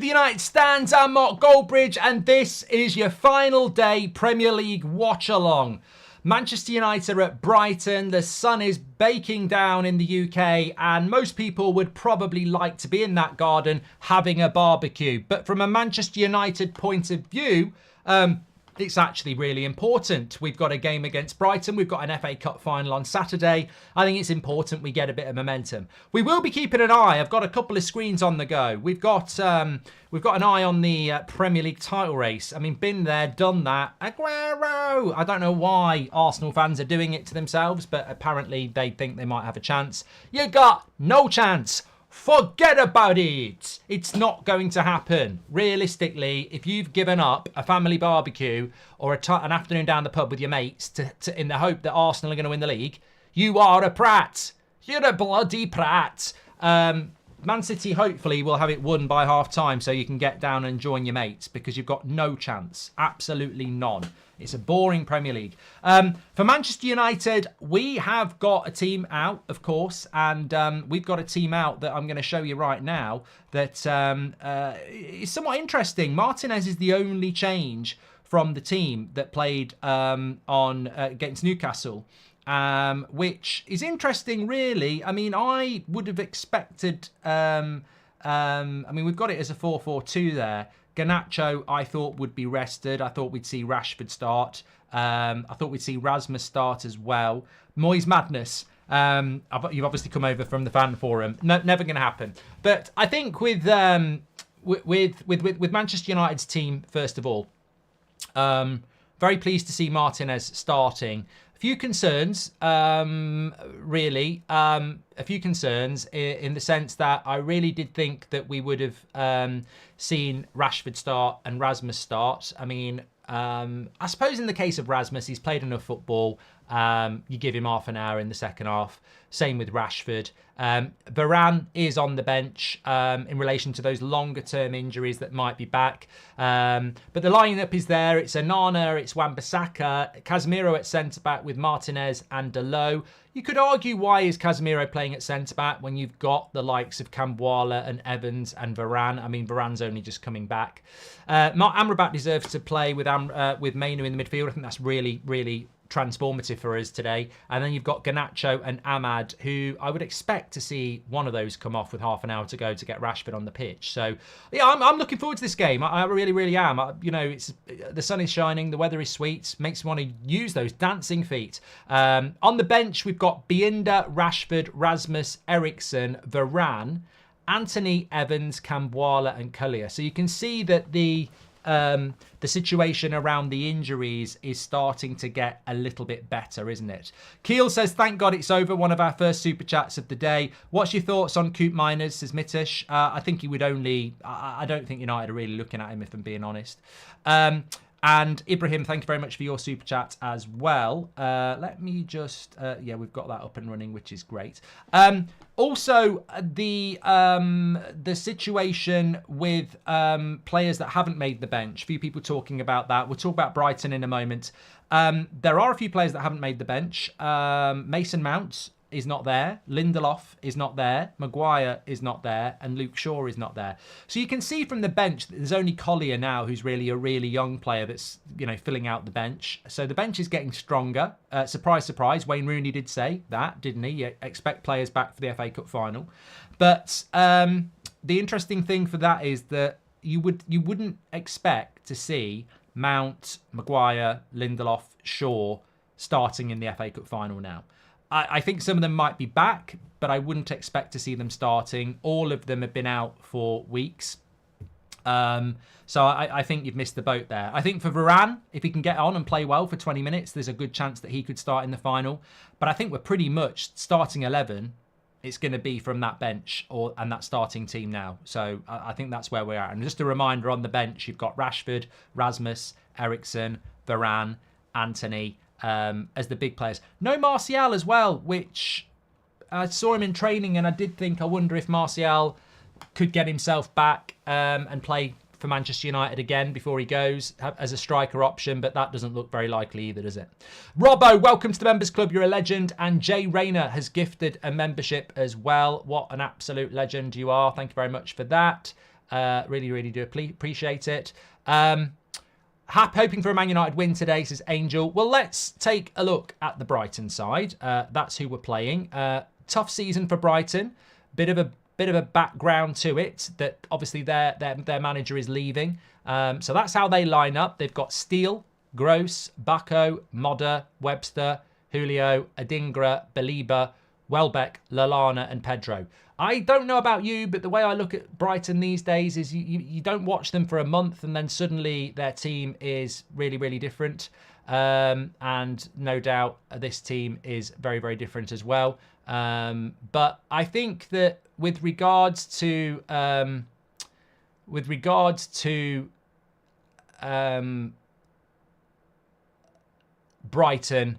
The United stands. I'm Mark Goldbridge, and this is your final day Premier League watch-along. Manchester United are at Brighton. The sun is baking down in the UK, and most people would probably like to be in that garden having a barbecue. But from a Manchester United point of view, it's actually really important. We've got a game against Brighton. We've got an FA Cup final on Saturday. I think it's important we get a bit of momentum. We will be keeping an eye. I've got a couple of screens on the go. We've got an eye on the Premier League title race. I mean, been there, done that. Aguero! I don't know why Arsenal fans are doing it to themselves, but apparently they think they might have a chance. You got no chance. Forget about it. It's not going to happen. Realistically, if you've given up a family barbecue or an afternoon down the pub with your mates in the hope that Arsenal are going to win the league, you are a prat. You're a bloody prat. Man City hopefully will have it won by half time so you can get down and join your mates, because you've got no chance. Absolutely none. It's a boring Premier League. For Manchester United, we have got a team out, of course, and we've got a team out that I'm going to show you right now that is somewhat interesting. Martinez is the only change from the team that played against Newcastle. Which is interesting, really. I mean, I would have expected... I mean, we've got it as a 4-4-2 there. Garnacho, I thought, would be rested. I thought we'd see Rashford start. I thought we'd see Rasmus start as well. Moyes madness. You've obviously come over from the fan forum. No, never going to happen. But I think with Manchester United's team, first of all, very pleased to see Martinez starting. A few concerns, really. A few concerns in the sense that I really did think that we would have seen Rashford start and Rasmus start. I mean, I suppose in the case of Rasmus, he's played enough football. You give him half an hour in the second half. Same with Rashford. Varane is on the bench in relation to those longer-term injuries that might be back. But the lineup is there. It's Onana, it's Wan-Bissaka, Casemiro at centre-back with Martinez and Dalot. You could argue, why is Casemiro playing at centre-back when you've got the likes of Cambuala and Evans and Varane? I mean, Varane's only just coming back. Amrabat deserves to play with Mainu in the midfield. I think that's really, really transformative for us today. And then you've got Garnacho and Ahmad, who I would expect to see one of those come off with half an hour to go to get Rashford on the pitch. So yeah, I'm looking forward to this game. I really, really am. The sun is shining, the weather is sweet, makes me want to use those dancing feet. On the bench, we've got Bienda, Rashford, Rasmus, Eriksen, Varane, Anthony, Evans, Cambuala and Cullier. So you can see that the situation around the injuries is starting to get a little bit better, isn't it? Keel says, thank God it's over. One of our first super chats of the day. What's your thoughts on Coop Miners, says Mitish? I think he would only... I don't think United are really looking at him, if I'm being honest. And Ibrahim, thank you very much for your super chat as well. Let me just... yeah, we've got that up and running, which is great. Also, the situation with players that haven't made the bench. A few people talking about that. We'll talk about Brighton in a moment. There are a few players that haven't made the bench. Mason Mount is not there. Lindelof is not there. Maguire is not there. And Luke Shaw is not there. So you can see from the bench that there's only Collier now who's really a really young player that's, filling out the bench. So the bench is getting stronger. Surprise, surprise. Wayne Rooney did say that, didn't he? You expect players back for the FA Cup final. But the interesting thing for that is that you wouldn't expect to see Mount, Maguire, Lindelof, Shaw starting in the FA Cup final now. I think some of them might be back, but I wouldn't expect to see them starting. All of them have been out for weeks. So I think you've missed the boat there. I think for Varane, if he can get on and play well for 20 minutes, there's a good chance that he could start in the final. But I think we're pretty much starting 11. It's going to be from that bench and that starting team now. So I think that's where we're at. And just a reminder, on the bench, you've got Rashford, Rasmus, Eriksen, Varane, Anthony, as the big players. No Martial as well, which I saw him in training, and I did think, I wonder if Martial could get himself back and play for Manchester United again before he goes as a striker option, but that doesn't look very likely either, does it? Robbo, welcome to the Members Club. You're a legend. And Jay Rayner has gifted a membership as well. What an absolute legend you are. Thank you very much for that. Really, really do appreciate it. Hoping for a Man United win today, says Angel. Well, let's take a look at the Brighton side. That's who we're playing. Tough season for Brighton. Bit of a background to it, that obviously their manager is leaving. So that's how they line up. They've got Steele, Gross, Bacco, Modder, Webster, Julio, Adingra, Belieber, Welbeck, Lallana and Pedro. I don't know about you, but the way I look at Brighton these days is you don't watch them for a month and then suddenly their team is really, really different. And no doubt this team is very, very different as well. But I think that with regards to Brighton,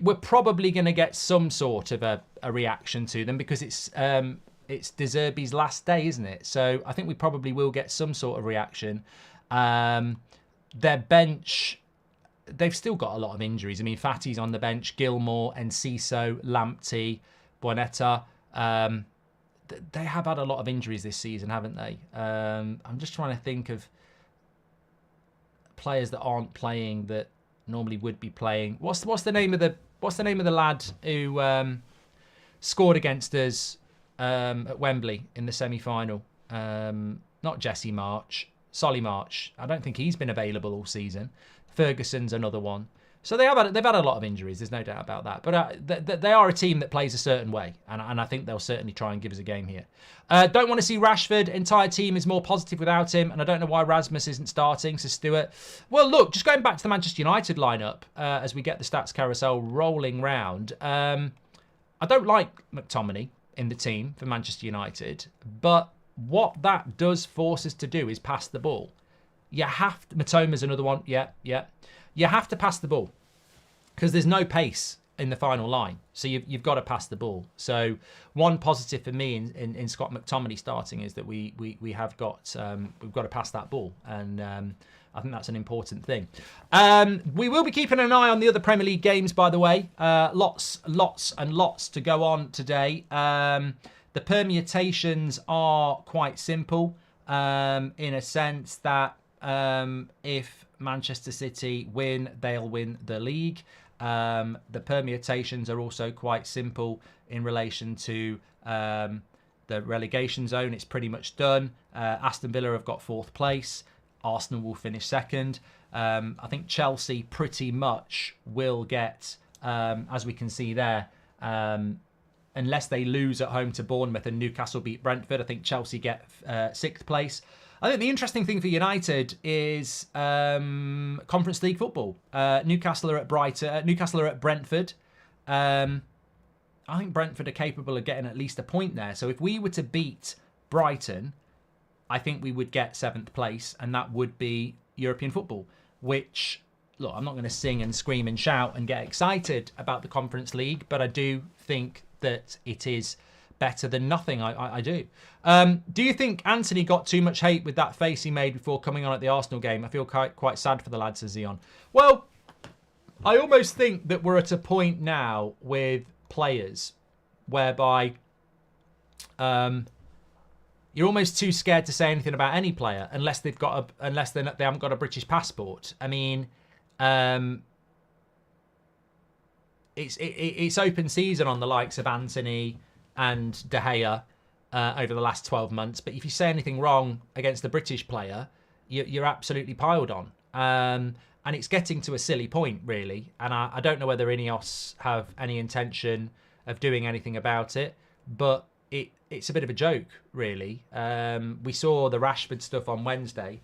we're probably going to get some sort of a reaction to them because it's De Zerbi's last day, isn't it? So I think we probably will get some sort of reaction. Their bench, they've still got a lot of injuries. I mean, Fatty's on the bench, Gilmore, Enciso, Lamptey, Bonetta. They have had a lot of injuries this season, haven't they? I'm just trying to think of players that aren't playing that normally would be playing. What's the name of the lad who scored against us at Wembley in the semi-final? Not Jesse March, Solly March. I don't think he's been available all season. Ferguson's another one. So they've had a lot of injuries. There's no doubt about that. But they are a team that plays a certain way, and I think they'll certainly try and give us a game here. Don't want to see Rashford. Entire team is more positive without him, and I don't know why Rasmus isn't starting. So Stewart. Well, look, just going back to the Manchester United lineup as we get the stats carousel rolling round. I don't like McTominay in the team for Manchester United, but what that does force us to do is pass the ball. You have to. Matoma's another one. Yeah. You have to pass the ball because there's no pace in the final line. So you've got to pass the ball. So one positive for me in Scott McTominay starting is that we have got we've got to pass that ball, and I think that's an important thing. We will be keeping an eye on the other Premier League games, by the way. Lots and lots to go on today. The permutations are quite simple in a sense that if Manchester City win, they'll win the league. The permutations are also quite simple in relation to the relegation zone. It's pretty much done. Aston Villa have got 4th place. Arsenal will finish 2nd. I think Chelsea pretty much will get, as we can see there, unless they lose at home to Bournemouth and Newcastle beat Brentford, I think Chelsea get 6th place. I think the interesting thing for United is Conference League football. Newcastle are at Brighton. Newcastle are at Brentford. I think Brentford are capable of getting at least a point there. So if we were to beat Brighton, I think we would get 7th place, and that would be European football. Which, look, I'm not going to sing and scream and shout and get excited about the Conference League, but I do think that it is better than nothing. I do. Do you think Anthony got too much hate with that face he made before coming on at the Arsenal game? I feel quite sad for the lad, says Zion. Well, I almost think that we're at a point now with players whereby you're almost too scared to say anything about any player unless they haven't got a British passport. I mean, it's open season on the likes of Anthony and De Gea over the last 12 months. But if you say anything wrong against the British player, you're absolutely piled on. And it's getting to a silly point, really. And I don't know whether Ineos have any intention of doing anything about it. But it's a bit of a joke, really. We saw the Rashford stuff on Wednesday,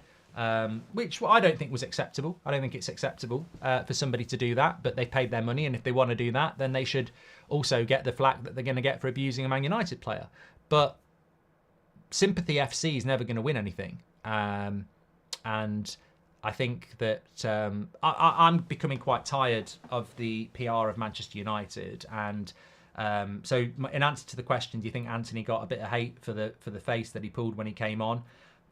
which I don't think was acceptable. I don't think it's acceptable for somebody to do that. But they paid their money. And if they want to do that, then they should also get the flack that they're going to get for abusing a Man United player. But Sympathy FC is never going to win anything. And I think that I'm becoming quite tired of the PR of Manchester United. And so in answer to the question, do you think Anthony got a bit of hate for the face that he pulled when he came on?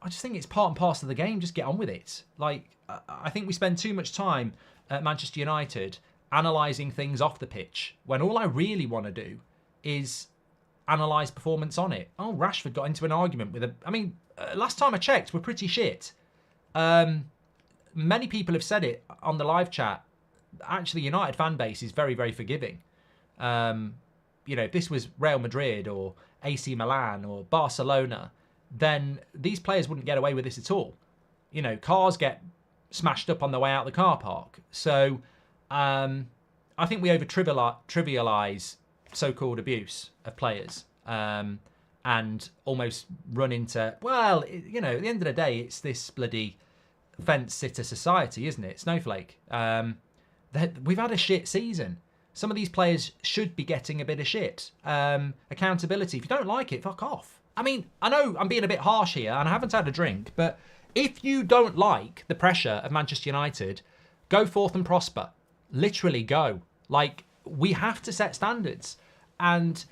I just think it's part and parcel of the game. Just get on with it. Like, I think we spend too much time at Manchester United analysing things off the pitch when all I really want to do is analyse performance on it. Oh, Rashford got into an argument with I mean, last time I checked, we're pretty shit. Many people have said it on the live chat. Actually, United fan base is very, very forgiving. You know, if this was Real Madrid or AC Milan or Barcelona, then these players wouldn't get away with this at all. You know, cars get smashed up on the way out of the car park. So I think we over-trivialise so-called abuse of players and almost run into, well, you know, at the end of the day, it's this bloody fence-sitter society, isn't it? Snowflake. We've had a shit season. Some of these players should be getting a bit of shit. Accountability. If you don't like it, fuck off. I mean, I know I'm being a bit harsh here and I haven't had a drink, but if you don't like the pressure of Manchester United, go forth and prosper. Literally go. Like, we have to set standards. And,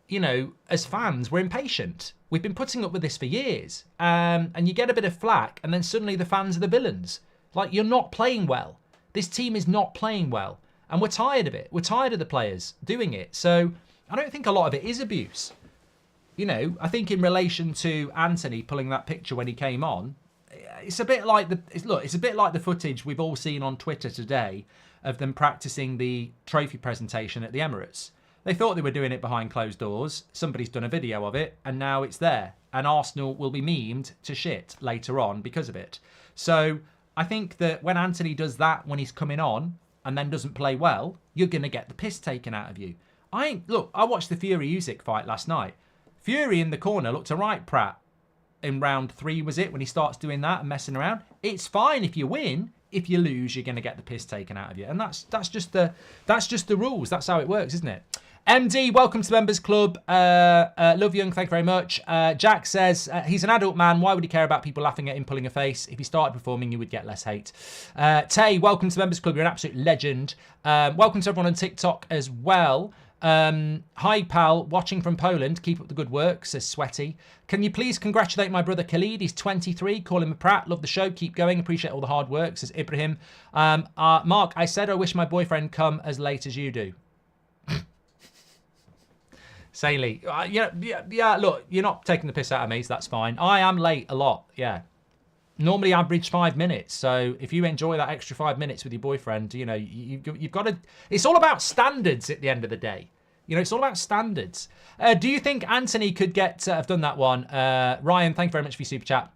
you know, as fans, we're impatient. We've been putting up with this for years. And you get a bit of flack and then suddenly the fans are the villains. Like, you're not playing well. This team is not playing well. And we're tired of it. We're tired of the players doing it. So I don't think a lot of it is abuse. You know, I think in relation to Anthony pulling that picture when he came on, it's a bit like it's a bit like the footage we've all seen on Twitter today of them practicing the trophy presentation at the Emirates. They thought they were doing it behind closed doors. Somebody's done a video of it, and now it's there. And Arsenal will be memed to shit later on because of it. So I think that when Anthony does that when he's coming on and then doesn't play well, you're going to get the piss taken out of you. I watched the Fury Usyk fight last night. Fury in the corner looked alright, Pratt. In round 3, was it, when he starts doing that and messing around? It's fine if you win. If you lose, you're going to get the piss taken out of you. And that's just the rules. That's how it works, isn't it? MD, welcome to the Members Club. Love Young, thank you very much. Jack says, he's an adult man. Why would he care about people laughing at him pulling a face? If he started performing, you would get less hate. Tay, welcome to the Members Club. You're an absolute legend. Welcome to everyone on TikTok as well. Hi, pal, watching from Poland. Keep up the good work, says Sweaty. Can you please congratulate my brother Khalid? He's 23. Call him a Pratt. Love the show. Keep going. Appreciate all the hard work, says Ibrahim. Mark, I said I wish my boyfriend come as late as you do. Saily, yeah, look, you're not taking the piss out of me, so that's fine. I am late a lot, yeah. Normally average 5 minutes, so if you enjoy that extra 5 minutes with your boyfriend, you know, you've got to... It's all about standards at the end of the day. You know, it's all about standards. Do you think Anthony could get... I've done that one. Ryan, thank you very much for your super chat.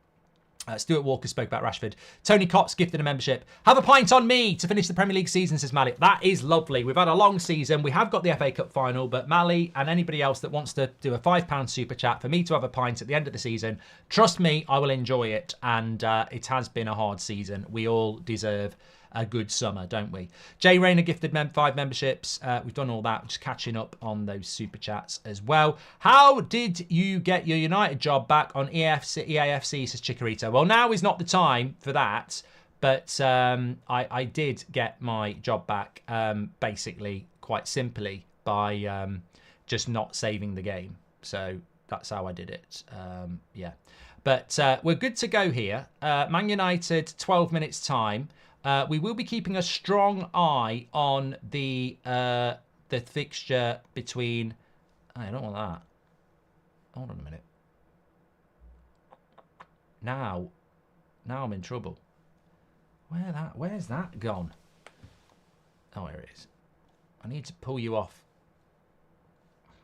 Stuart Walker spoke about Rashford. Tony Cops gifted a membership. Have a pint on me to finish the Premier League season, says Mally. That is lovely. We've had a long season. We have got the FA Cup final, but Mally and anybody else that wants to do a £5 super chat for me to have a pint at the end of the season, trust me, I will enjoy it. And it has been a hard season. We all deserve a good summer, don't we? Jay Rayner gifted 5 memberships. We've done all that, just catching up on those super chats as well. How did you get your United job back on EAFC, says Chikorito? Well, now is not the time for that, but I did get my job back basically quite simply by just not saving the game. So that's how I did it. Yeah. But we're good to go here. Man United, 12 minutes time. We will be keeping a strong eye on the fixture between... I don't want that. Hold on a minute. Now I'm in trouble. Where's that gone? Oh, here it is. I need to pull you off.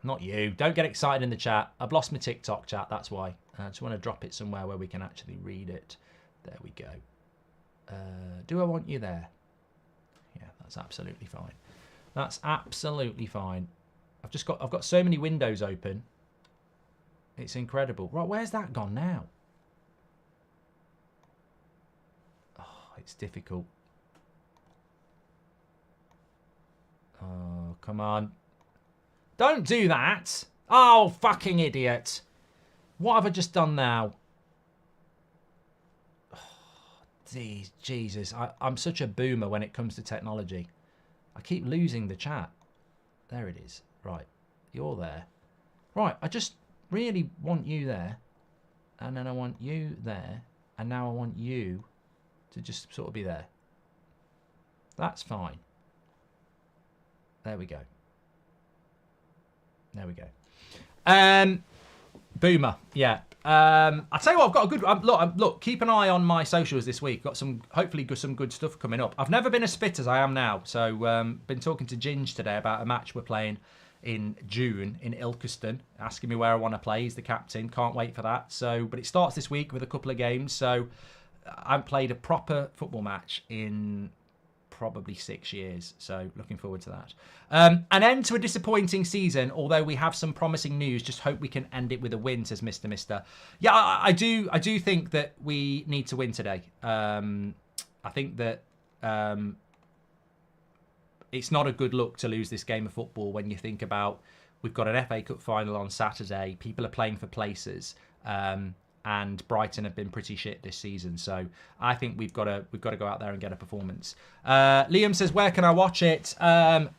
Not you. Don't get excited in the chat. I've lost my TikTok chat, that's why. I just want to drop it somewhere where we can actually read it. There we go. Do I want you there? Yeah, that's absolutely fine. That's absolutely fine. I've got so many windows open. It's incredible. Right, where's that gone now? Oh, it's difficult. Oh, come on. Don't do that. Oh, fucking idiot. What have I just done now? Jesus, I'm such a boomer when it comes to technology. I keep losing the chat. There it is. Right, you're there. Right, I just really want you there. And then I want you there. And now I want you to just sort of be there. That's fine. There we go. There we go. Boomer, yeah. I tell you what, I've got a good look. Keep an eye on my socials this week. Got some good stuff coming up. I've never been as fit as I am now. So been talking to Ginge today about a match we're playing in June in Ilkeston, asking me where I want to play. He's the captain. Can't wait for that. So, but it starts this week with a couple of games. So I haven't played a proper football match in probably 6 years, so looking forward to that. An end to a disappointing season, although we have some promising news. Just hope we can end it with a win, says Mr. Mister. Yeah, I do think that we need to win today. I think that it's not a good look to lose this game of football when you think about we've got an FA Cup final on Saturday, people are playing for places, and Brighton have been pretty shit this season. So I think we've got to go out there and get a performance. Liam says, where can I watch it? Fuck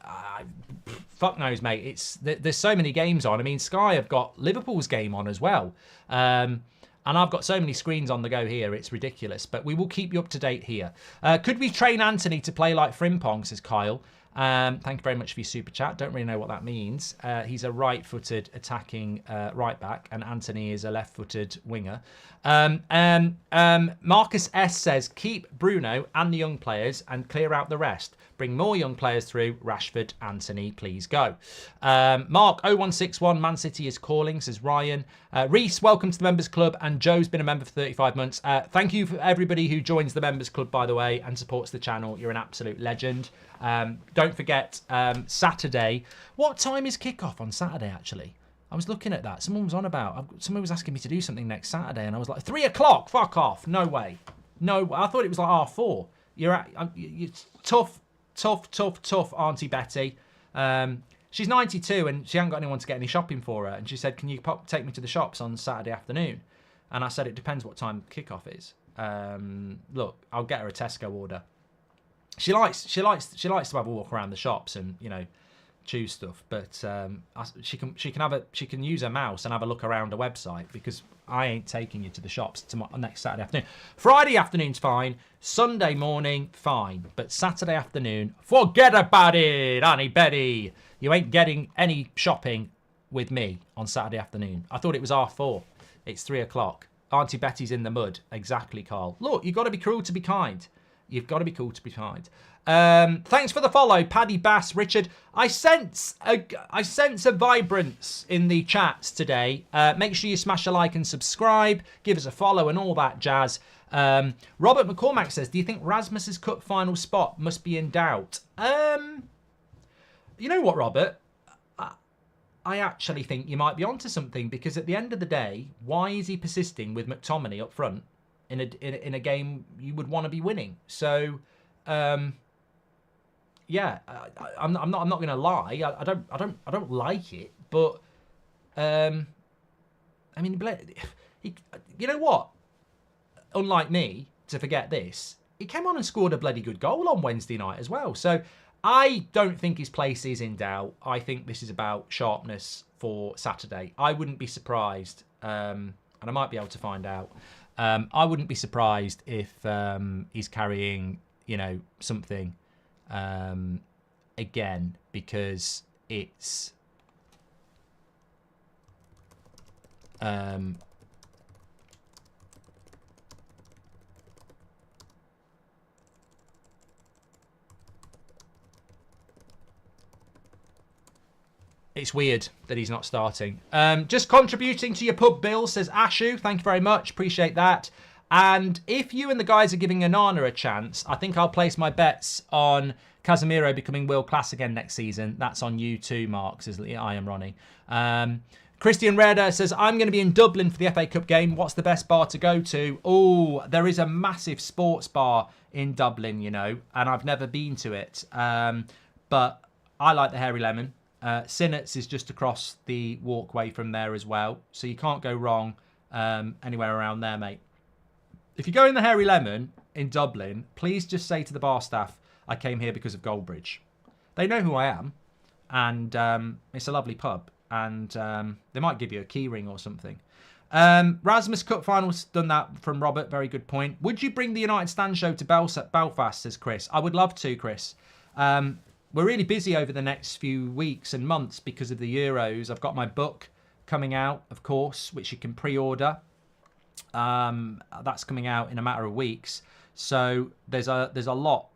knows, mate. There's so many games on. I mean, Sky have got Liverpool's game on as well. And I've got so many screens on the go here. It's ridiculous. But we will keep you up to date here. Could we train Anthony to play like Frimpong, says Kyle. Thank you very much for your super chat. Don't really know what that means. He's a right-footed attacking right back, and Anthony is a left-footed winger. Marcus S says, keep Bruno and the young players and clear out the rest. Bring more young players through. Rashford, Anthony, please go. Mark 0161, Man City is calling, says Ryan. Reese, welcome to the Members Club, and Joe's been a member for 35 months. Thank you for everybody who joins the Members Club, by the way, and supports the channel. You're an absolute legend. Don't forget, Saturday. What time is kickoff on Saturday, actually? I was looking at that. Someone was on about, someone was asking me to do something next Saturday, and I was like, 3 o'clock? Fuck off. No way. No, I thought it was like R4. You're tough, Auntie Betty. She's 92, and she hasn't got anyone to get any shopping for her. And she said, can you take me to the shops on Saturday afternoon? And I said, it depends what time kickoff is. Look, I'll get her a Tesco order. She likes to have a walk around the shops and, you know, choose stuff, but she can use her mouse and have a look around a website, because I ain't taking you to the shops next Saturday afternoon. Friday afternoon's fine, Sunday morning fine, but Saturday afternoon, forget about it, Annie Betty. You ain't getting any shopping with me on Saturday afternoon. I thought it was R4. It's 3 o'clock. Auntie Betty's in the mud. Exactly, Carl. Look, you've got to be cruel to be kind. You've got to be cool to be kind. Thanks for the follow, Paddy Bass, Richard. I sense a vibrance in the chats today. Make sure you smash a like and subscribe. Give us a follow and all that jazz. Robert McCormack says, do you think Rasmus's cup final spot must be in doubt? You know what, Robert? I actually think you might be onto something, because at the end of the day, why is he persisting with McTominay up front in a game you would want to be winning? So, yeah, I'm not going to lie. I don't like it, but I mean, you know what? Unlike me, to forget this, he came on and scored a bloody good goal on Wednesday night as well. So I don't think his place is in doubt. I think this is about sharpness for Saturday. I wouldn't be surprised, and I might be able to find out. I wouldn't be surprised if he's carrying, you know, something again, because it's it's weird that he's not starting. Just contributing to your pub bill, says Ashu. Thank you very much. Appreciate that. And if you and the guys are giving Onana a chance, I think I'll place my bets on Casemiro becoming world class again next season. That's on you too, Mark, says I am Ronnie. Christian Reda says, I'm going to be in Dublin for the FA Cup game. What's the best bar to go to? Oh, there is a massive sports bar in Dublin, you know, and I've never been to it. But I like the Hairy Lemon. Sinnott's is just across the walkway from there as well. So you can't go wrong anywhere around there, mate. If you go in the Hairy Lemon in Dublin, please just say to the bar staff, I came here because of Goldbridge. They know who I am, and it's a lovely pub, and they might give you a key ring or something. Rasmus Cup Finals, done that from Robert, very good point. Would you bring the United Stand show to Belfast, says Chris? I would love to, Chris. We're really busy over the next few weeks and months because of the Euros. I've got my book coming out, of course, which you can pre-order. That's coming out in a matter of weeks. So there's a lot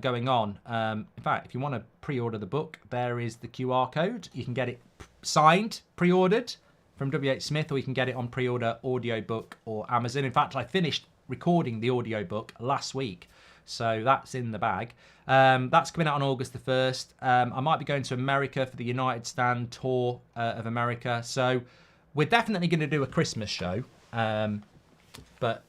going on. In fact, if you want to pre-order the book, there is the QR code. You can get it signed, pre-ordered from WH Smith, or you can get it on pre-order audiobook or Amazon. In fact, I finished recording the audiobook last week, so that's in the bag. That's coming out on August the 1st. I might be going to America for the United Stand tour of America, so we're definitely going to do a Christmas show. But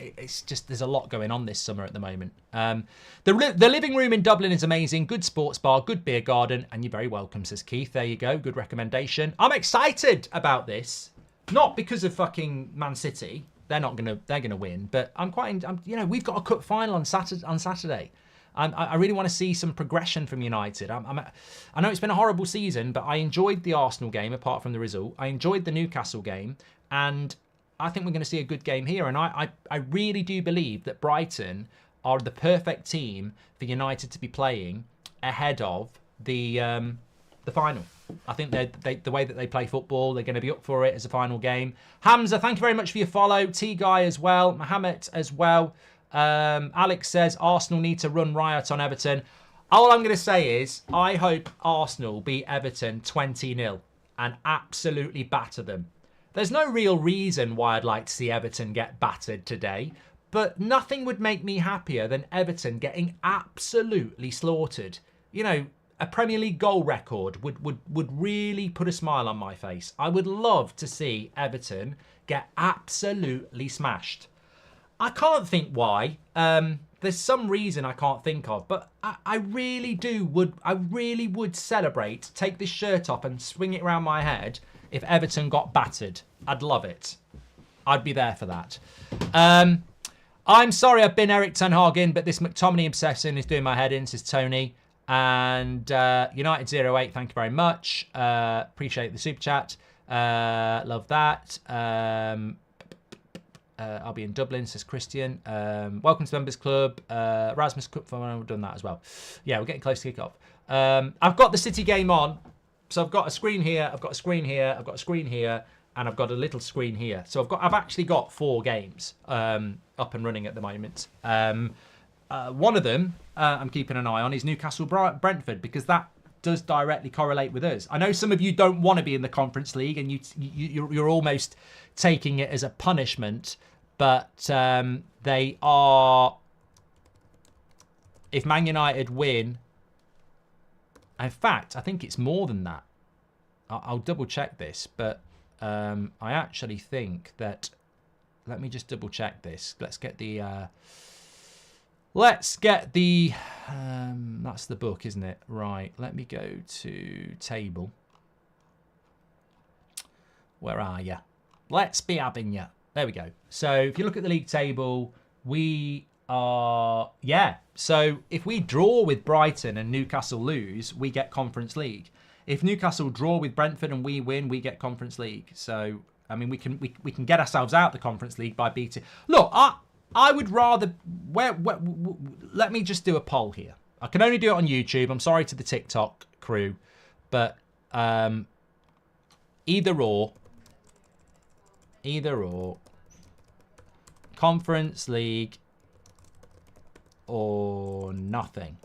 it's just, there's a lot going on this summer at the moment. The living room in Dublin is amazing. Good sports bar, good beer garden, and you're very welcome, says Keith. There you go. Good recommendation. I'm excited about this. Not because of fucking Man City. They're gonna win. But we've got a cup final on Saturday. I really want to see some progression from United. I know it's been a horrible season, but I enjoyed the Arsenal game apart from the result. I enjoyed the Newcastle game, and I think we're going to see a good game here. And I really do believe that Brighton are the perfect team for United to be playing ahead of the final. I think the way that they play football, they're going to be up for it as a final game. Hamza, thank you very much for your follow. T-Guy as well. Mohammed as well. Alex says Arsenal need to run riot on Everton. All I'm going to say is I hope Arsenal beat Everton 20-0 and absolutely batter them. There's no real reason why I'd like to see Everton get battered today, but nothing would make me happier than Everton getting absolutely slaughtered. You know, a Premier League goal record would really put a smile on my face. I would love to see Everton get absolutely smashed. I can't think why. There's some reason I can't think of, but I really would celebrate, take this shirt off and swing it around my head if Everton got battered. I'd love it. I'd be there for that. I'm sorry I've been Eric Ten Hag in, but this McTominay obsession is doing my head in, says Tony. And United08, thank you very much. Appreciate the super chat. Love that. I'll be in Dublin, says Christian. Welcome to the Members Club. Erasmus Cup, we've done that as well. Yeah, we're getting close to kickoff. I've got the City game on. So I've got a screen here, I've got a screen here, I've got a screen here, and I've got a little screen here. So I've actually got 4 games up and running at the moment. One of them I'm keeping an eye on is Newcastle Brentford, because that does directly correlate with us. I know some of you don't want to be in the Conference League, and you're almost taking it as a punishment, but they are. If Man United win. In fact, I think it's more than that. I'll double check this, but I actually think that. Let me just double check this. Let's get the. That's the book, isn't it? Right. Let me go to table. Where are you? Let's be having you. There we go. So if you look at the league table, we are, so if we draw with Brighton and Newcastle lose, we get Conference League. If Newcastle draw with Brentford and we win, we get Conference League. So I mean, we can get ourselves out the Conference League by beating. Look, I would rather let me just do a poll here. I can only do it on YouTube. I'm sorry to the TikTok crew, but either or Conference League or nothing.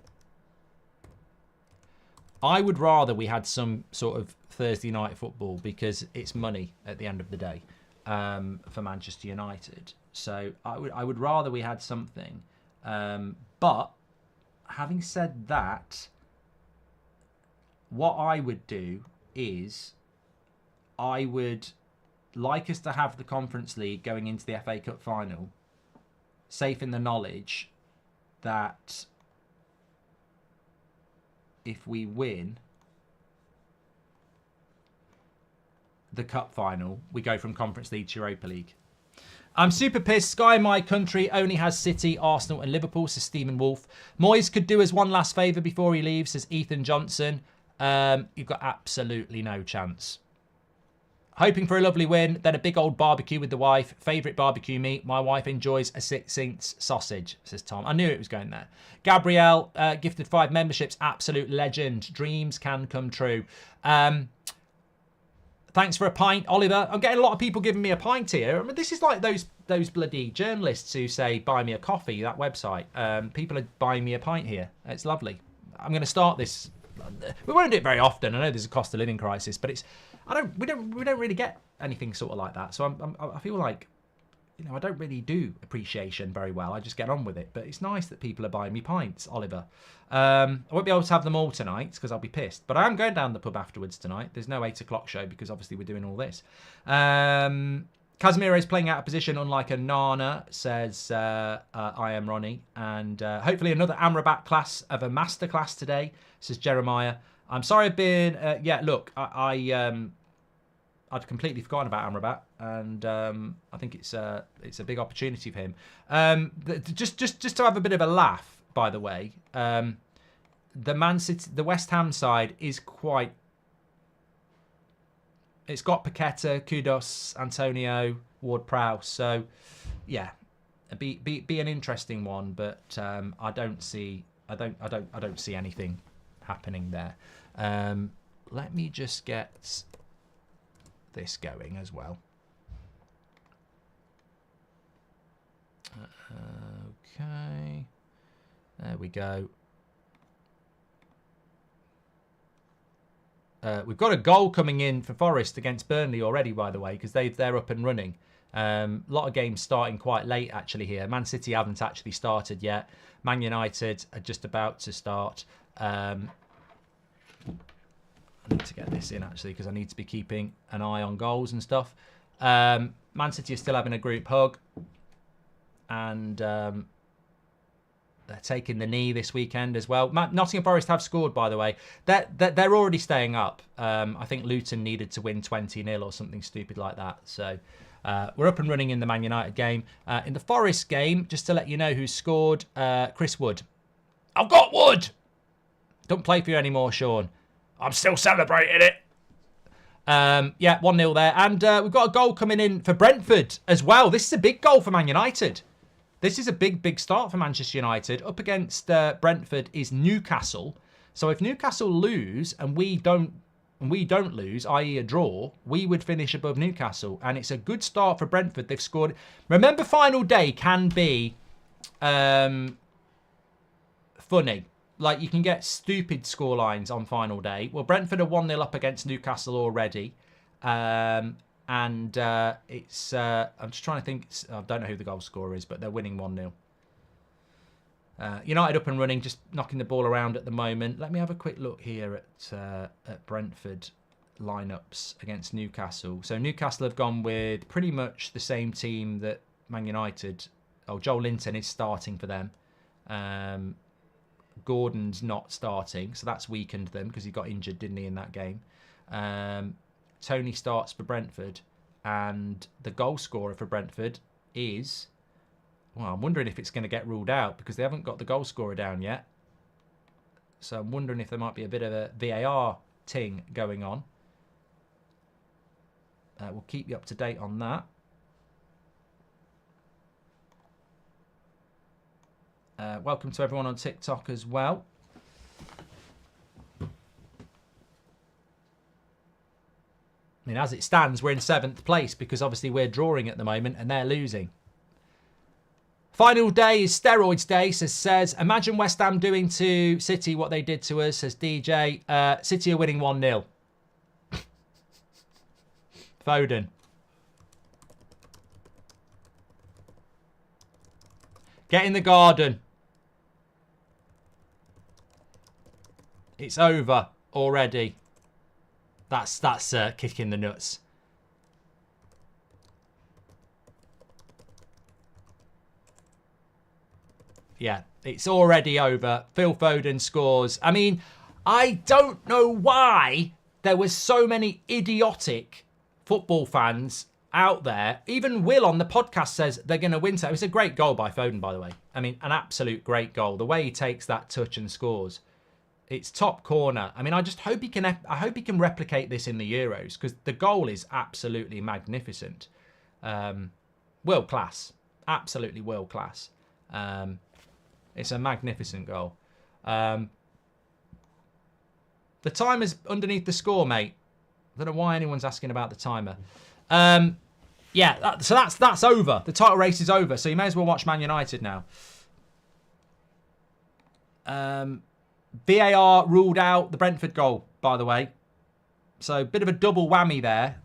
I would rather we had some sort of Thursday night football, because it's money at the end of the day for Manchester United. So I would rather we had something. But having said that, what I would do is I would like us to have the Conference League going into the FA Cup final, safe in the knowledge that if we win the cup final, we go from Conference League to Europa League. I'm super pissed. Sky My Country only has City, Arsenal and Liverpool, says Stephen Wolf. Moyes could do us one last favour before he leaves, says Ethan Johnson. You've got absolutely no chance. Hoping for a lovely win, then a big old barbecue with the wife. Favourite barbecue meat. My wife enjoys a Six Saints sausage, says Tom. I knew it was going there. Gabrielle, gifted 5 memberships. Absolute legend. Dreams can come true. Thanks for a pint, Oliver. I'm getting a lot of people giving me a pint here. I mean, this is like those bloody journalists who say, buy me a coffee, that website. People are buying me a pint here. It's lovely. I'm going to start this. We won't do it very often. I know there's a cost of living crisis, but we don't really get anything sort of like that. So I feel like, you know, I don't really do appreciation very well. I just get on with it. But it's nice that people are buying me pints, Oliver. I won't be able to have them all tonight because I'll be pissed. But I am going down the pub afterwards tonight. There's no 8 o'clock show because obviously we're doing all this. Casemiro is playing out of position unlike a Nana, says I am Ronnie. And hopefully another Amrabat class of a masterclass today, says Jeremiah. I'm sorry I've been... yeah, look, I'd completely forgotten about Amrabat, and I think it's a big opportunity for him. Just to have a bit of a laugh, by the way, the West Ham side is quite. It's got Paqueta, Kudus, Antonio, Ward-Prowse, so yeah, be an interesting one, but I don't see anything happening there. Let me just get this going as well. Okay, there we go. We've got a goal coming in for Forest against Burnley already, by the way, because they're up and running. A lot of games starting quite late actually here. Man City haven't actually started yet. Man United are just about to start. I need to get this in actually because I need to be keeping an eye on goals and stuff. Man City is still having a group hug, and they're taking the knee this weekend as well. Nottingham Forest have scored, by the way. They're already staying up. I think Luton needed to win 20-0 or something stupid like that. So we're up and running in the Man United game. In the Forest game, just to let you know who scored, Chris Wood. I've got Wood! Don't play for you anymore, Sean. I'm still celebrating it. Yeah, 1-0 there. And we've got a goal coming in for Brentford as well. This is a big goal for Man United. This is a big start for Manchester United. Up against Brentford is Newcastle. So if Newcastle lose and we don't lose, i.e. a draw, we would finish above Newcastle. And it's a good start for Brentford. They've scored. Remember, final day can be funny. Like, you can get stupid scorelines on final day. Well, Brentford are 1-0 up against Newcastle already. And it's... I'm just trying to think... I don't know who the goal scorer is, but they're winning 1-0. United up and running, just knocking the ball around at the moment. Let me have a quick look here at Brentford lineups against Newcastle. So Newcastle have gone with pretty much the same team that Man United... Oh, Joel Linton is starting for them. Gordon's not starting, so that's weakened them because he got injured, didn't he, in that game. Tony starts for Brentford, and the goal scorer for Brentford is... Well, I'm wondering if it's going to get ruled out because they haven't got the goal scorer down yet. So I'm wondering if there might be a bit of a VAR ting going on. We'll keep you up to date on that. Welcome to everyone on TikTok as well. I mean, as it stands, we're in 7th place because obviously we're drawing at the moment and they're losing. Final day is steroids day, says, imagine West Ham doing to City what they did to us, says DJ. City are winning 1-0. Foden. Get in the garden. It's over already. That's kicking the nuts. Yeah, it's already over. Phil Foden scores. I mean, I don't know why there was so many idiotic football fans out there. Even Will on the podcast says they're going to win. It was a great goal by Foden, by the way. I mean, an absolute great goal. The way he takes that touch and scores. It's top corner. I mean, I just hope he can. I hope he can replicate this in the Euros because the goal is absolutely magnificent, world class, absolutely world class. It's a magnificent goal. The timer's underneath the score, mate. I don't know why anyone's asking about the timer. Yeah, so that's over. The title race is over. So you may as well watch Man United now. VAR ruled out the Brentford goal, by the way. So bit of a double whammy there.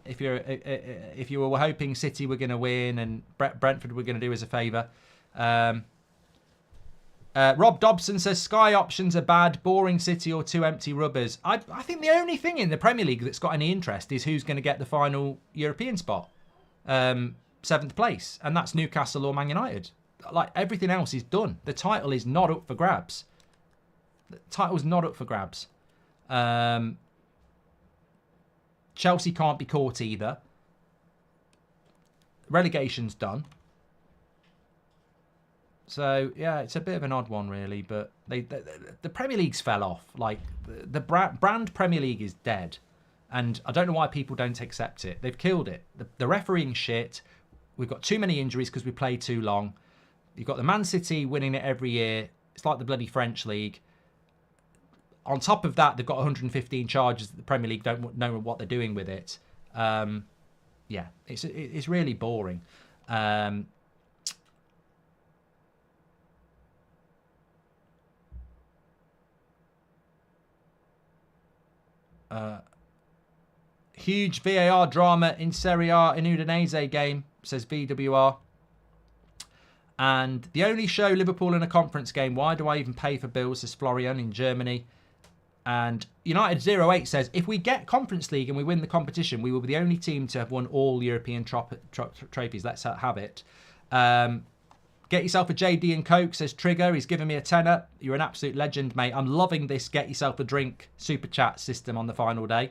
If you were hoping City were going to win and Brentford were going to do us a favour. Rob Dobson says Sky options are bad, boring City or two empty rubbers. I think the only thing in the Premier League that's got any interest is who's going to get the final European spot, 7th place, and that's Newcastle or Man United. Like everything else is done. The title is not up for grabs. The title's not up for grabs. Chelsea can't be caught either. Relegation's done. So, yeah, it's a bit of an odd one, really. But the Premier League's fell off. Like, the brand Premier League is dead. And I don't know why people don't accept it. They've killed it. The refereeing shit. We've got too many injuries because we play too long. You've got the Man City winning it every year. It's like the bloody French league. On top of that, they've got 115 charges that the Premier League don't know what they're doing with it. Yeah, it's really boring. Huge VAR drama in Serie A in Udinese game, says VWR. And the only show Liverpool in a conference game. Why do I even pay for bills, says Florian in Germany. And United 08 says, if we get Conference League and we win the competition, we will be the only team to have won all European trophies. Let's have it. Get yourself a JD and Coke, says Trigger. He's given me a tenner. You're an absolute legend, mate. I'm loving this get yourself a drink super chat system on the final day.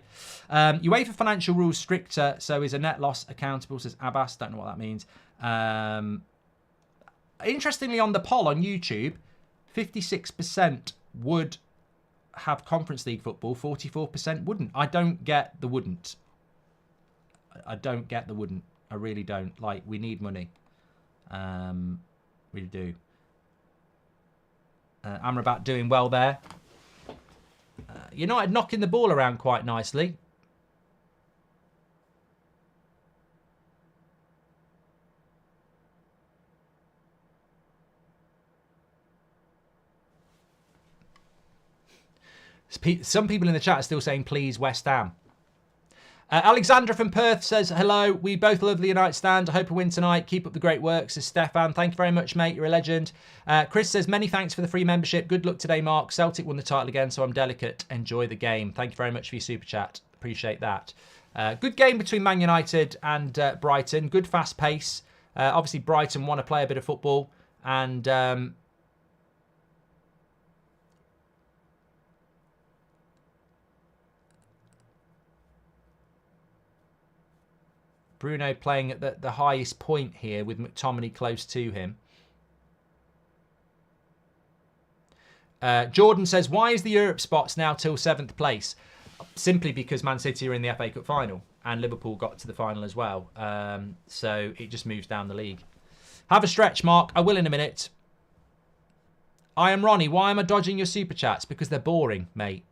UEFA financial rules stricter, so is a net loss accountable, says Abbas. Don't know what that means. Interestingly, on the poll on YouTube, 56% would have Conference League football, 44% wouldn't. I don't get the wouldn't. I don't get the wouldn't. I really don't. Like, we need money. We do. Amrabat doing well there. United knocking the ball around quite nicely. Some people in the chat are still saying, please, West Ham. Alexandra from Perth says, hello, we both love the United stand. I hope we win tonight. Keep up the great work, says Stefan. Thank you very much, mate. You're a legend. Chris says, many thanks for the free membership. Good luck today, Mark. Celtic won the title again, so I'm delicate. Enjoy the game. Thank you very much for your super chat. Appreciate that. Good game between Man United and Brighton. Good fast pace. Obviously, Brighton want to play a bit of football. And Bruno playing at the highest point here with McTominay close to him. Jordan says, why is the Europe spots now till 7th place? Simply because Man City are in the FA Cup final and Liverpool got to the final as well. So it just moves down the league. Have a stretch, Mark. I will in a minute. I am Ronnie. Why am I dodging your super chats? Because they're boring, mate.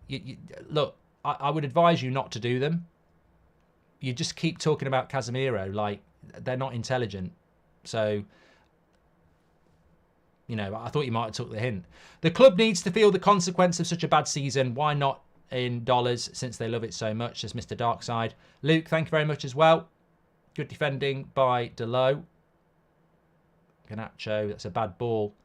Look, I would advise you not to do them. You just keep talking about Casemiro like they're not intelligent. So, I thought you might have took the hint. The club needs to feel the consequence of such a bad season. Why not in dollars, since they love it so much, says Mr. Darkside. Luke, thank you very much as well. Good defending by Delo. Garnacho, that's a bad ball.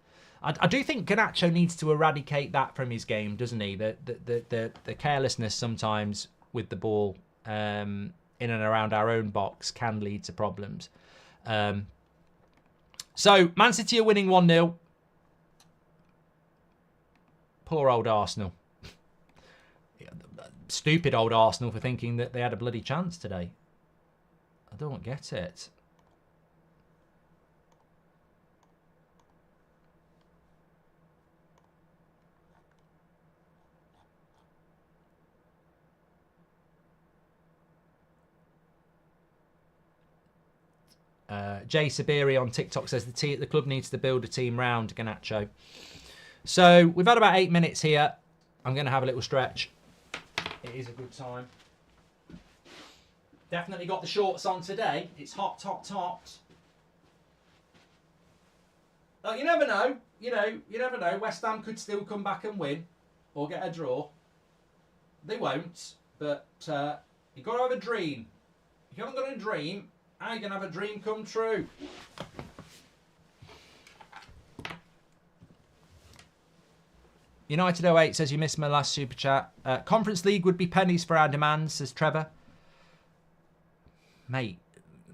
I do think Garnacho needs to eradicate that from his game, doesn't he? The carelessness sometimes with the ball. In and around our own box can lead to problems. So, Man City are winning 1-0. Poor old Arsenal. Stupid old Arsenal for thinking that they had a bloody chance today. I don't get it. Jay Sabiri on TikTok says the club needs to build a team round Garnacho. So we've had about 8 minutes here. I'm going to have a little stretch. It is a good time. Definitely got the shorts on today. It's hot, hot, hot. You never know. You never know. West Ham could still come back and win or get a draw. They won't, but you've got to have a dream. If you haven't got a dream, how are you going to have a dream come true? United 08 says you missed my last super chat. Conference League would be pennies for our demands, says Trevor. Mate,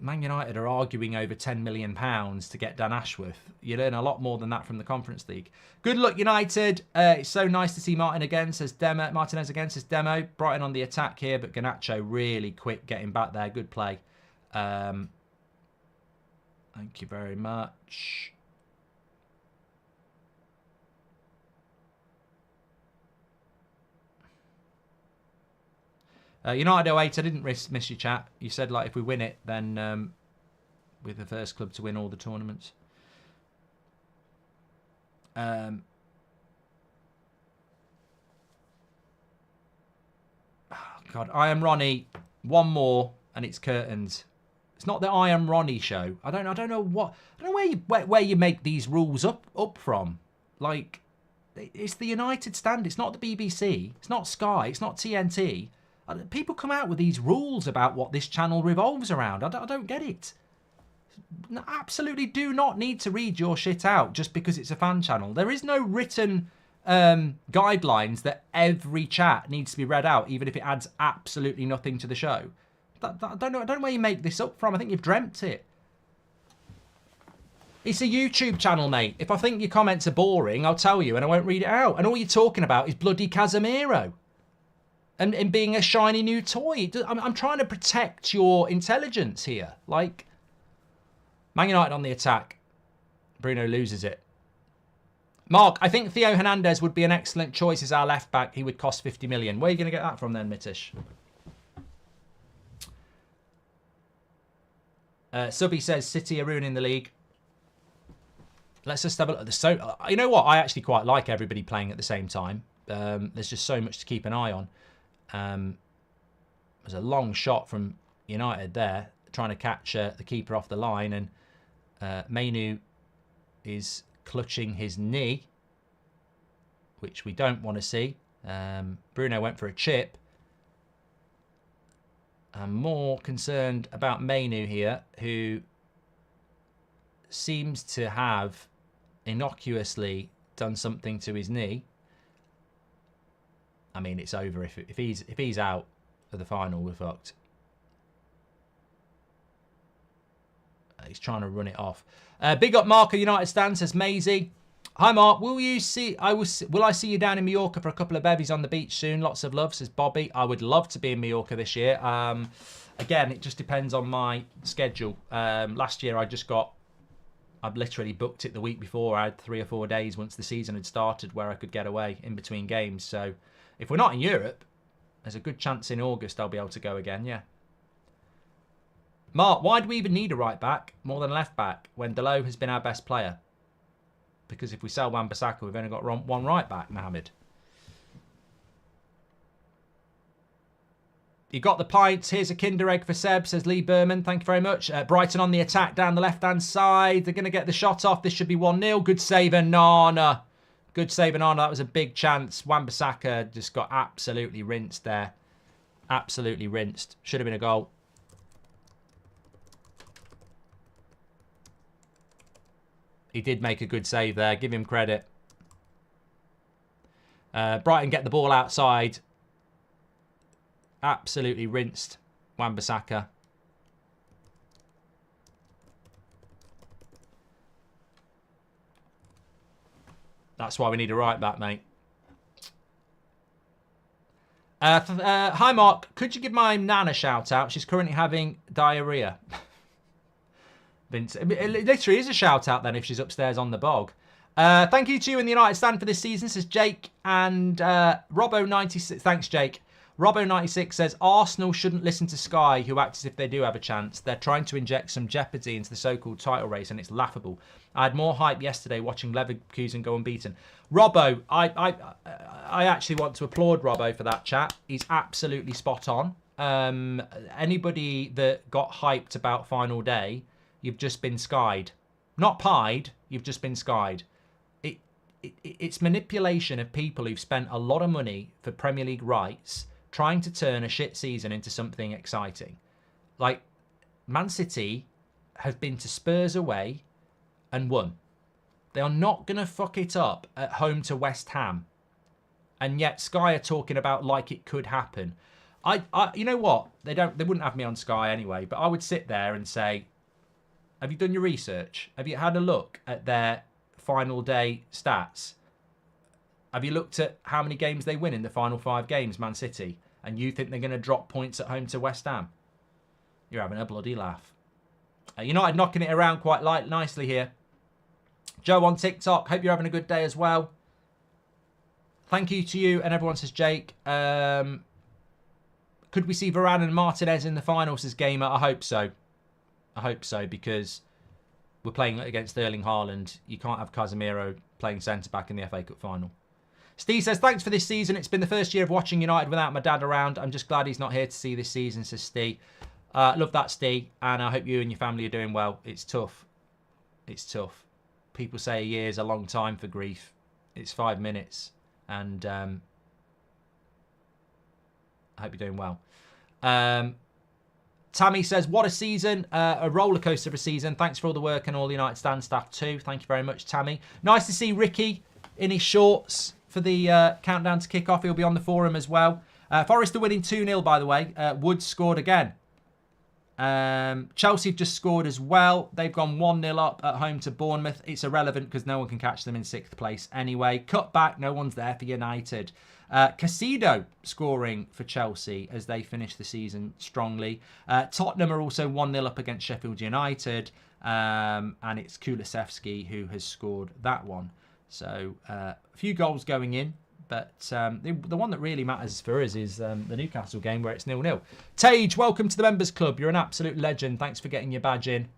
Man United are arguing over £10 million to get Dan Ashworth. You learn a lot more than that from the Conference League. Good luck, United. It's so nice to see Martinez again, says Demo. Brighton on the attack here, but Garnacho really quick getting back there. Good play. Thank you very much. United 08, I didn't miss your chat. You said, like, if we win it, then we're the first club to win all the tournaments. Oh, God, I Am Ronnie. One more, and it's curtains. It's not the I Am Ronnie show. I don't know where you make these rules up from. Like, it's the United stand. It's not the BBC. It's not Sky. It's not TNT. People come out with these rules about what this channel revolves around. I don't get it. Absolutely do not need to read your shit out just because it's a fan channel. There is no written guidelines that every chat needs to be read out, even if it adds absolutely nothing to the show. I don't know where you make this up from. I think you've dreamt it. It's a YouTube channel, mate. If I think your comments are boring, I'll tell you and I won't read it out. And all you're talking about is bloody Casemiro. And being a shiny new toy. I'm trying to protect your intelligence here. Like, Man United on the attack. Bruno loses it. Mark, I think Theo Hernandez would be an excellent choice as our left back. He would cost 50 million. Where are you going to get that from then, Mitish? Subby says City are ruining the league. Let's just have a look. You know what? I actually quite like everybody playing at the same time. There's just so much to keep an eye on. There's a long shot from United there, trying to catch the keeper off the line, and Mainu is clutching his knee, which we don't want to see. Bruno went for a chip. I'm more concerned about Mainu here, who seems to have innocuously done something to his knee. I mean, it's over. If he's out of the final, we're fucked. He's trying to run it off. Big up Mark of United Stand, says Maisie. Hi Mark, will I see you down in Mallorca for a couple of bevies on the beach soon? Lots of love, says Bobby. I would love to be in Mallorca this year. Again, it just depends on my schedule. Last year I'd literally booked it the week before. I had 3 or 4 days once the season had started where I could get away in between games. So if we're not in Europe, there's a good chance in August I'll be able to go again, yeah. Mark, why do we even need a right back more than a left back when Dalot has been our best player? Because if we sell Wan-Bissaka, we've only got one right back, Mohamed. You got the pints. Here's a Kinder Egg for Seb, says Lee Berman. Thank you very much. Brighton on the attack down the left-hand side. They're going to get the shot off. This should be 1-0. Good save, Nana. Good save, Nana. That was a big chance. Wan-Bissaka just got absolutely rinsed there. Absolutely rinsed. Should have been a goal. He did make a good save there. Give him credit. Brighton get the ball outside. Absolutely rinsed Wan-Bissaka. That's why we need a right back, mate. Hi, Mark. Could you give my Nan a shout out? She's currently having diarrhea. It literally is a shout out then if she's upstairs on the bog. Thank you to you in the United Stand for this season, says Jake. And Robbo96, thanks Jake. Robbo96 says Arsenal shouldn't listen to Sky, who act as if they do have a chance. They're trying to inject some jeopardy into the so-called title race, and it's laughable. I had more hype yesterday watching Leverkusen go unbeaten. Robbo, I actually want to applaud Robbo for that chat. He's absolutely spot on. Anybody that got hyped about final day, you've just been skied. Not pied, you've just been skied. It's manipulation of people who've spent a lot of money for Premier League rights trying to turn a shit season into something exciting. Like, Man City have been to Spurs away and won. They are not going to fuck it up at home to West Ham. And yet Sky are talking about like it could happen. I you know what? They wouldn't have me on Sky anyway, but I would sit there and say, have you done your research? Have you had a look at their final day stats? Have you looked at how many games they win in the final 5 games, Man City? And you think they're going to drop points at home to West Ham? You're having a bloody laugh. United knocking it around quite nicely here. Joe on TikTok, hope you're having a good day as well. Thank you to you and everyone, says Jake. Could we see Varane and Martinez in the final, says Gamer? I hope so. I hope so, because we're playing against Erling Haaland. You can't have Casemiro playing centre-back in the FA Cup final. Steve says, thanks for this season. It's been the first year of watching United without my dad around. I'm just glad he's not here to see this season, says Steve. Love that, Steve. And I hope you and your family are doing well. It's tough. It's tough. People say a year is a long time for grief. It's 5 minutes. And I hope you're doing well. Tammy says, what a season. A roller coaster of a season. Thanks for all the work and all the United Stand staff too. Thank you very much, Tammy. Nice to see Ricky in his shorts for the countdown to kick off. He'll be on the forum as well. Forest are winning 2-0, by the way. Woods scored again. Chelsea have just scored as well. They've gone 1-0 up at home to Bournemouth. It's irrelevant because no one can catch them in 6th place anyway. Cut back, no one's there for United. Casido scoring for Chelsea as they finish the season strongly. Tottenham are also 1-0 up against Sheffield United. And it's Kulusevski who has scored that one. So a few goals going in. But the one that really matters for us is the Newcastle game where it's 0-0. Tage, welcome to the Members Club. You're an absolute legend. Thanks for getting your badge in.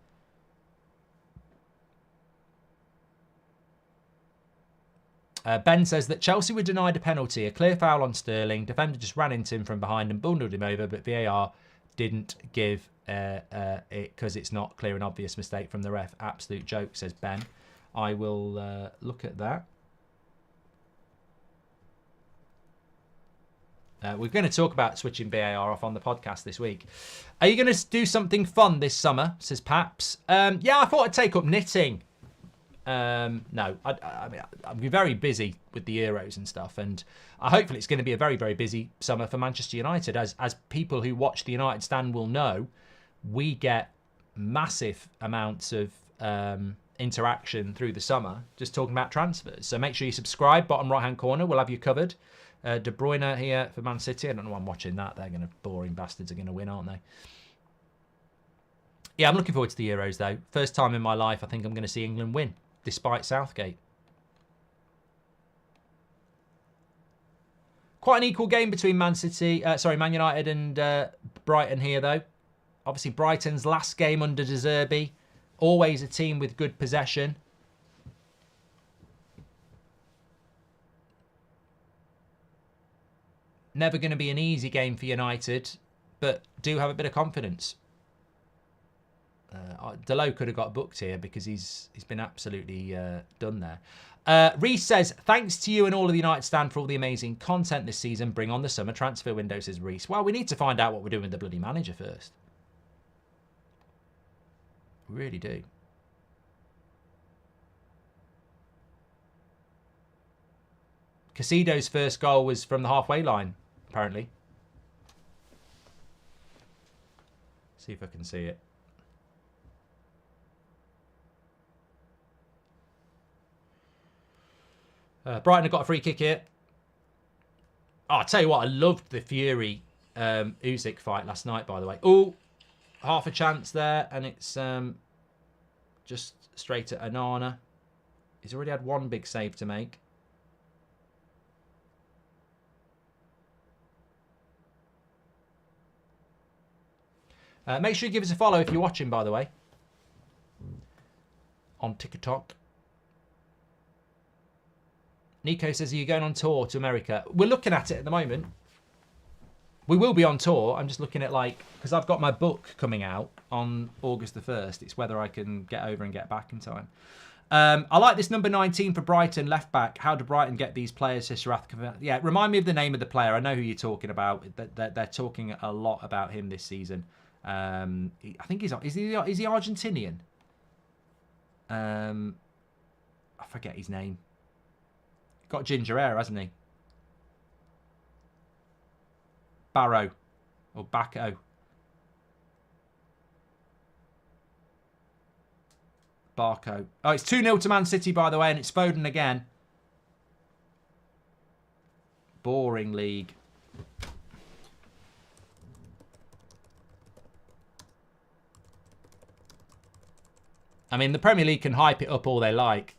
Ben says that Chelsea were denied a penalty, a clear foul on Sterling. Defender just ran into him from behind and bundled him over, but VAR didn't give it because it's not clear and obvious mistake from the ref. Absolute joke, says Ben. I will look at that. We're going to talk about switching VAR off on the podcast this week. Are you going to do something fun this summer, says Paps? Yeah, I thought I'd take up knitting. No, I mean, I'll be very busy with the Euros and stuff. And hopefully it's going to be a very, very busy summer for Manchester United. As people who watch the United Stand will know, we get massive amounts of interaction through the summer just talking about transfers. So make sure you subscribe. Bottom right-hand corner, we'll have you covered. De Bruyne here for Man City. I don't know why I'm watching that. They're going to, boring bastards are going to win, aren't they? Yeah, I'm looking forward to the Euros, though. First time in my life I think I'm going to see England win, despite Southgate. Quite an equal game between Man United and Brighton here, though. Obviously, Brighton's last game under De Zerbi. Always a team with good possession. Never going to be an easy game for United, but do have a bit of confidence. Delo could have got booked here because he's been absolutely done there. Reese says, thanks to you and all of the United Stand for all the amazing content this season. Bring on the summer transfer window, says Reese. Well, we need to find out what we're doing with the bloody manager first. We really do. Casido's first goal was from the halfway line, apparently. See if I can see it. Brighton have got a free kick here. Oh, I'll tell you what, I loved the Fury Usyk fight last night, by the way. Oh, half a chance there, and it's just straight at Anana. He's already had one big save to make. Make sure you give us a follow if you're watching, by the way, on TikTok. Nico says, are you going on tour to America? We're looking at it at the moment. We will be on tour. I'm just looking at, like, because I've got my book coming out on August the 1st. It's whether I can get over and get back in time. I like this number 19 for Brighton, left back. How do Brighton get these players? Yeah, remind me of the name of the player. I know who you're talking about. They're talking a lot about him this season. I think is he Argentinian? I forget his name. Got ginger hair, hasn't he? Barrow or Bacco. Barco. Oh, it's 2-0 to Man City, by the way, and it's Foden again. Boring league. I mean, the Premier League can hype it up all they like.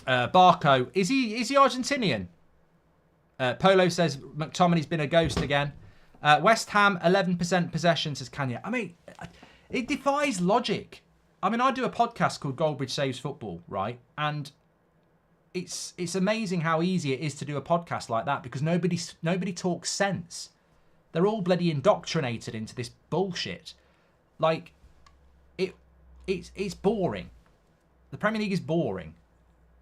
Barco, is he Argentinian? Polo says McTominay's been a ghost again. West Ham 11% possession, says Kanya. I mean, it defies logic. I mean, I do a podcast called Goldbridge Saves Football, right? And it's amazing how easy it is to do a podcast like that because nobody talks sense. They're all bloody indoctrinated into this bullshit. Like, it's boring. The Premier League is boring.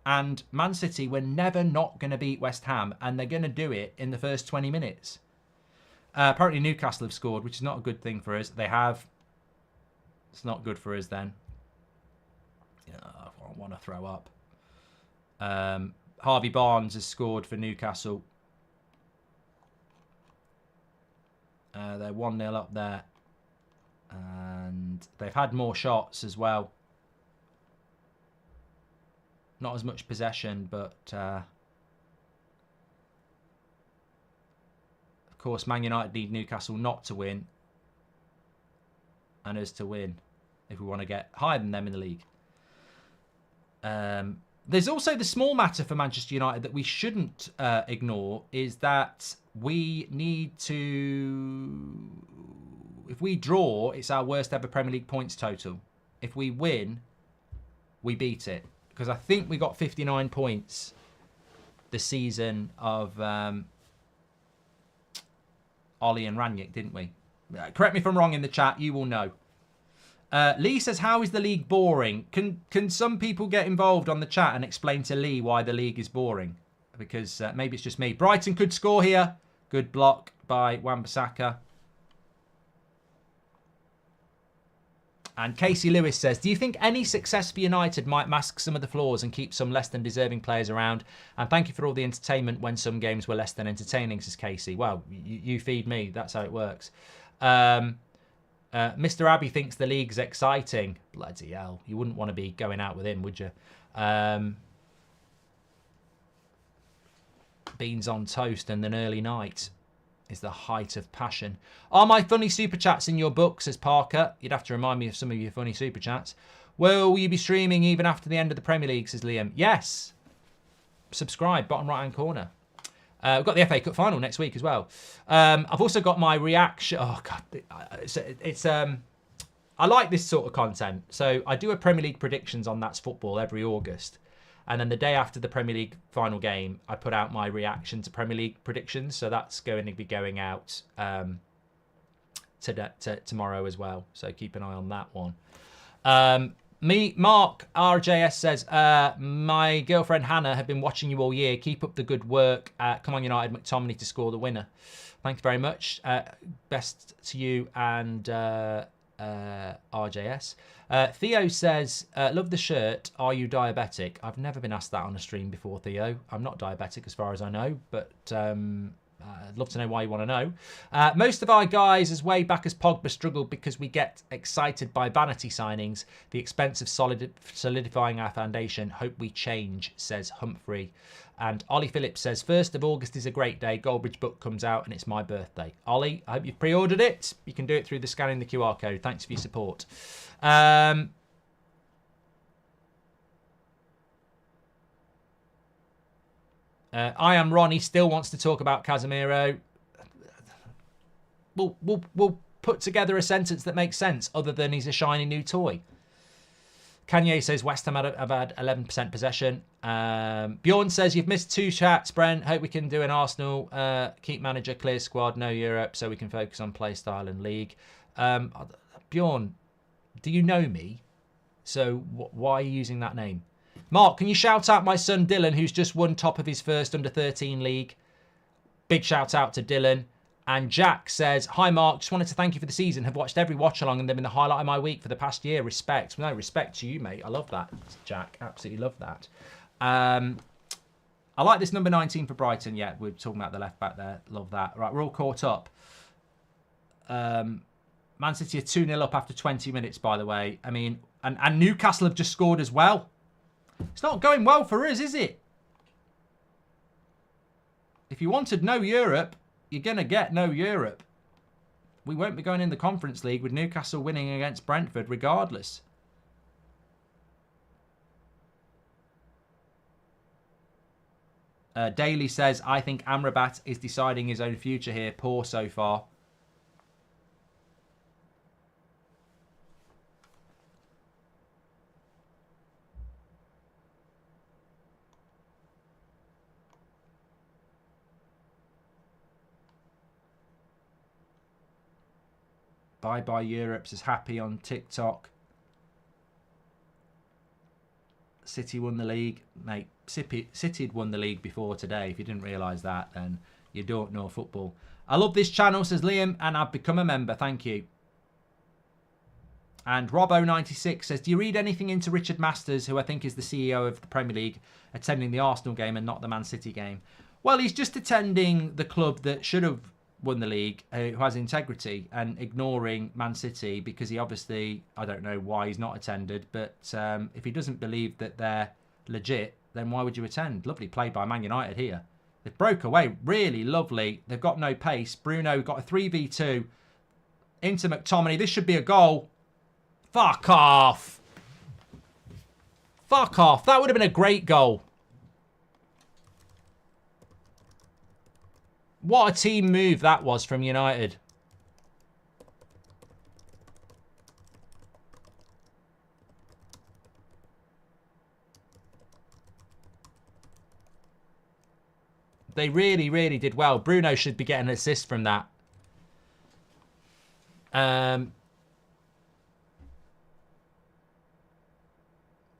And Man City were never not going to beat West Ham, and they're going to do it in the first 20 minutes. Apparently Newcastle have scored, which is not a good thing for us. They have. It's not good for us then. I want to throw up. Harvey Barnes has scored for Newcastle. They're 1-0 up there. And they've had more shots as well. Not as much possession, but of course, Man United need Newcastle not to win and us to win if we want to get higher than them in the league. There's also the small matter for Manchester United that we shouldn't ignore is that we need to... If we draw, it's our worst ever Premier League points total. If we win, we beat it. Because I think we got 59 points the season of Ollie and Ranić, didn't we? Correct me if I'm wrong in the chat. You will know. Lee says, how is the league boring? Can some people get involved on the chat and explain to Lee why the league is boring? Because maybe it's just me. Brighton could score here. Good block by Wan-Bissaka. And Casey Lewis says, do you think any success for United might mask some of the flaws and keep some less than deserving players around? And thank you for all the entertainment when some games were less than entertaining, says Casey. Well, you feed me. That's how it works. Mr. Abbey thinks the league's exciting. Bloody hell. You wouldn't want to be going out with him, would you? Beans on toast and an early night is the height of passion. Are my funny super chats in your book, says Parker? You'd have to remind me of some of your funny super chats. Will you be streaming even after the end of the Premier League, says Liam? Yes. Subscribe, bottom right hand corner. We've got the FA Cup final next week as well. I've also got my reaction. Oh God, it's I like this sort of content. So I do a Premier League predictions on That's Football every August. And then the day after the Premier League final game, I put out my reaction to Premier League predictions. So that's going to be going out tomorrow as well. So keep an eye on that one. Mark RJS says, my girlfriend Hannah have been watching you all year. Keep up the good work. Come on United, McTominay to score the winner. Thanks very much. Best to you and RJS. Theo says, love the shirt. Are you diabetic? I've never been asked that on a stream before, Theo. I'm not diabetic as far as I know, but I'd love to know why you want to know. Most of our guys, as way back as Pogba, struggled because we get excited by vanity signings. The expense of solidifying our foundation. Hope we change, says Humphrey. And Ollie Phillips says, 1st of August is a great day. Goldbridge book comes out and it's my birthday. Ollie, I hope you've pre-ordered it. You can do it through the scanning the QR code. Thanks for your support. I am Ronnie still wants to talk about Casemiro. We'll put together a sentence that makes sense other than he's a shiny new toy. Kanye says West Ham have had 11% possession. Bjorn says you've missed 2 chats, Brent. Hope we can do an Arsenal keep manager, clear squad, no Europe, so we can focus on play style and league. Bjorn, do you know me? So why are you using that name? Mark, can you shout out my son Dylan, who's just won top of his first under-13 league? Big shout out to Dylan. And Jack says, hi Mark, just wanted to thank you for the season. Have watched every watch along and they've been the highlight of my week for the past year. Respect. No, respect to you, mate. I love that, Jack. Absolutely love that. I like this number 19 for Brighton. Yeah, we're talking about the left back there. Love that. Right, we're all caught up. Man City are 2-0 up after 20 minutes, by the way. I mean, and Newcastle have just scored as well. It's not going well for us, is it? If you wanted no Europe, you're going to get no Europe. We won't be going in the Conference League with Newcastle winning against Brentford regardless. Daly says, I think Amrabat is deciding his own future here. Poor so far. Bye Europe's as happy on TikTok. City won the league. Mate, City had won the league before today. If you didn't realise that, then you don't know football. I love this channel, says Liam, and I've become a member. Thank you. And Robbo96 says, do you read anything into Richard Masters, who I think is the CEO of the Premier League, attending the Arsenal game and not the Man City game? Well, he's just attending the club that should have won the league, who has integrity, and ignoring Man City because he obviously, I don't know why he's not attended, but if he doesn't believe that they're legit, then why would you attend? Lovely play by Man United here. They broke away, really lovely. They've got no pace. Bruno got a 3v2 into McTominay. This should be a goal. Fuck off. Fuck off. That would have been a great goal. What a team move that was from United. They really, really did well. Bruno should be getting an assist from that.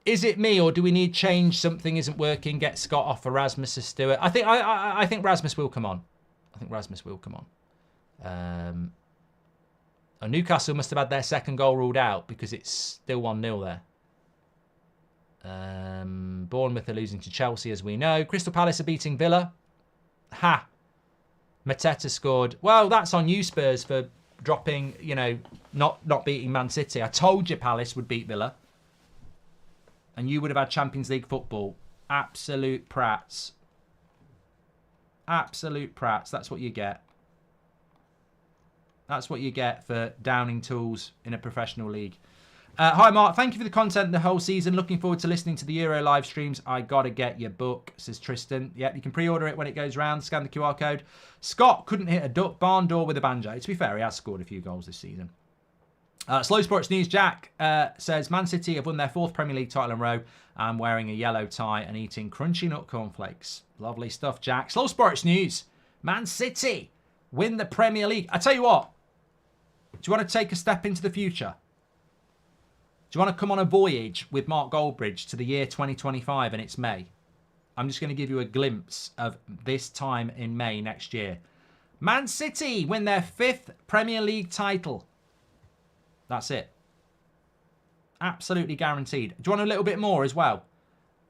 Is it me, or do we need change? Something isn't working. Get Scott off for Rasmus to Stewart. I think Rasmus will come on. I think Rasmus will come on. Newcastle must have had their second goal ruled out because it's still 1-0 there. Bournemouth are losing to Chelsea, as we know. Crystal Palace are beating Villa. Ha! Mateta scored. Well, that's on you, Spurs, for dropping, you know, not beating Man City. I told you Palace would beat Villa. And you would have had Champions League football. Absolute prats. Absolute prats. That's what you get. That's what you get for downing tools in a professional league. Hi, Mark. Thank you for the content the whole season. Looking forward to listening to the Euro live streams. I got to get your book, says Tristan. Yep, you can pre-order it when it goes round. Scan the QR code. Scott couldn't hit a barn door with a banjo. To be fair, he has scored a few goals this season. Slow Sports News Jack says, Man City have won their 4th Premier League title in a row. I'm wearing a yellow tie and eating crunchy nut cornflakes. Lovely stuff, Jack. Slow Sports News. Man City win the Premier League. I tell you what. Do you want to take a step into the future? Do you want to come on a voyage with Mark Goldbridge to the year 2025 and it's May? I'm just going to give you a glimpse of this time in May next year. Man City win their 5th Premier League title. That's it. Absolutely guaranteed. Do you want a little bit more as well?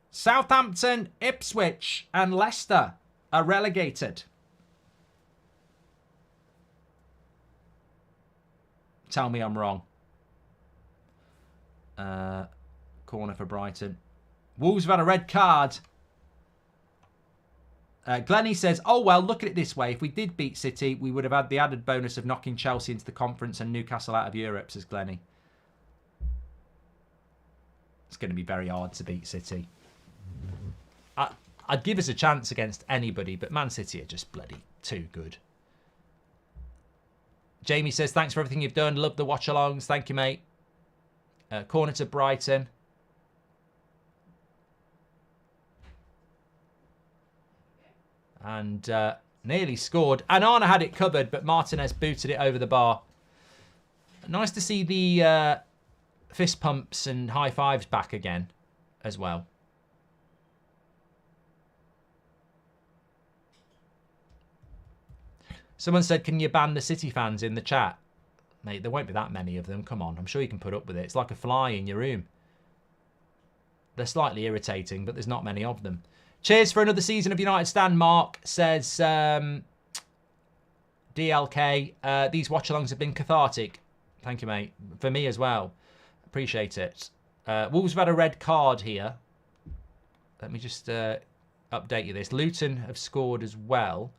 Southampton, Ipswich and Leicester are relegated. Tell me I'm wrong. Corner for Brighton. Wolves have had a red card. Glennie says, oh, well, look at it this way. If we did beat City, we would have had the added bonus of knocking Chelsea into the conference and Newcastle out of Europe, says Glennie. It's going to be very hard to beat City. I'd give us a chance against anybody, but Man City are just bloody too good. Jamie says, thanks for everything you've done. Love the watch-alongs. Thank you, mate. Corner to Brighton. And nearly scored. And Arna had it covered, but Martinez booted it over the bar. Nice to see the fist pumps and high fives back again as well. Someone said, can you ban the City fans in the chat? Mate, there won't be that many of them. Come on, I'm sure you can put up with it. It's like a fly in your room. They're slightly irritating, but there's not many of them. Cheers for another season of United Stand, Mark, says DLK. These watch-alongs have been cathartic. Thank you, mate. For me as well. Appreciate it. Wolves have had a red card here. Let me just update you this. Luton have scored as well.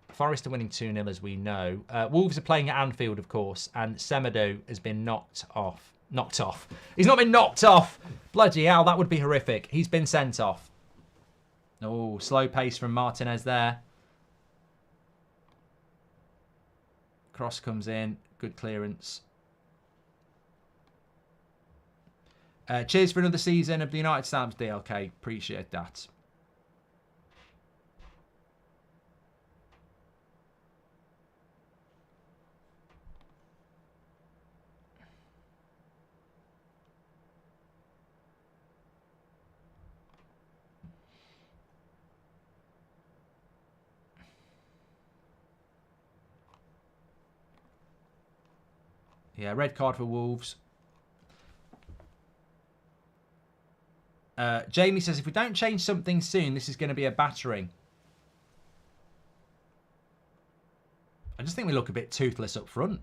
Forest are winning 2-0, as we know. Wolves are playing at Anfield, of course, and Semedo has been knocked off. Knocked off. He's not been knocked off. Bloody hell, that would be horrific. He's been sent off. Oh, slow pace from Martinez there. Cross comes in. Good clearance. Cheers for another season of the United Stamps, DLK. Appreciate that. Yeah, red card for Wolves. Jamie says, if we don't change something soon, this is going to be a battering. I just think we look a bit toothless up front.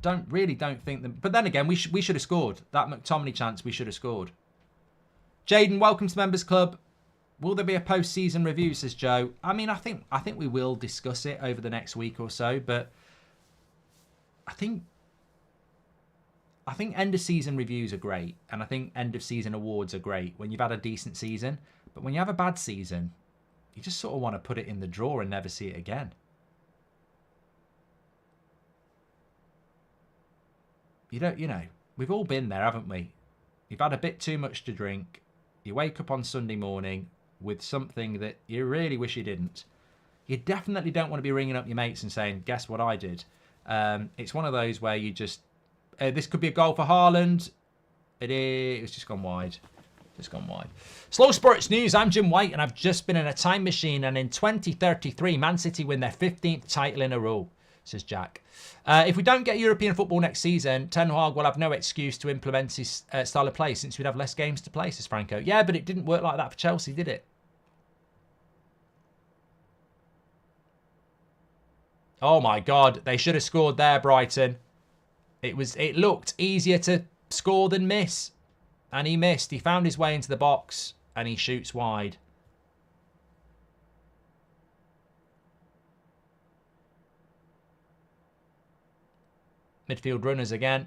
Don't think that. But then again, we should have scored. That McTominay chance, we should have scored. Jaden, welcome to the Members Club. Will there be a post-season review, says Joe. I mean, I think we will discuss it over the next week or so, but I think end of season reviews are great, and I think end of season awards are great when you've had a decent season. But when you have a bad season, you just sort of want to put it in the drawer and never see it again. You know, we've all been there, haven't we? You've had a bit too much to drink. You wake up on Sunday morning with something that you really wish you didn't. You definitely don't want to be ringing up your mates and saying, guess what I did? It's one of those where you just... this could be a goal for Haaland. It is. It's just gone wide. Just gone wide. Slow Sports News. I'm Jim White, and I've just been in a time machine. And in 2033, Man City win their 15th title in a row, says Jack. If we don't get European football next season, Ten Hag will have no excuse to implement his style of play since we'd have less games to play, says Franco. Yeah, but it didn't work like that for Chelsea, did it? Oh my God, they should have scored there, Brighton. It looked easier to score than miss. And he missed. He found his way into the box and he shoots wide. Midfield runners again.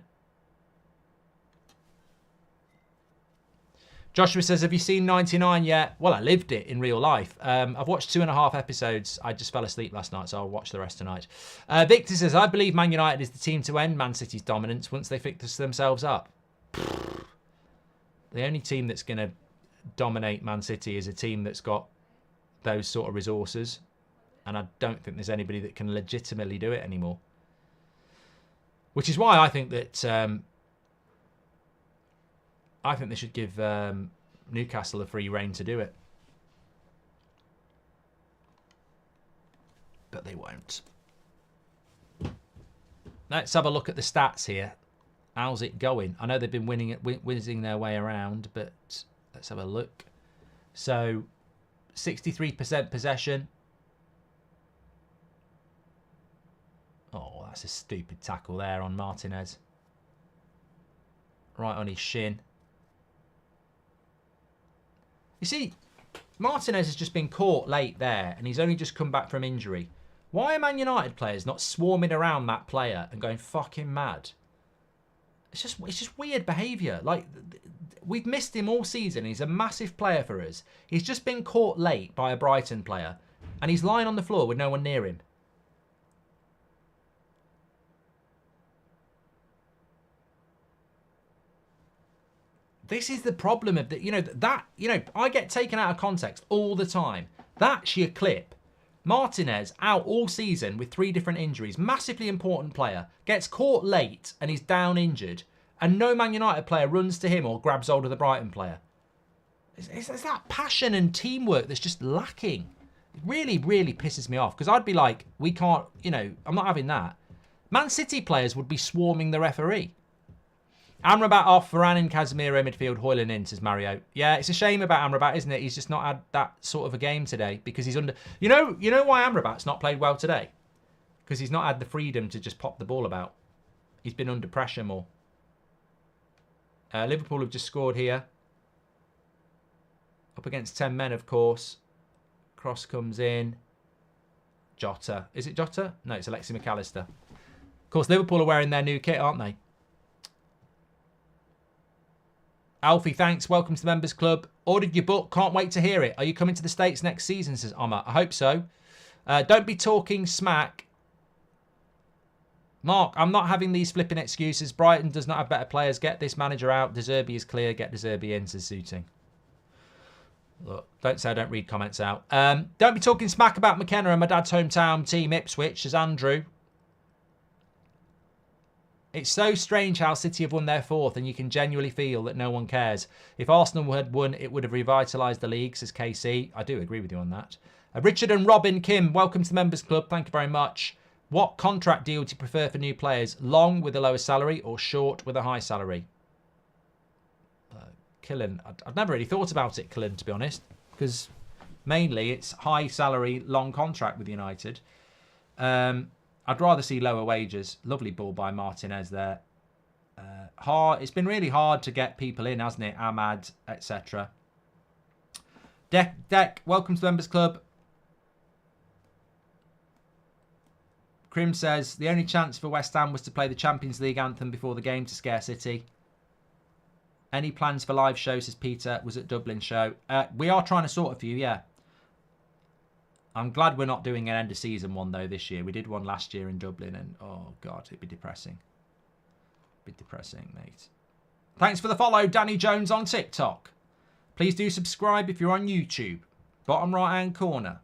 Joshua says, have you seen 99 yet? Well, I lived it in real life. I've watched 2.5 episodes. I just fell asleep last night, so I'll watch the rest tonight. Victor says, I believe Man United is the team to end Man City's dominance once they fix themselves up. The only team that's going to dominate Man City is a team that's got those sort of resources. And I don't think there's anybody that can legitimately do it anymore. Which is why I think that... I think they should give Newcastle a free rein to do it. But they won't. Let's have a look at the stats here. How's it going? I know they've been whizzing their way around, but let's have a look. So, 63% possession. Oh, that's a stupid tackle there on Martinez. Right on his shin. You see, Martinez has just been caught late there, and he's only just come back from injury. Why are Man United players not swarming around that player and going fucking mad? It's just weird behaviour. Like, we've missed him all season. He's a massive player for us. He's just been caught late by a Brighton player, and he's lying on the floor with no one near him. This is the problem of I get taken out of context all the time. That's your clip. Martinez out all season with 3 different injuries. Massively important player. Gets caught late and he's down injured. And no Man United player runs to him or grabs hold of the Brighton player. It's that passion and teamwork that's just lacking. It really, really pisses me off. Because I'd be like, we can't, I'm not having that. Man City players would be swarming the referee. Amrabat off, Varane and Casemiro midfield, Højlund in, says Mario. Yeah, it's a shame about Amrabat, isn't it? He's just not had that sort of a game today because he's under... You know why Amrabat's not played well today? Because he's not had the freedom to just pop the ball about. He's been under pressure more. Liverpool have just scored here. Up against 10 men, of course. Cross comes in. Jota. Is it Jota? No, it's Alexi McAllister. Of course, Liverpool are wearing their new kit, aren't they? Alfie, thanks. Welcome to the Members Club. Ordered your book. Can't wait to hear it. Are you coming to the States next season, says Omar. I hope so. Don't be talking smack. Mark, I'm not having these flipping excuses. Brighton does not have better players. Get this manager out. De Zerbi is clear. Get De Zerbi in, says Suiting. Look, don't say I don't read comments out. Don't be talking smack about McKenna and my dad's hometown team, Ipswich, says Andrew. It's so strange how City have won their 4th and you can genuinely feel that no one cares. If Arsenal had won, it would have revitalised the league, says KC. I do agree with you on that. Richard and Robin Kim, welcome to the Members Club. Thank you very much. What contract deal do you prefer for new players? Long with a lower salary or short with a high salary? Killen. I've never really thought about it, Killen, to be honest, because mainly it's high salary, long contract with United. I'd rather see lower wages. Lovely ball by Martinez there. It's been really hard to get people in, hasn't it? Ahmad, etc. Deck, welcome to the Members Club. Krim says, the only chance for West Ham was to play the Champions League anthem before the game to scare City. Any plans for live shows, says Peter, was at Dublin show. We are trying to sort a few, yeah. I'm glad we're not doing an end of season one though this year. We did one last year in Dublin and oh God, it'd be depressing. Be depressing, mate. Thanks for the follow, Danny Jones on TikTok. Please do subscribe if you're on YouTube. Bottom right hand corner.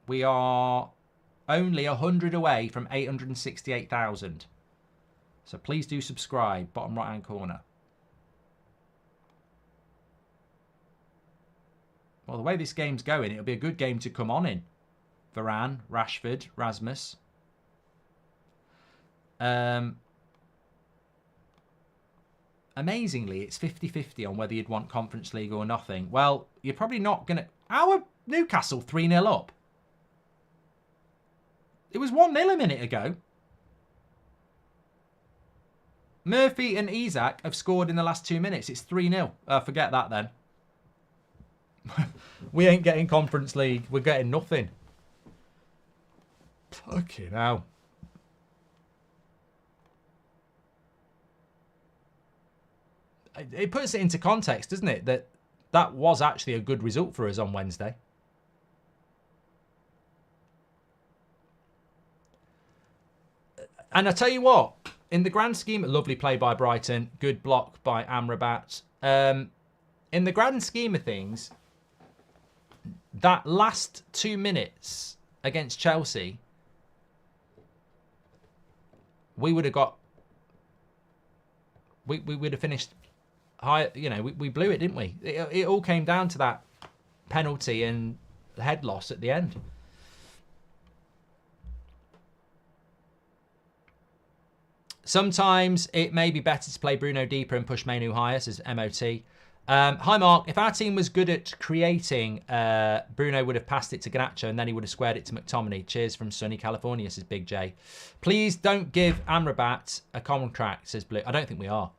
We are only 100 away from 868,000. So please do subscribe, bottom right hand corner. Well, the way this game's going, it'll be a good game to come on in. Varane, Rashford, Rasmus. Amazingly, it's 50-50 on whether you'd want Conference League or nothing. Well, you're probably not going to... Our Newcastle 3-0 up. It was 1-0 a minute ago. Murphy and Isak have scored in the last 2 minutes. It's 3-0. Forget that then. We ain't getting Conference League. We're getting nothing. Fucking hell. It puts it into context, doesn't it? That was actually a good result for us on Wednesday. And I tell you what, in the grand scheme, lovely play by Brighton, good block by Amrabat. In the grand scheme of things, that last 2 minutes against Chelsea, we would have got... We would have finished high. You know, we blew it, didn't we? It all came down to that penalty and the head loss at the end. Sometimes it may be better to play Bruno deeper and push Mainu higher, says MOT. Hi, Mark. If our team was good at creating, Bruno would have passed it to Garnacho and then he would have squared it to McTominay. Cheers from sunny California, says Big J. Please don't give Amrabat a contract, says Blue. I don't think we are.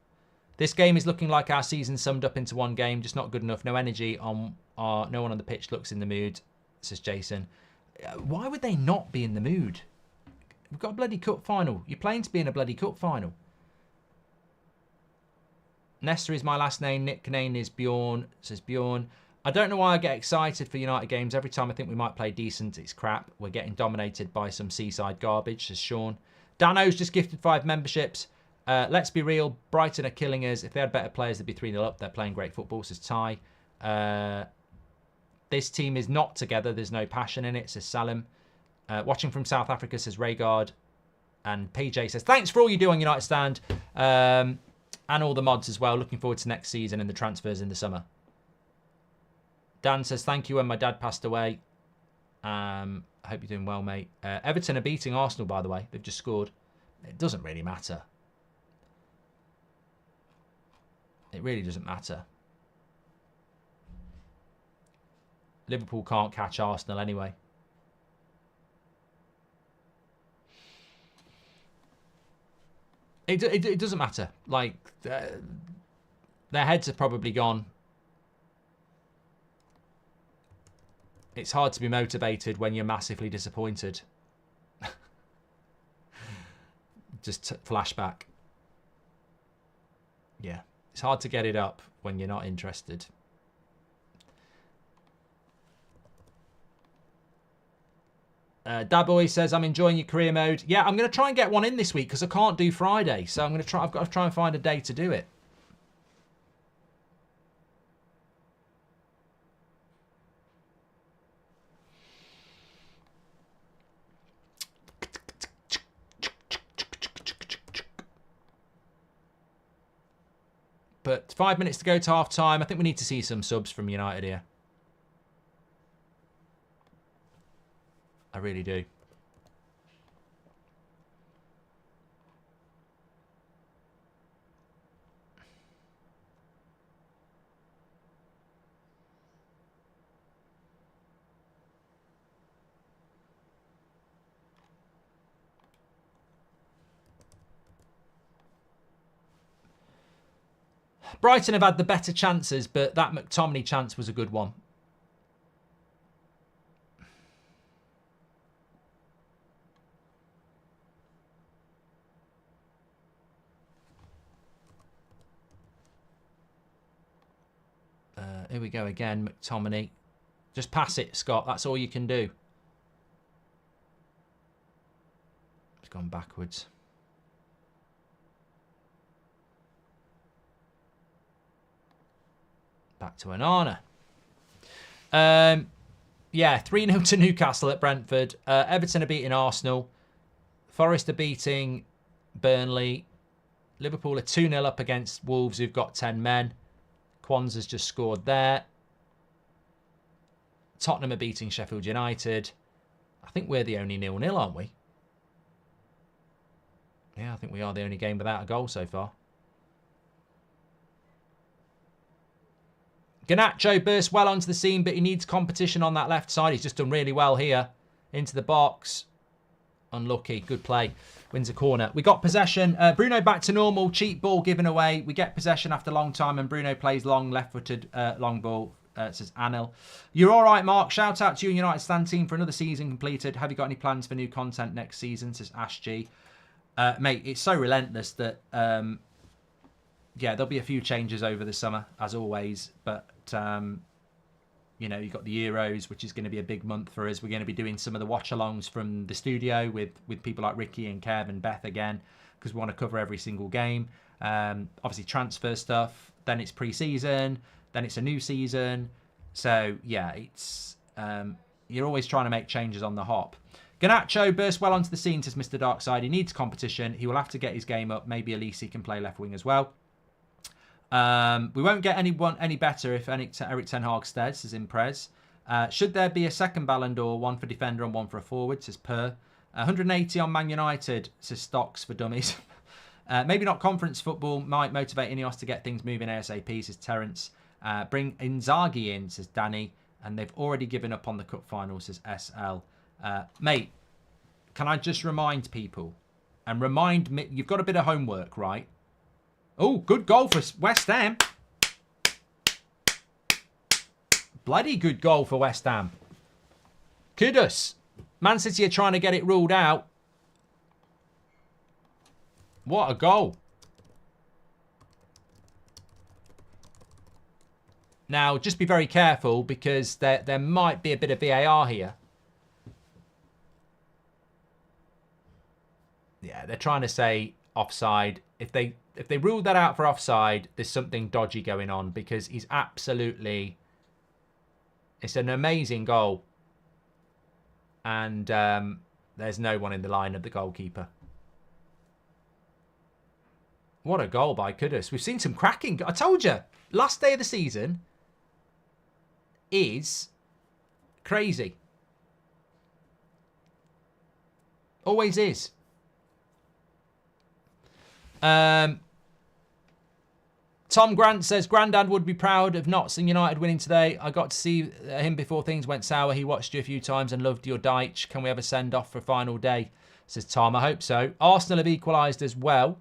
This game is looking like our season summed up into one game, just not good enough. No energy on no one on the pitch looks in the mood, says Jason. Why would they not be in the mood? We've got a bloody cup final. You're playing to be in a bloody cup final. Nesta is my last name. Nickname is Bjorn, says Bjorn. I don't know why I get excited for United games. Every time I think we might play decent, it's crap. We're getting dominated by some seaside garbage, says Sean. Dano's just gifted 5 memberships. Let's be real. Brighton are killing us. If they had better players, they'd be 3-0 up. They're playing great football, says Ty. This team is not together. There's no passion in it, says Salim. Watching from South Africa, says Raygard. And PJ says, thanks for all you do on United Stand. And all the mods as well. Looking forward to next season and the transfers in the summer. Dan says, thank you when my dad passed away. I hope you're doing well, mate. Everton are beating Arsenal, by the way. They've just scored. It doesn't really matter. It really doesn't matter. Liverpool can't catch Arsenal anyway. It doesn't matter. Like, their heads are probably gone. It's hard to be motivated when you're massively disappointed. Just flashback. Yeah. It's hard to get it up when you're not interested. Daboy says, I'm enjoying your career mode. Yeah, I'm going to try and get one in this week because I can't do Friday. So I've got to try and find a day to do it. But 5 minutes to go to half time. I think we need to see some subs from United here. I really do. Brighton have had the better chances, but that McTominay chance was a good one. Here we go again, McTominay. Just pass it, Scott. That's all you can do. It's gone backwards. Back to Onana. Yeah, 3-0 to Newcastle at Brentford. Everton are beating Arsenal. Forest are beating Burnley. Liverpool are 2-0 up against Wolves, who've got 10 men. Kwanzaa's just scored there. Tottenham are beating Sheffield United. I think we're the only 0-0, aren't we? Yeah, I think we are the only game without a goal so far. Garnacho burst well onto the scene, but he needs competition on that left side. He's just done really well here. Into the box. Unlucky. Good play. Wins a corner. We got possession. Bruno back to normal. Cheap ball given away. We get possession after a long time, and Bruno plays long, left-footed, long ball. Says Anil. You're all right, Mark. Shout out to you and United Stand team for another season completed. Have you got any plans for new content next season? Says Ash G. Mate, it's so relentless that... yeah, there'll be a few changes over the summer, as always. But, you know, you've got the Euros, which is going to be a big month for us. We're going to be doing some of the watch-alongs from the studio with people like Ricky and Kev and Beth again, because we want to cover every single game. Obviously, transfer stuff. Then it's pre-season. Then it's a new season. So, yeah, it's you're always trying to make changes on the hop. Garnacho burst well onto the scene, says Mr. Darkside. He needs competition. He will have to get his game up. Maybe Elise can play left wing as well. We won't get anyone any better if Eric Ten Hag stays, says Imprez. Should there be a second Ballon d'Or, one for defender and one for a forward, says Per. 180 on Man United, says Stocks for Dummies. Maybe not conference football, might motivate Ineos to get things moving ASAP, says Terence. Bring Inzaghi in, says Danny. And they've already given up on the cup final, says SL. Mate, can I just remind people, and remind me, you've got a bit of homework, right? Oh, good goal for West Ham. Bloody good goal for West Ham. Kudos. Man City are trying to get it ruled out. What a goal. Now, just be very careful because there might be a bit of VAR here. Yeah, they're trying to say offside. If they ruled that out for offside, there's something dodgy going on because he's absolutely... It's an amazing goal. And there's no one in the line of the goalkeeper. What a goal by Kudus. We've seen some cracking... I told you, last day of the season is crazy. Always is. Tom Grant says, Grandad would be proud of Notts and United winning today. I got to see him before things went sour. He watched you a few times and loved your Dyche. Can we have a send-off for final day? Says Tom. I hope so. Arsenal have equalised as well.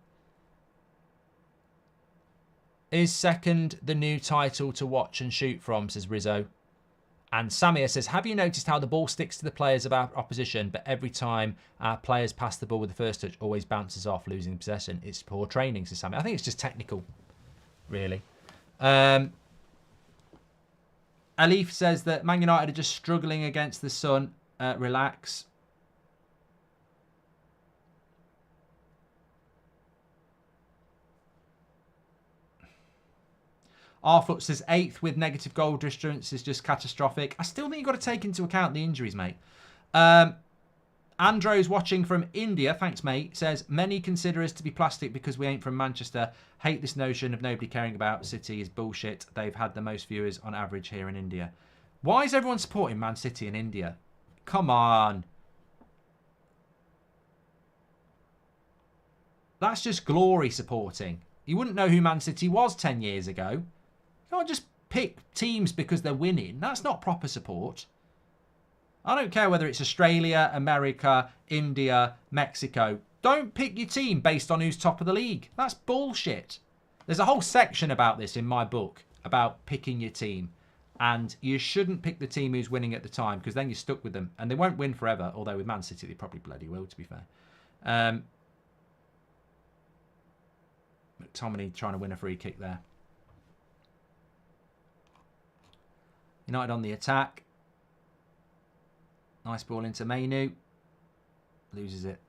Is second the new title to watch and shoot from, says Rizzo. And Samir says, have you noticed how the ball sticks to the players of our opposition, but every time our players pass the ball with the first touch, always bounces off, losing possession? It's poor training, says Samir. I think it's just technical, really. Alif says that Man United are just struggling against the Sun. Relax. Arfoot says 8th with negative goal difference is just catastrophic. I still think you've got to take into account the injuries, mate. Andros watching from India, thanks mate, says many consider us to be plastic because we ain't from Manchester. Hate this notion of nobody caring about City is bullshit. They've had the most viewers on average here in India. Why is everyone supporting Man City in India? Come on. That's just glory supporting. You wouldn't know who Man City was 10 years ago. You can't just pick teams because they're winning. That's not proper support. I don't care whether it's Australia, America, India, Mexico. Don't pick your team based on who's top of the league. That's bullshit. There's a whole section about this in my book, about picking your team. And you shouldn't pick the team who's winning at the time, because then you're stuck with them. And they won't win forever, although with Man City they probably bloody will, to be fair. McTominay trying to win a free kick there. United on the attack. Nice ball into Mainu. Loses it.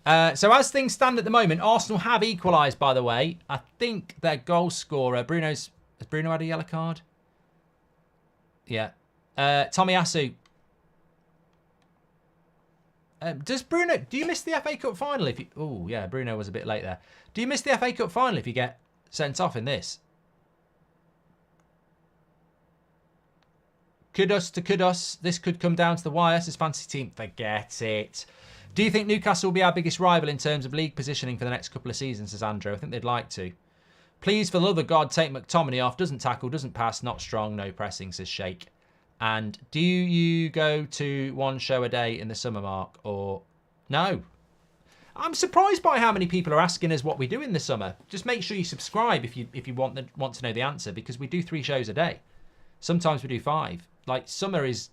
So as things stand at the moment, Arsenal have equalised, by the way. I think their goal scorer, has Bruno had a yellow card? Yeah. Tomiyasu. Do you miss the FA Cup final if you... Oh, yeah, Bruno was a bit late there. Do you miss the FA Cup final if you get sent off in this? Kudos to kudos. This could come down to the wire, says Fantasy Team. Forget it. Do you think Newcastle will be our biggest rival in terms of league positioning for the next couple of seasons, says Andrew? I think they'd like to. Please, for the love of God, take McTominay off. Doesn't tackle, doesn't pass, not strong, no pressing, says Sheikh. And do you go to one show a day in the summer, Mark, or no? I'm surprised by how many people are asking us what we do in the summer. Just make sure you subscribe if you want to know the answer, because we do 3 shows a day. Sometimes we do 5. Like, summer is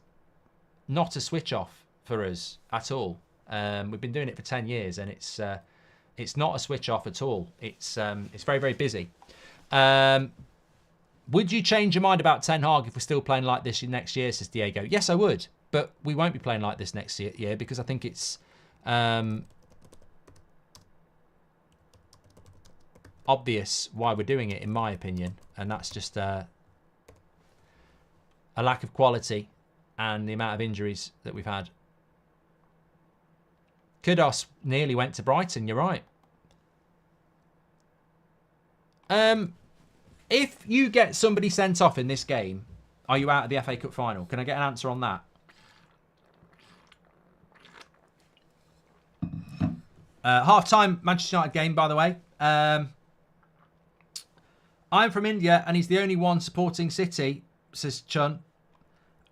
not a switch off for us at all. We've been doing it for 10 years, and it's not a switch off at all. It's very, very busy. Would you change your mind about Ten Hag if we're still playing like this next year, says Diego? Yes, I would. But we won't be playing like this next year because I think it's obvious why we're doing it, in my opinion. And that's just a lack of quality and the amount of injuries that we've had. Kudos nearly went to Brighton, you're right. If you get somebody sent off in this game, are you out of the FA Cup final? Can I get an answer on that? Half-time Manchester United game, by the way. I'm from India and he's the only one supporting City, says Chun.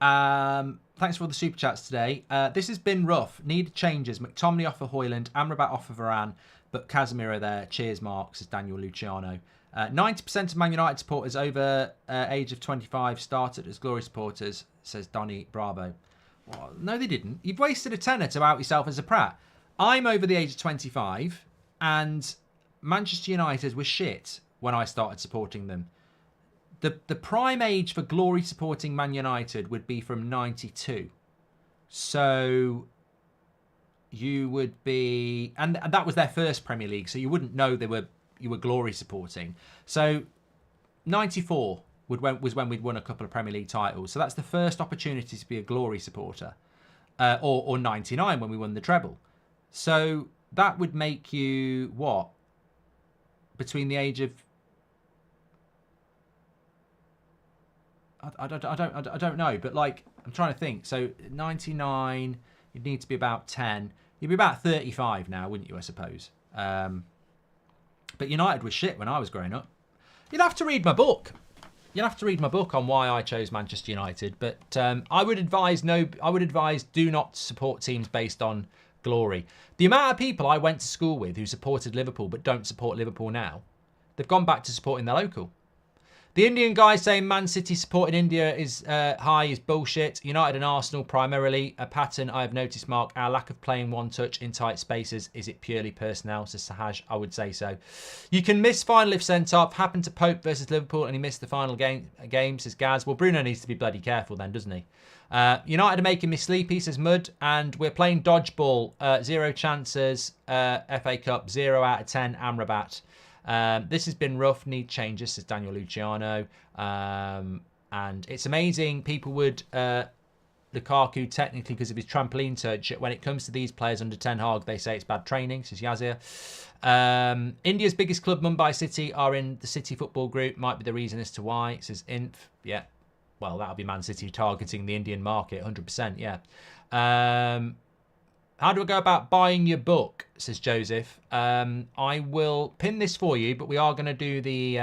Thanks for all the super chats today. This has been rough. Need changes. McTominay off for Hoyland, Amrabat off for Varane, but Casemiro there. Cheers, Mark, says Daniel Luciano. 90% of Man United supporters over age of 25 started as glory supporters, says Donny Bravo. Well, no, they didn't. You've wasted a tenner to out yourself as a prat. I'm over the age of 25, and Manchester United was shit when I started supporting them. the prime age for glory supporting Man United would be from 92. So you would be, and that was their first Premier League, so you wouldn't know you were glory supporting. So 94 was when we'd won a couple of Premier League titles. So that's the first opportunity to be a glory supporter. Or 99 when we won the treble. So that would make you what? Between the age of I don't know, but like I'm trying to think. So 99, you'd need to be about 10. You'd be about 35 now, wouldn't you? I suppose. But United was shit when I was growing up. You'd have to read my book. You'll have to read my book on why I chose Manchester United. But I would advise do not support teams based on glory. The amount of people I went to school with who supported Liverpool but don't support Liverpool now, they've gone back to supporting their local. The Indian guy saying Man City support in India is high is bullshit. United and Arsenal primarily. A pattern I have noticed, Mark. Our lack of playing one touch in tight spaces. Is it purely personnel? Says Sahaj. I would say so. You can miss final if sent off. Happened to Pope versus Liverpool and he missed the final game, says Gaz. Well, Bruno needs to be bloody careful then, doesn't he? United are making me sleepy, says Mud. And we're playing dodgeball. 0 chances. FA Cup. 0 out of 10. Amrabat. This has been rough, need changes, says Daniel Luciano. And it's amazing people would Lukaku technically because of his trampoline touch. When it comes to these players under Ten Hag, they say it's bad training, says Yazir. India's biggest club, Mumbai City, are in the City football group. Might be the reason as to why, says Inf. Yeah, well, that'll be Man City targeting the Indian market, 100%, yeah. How do I go about buying your book, says Joseph. I will pin this for you, but we are going to do the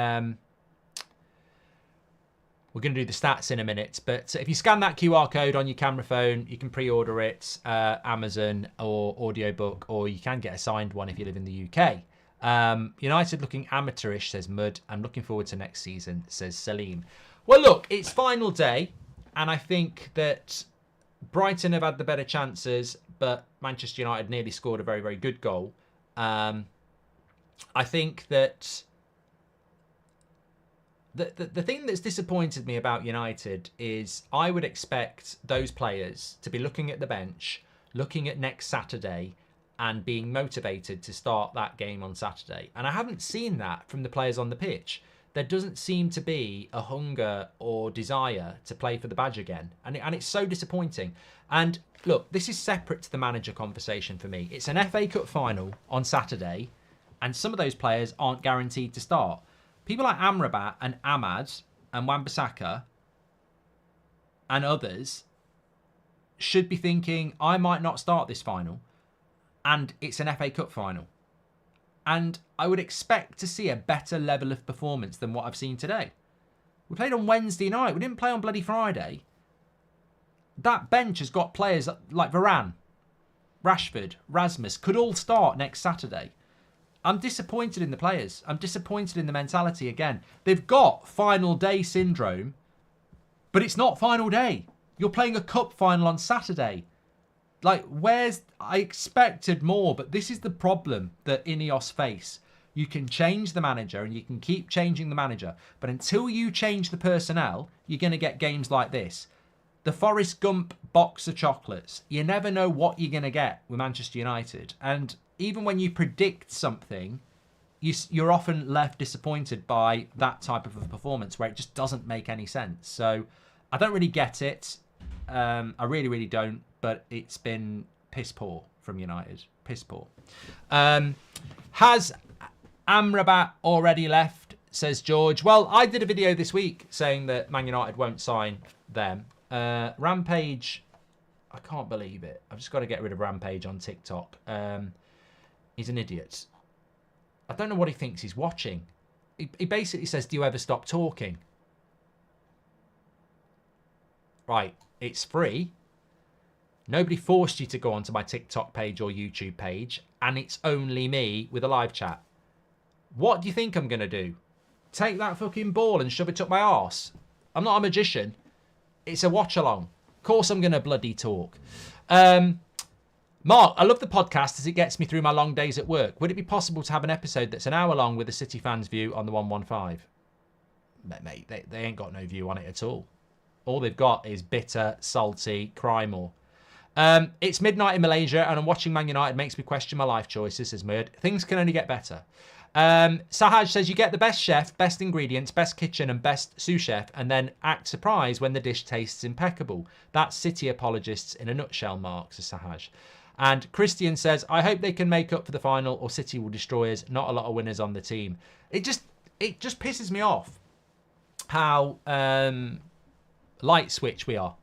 stats in a minute. But if you scan that QR code on your camera phone, you can pre-order it, Amazon or audiobook, or you can get a signed one if you live in the UK. United looking amateurish, says Mud. I'm looking forward to next season, says Salim. Well, look, it's final day, and I think that Brighton have had the better chances, but Manchester United nearly scored a very, very good goal. I think that the thing that's disappointed me about United is I would expect those players to be looking at the bench, looking at next Saturday, and being motivated to start that game on Saturday. And I haven't seen that from the players on the pitch. There doesn't seem to be a hunger or desire to play for the badge again. And it's so disappointing. And look, this is separate to the manager conversation for me. It's an FA Cup final on Saturday, and some of those players aren't guaranteed to start. People like Amrabat and Ahmad and Wan-Bissaka and others should be thinking, I might not start this final, and it's an FA Cup final. And I would expect to see a better level of performance than what I've seen today. We played on Wednesday night. We didn't play on bloody Friday. That bench has got players like Varane, Rashford, Rasmus, could all start next Saturday. I'm disappointed in the players. I'm disappointed in the mentality again. They've got final day syndrome, but it's not final day. You're playing a cup final on Saturday. Like, I expected more, but this is the problem that Ineos face. You can change the manager and you can keep changing the manager, but until you change the personnel, you're going to get games like this. The Forrest Gump box of chocolates. You never know what you're going to get with Manchester United. And even when you predict something, you're often left disappointed by that type of a performance where it just doesn't make any sense. So I don't really get it. I really, really don't. But it's been piss poor from United. Piss poor. Has Amrabat already left, says George. Well, I did a video this week saying that Man United won't sign them. Rampage, I can't believe it. I've just got to get rid of Rampage on TikTok. He's an idiot. I don't know what he thinks he's watching. He basically says, do you ever stop talking? Right, it's free. Nobody forced you to go onto my TikTok page or YouTube page, and it's only me with a live chat. What do you think I'm going to do? Take that fucking ball and shove it up my arse? I'm not a magician. It's a watch-along. Of course I'm going to bloody talk. Mark, I love the podcast as it gets me through my long days at work. Would it be possible to have an episode that's an hour long with a City fan's view on the 115? mate, they ain't got no view on it at all. All they've got is bitter, salty, cry more. It's midnight in Malaysia, and I'm watching Man United makes me question my life choices, says Murd. Things can only get better. Sahaj says you get the best chef, best ingredients, best kitchen, and best sous chef, and then act surprised when the dish tastes impeccable. That's City apologists in a nutshell, Mark, says Sahaj. And Christian says, I hope they can make up for the final, or City will destroy us. Not a lot of winners on the team. It just pisses me off how light switch we are.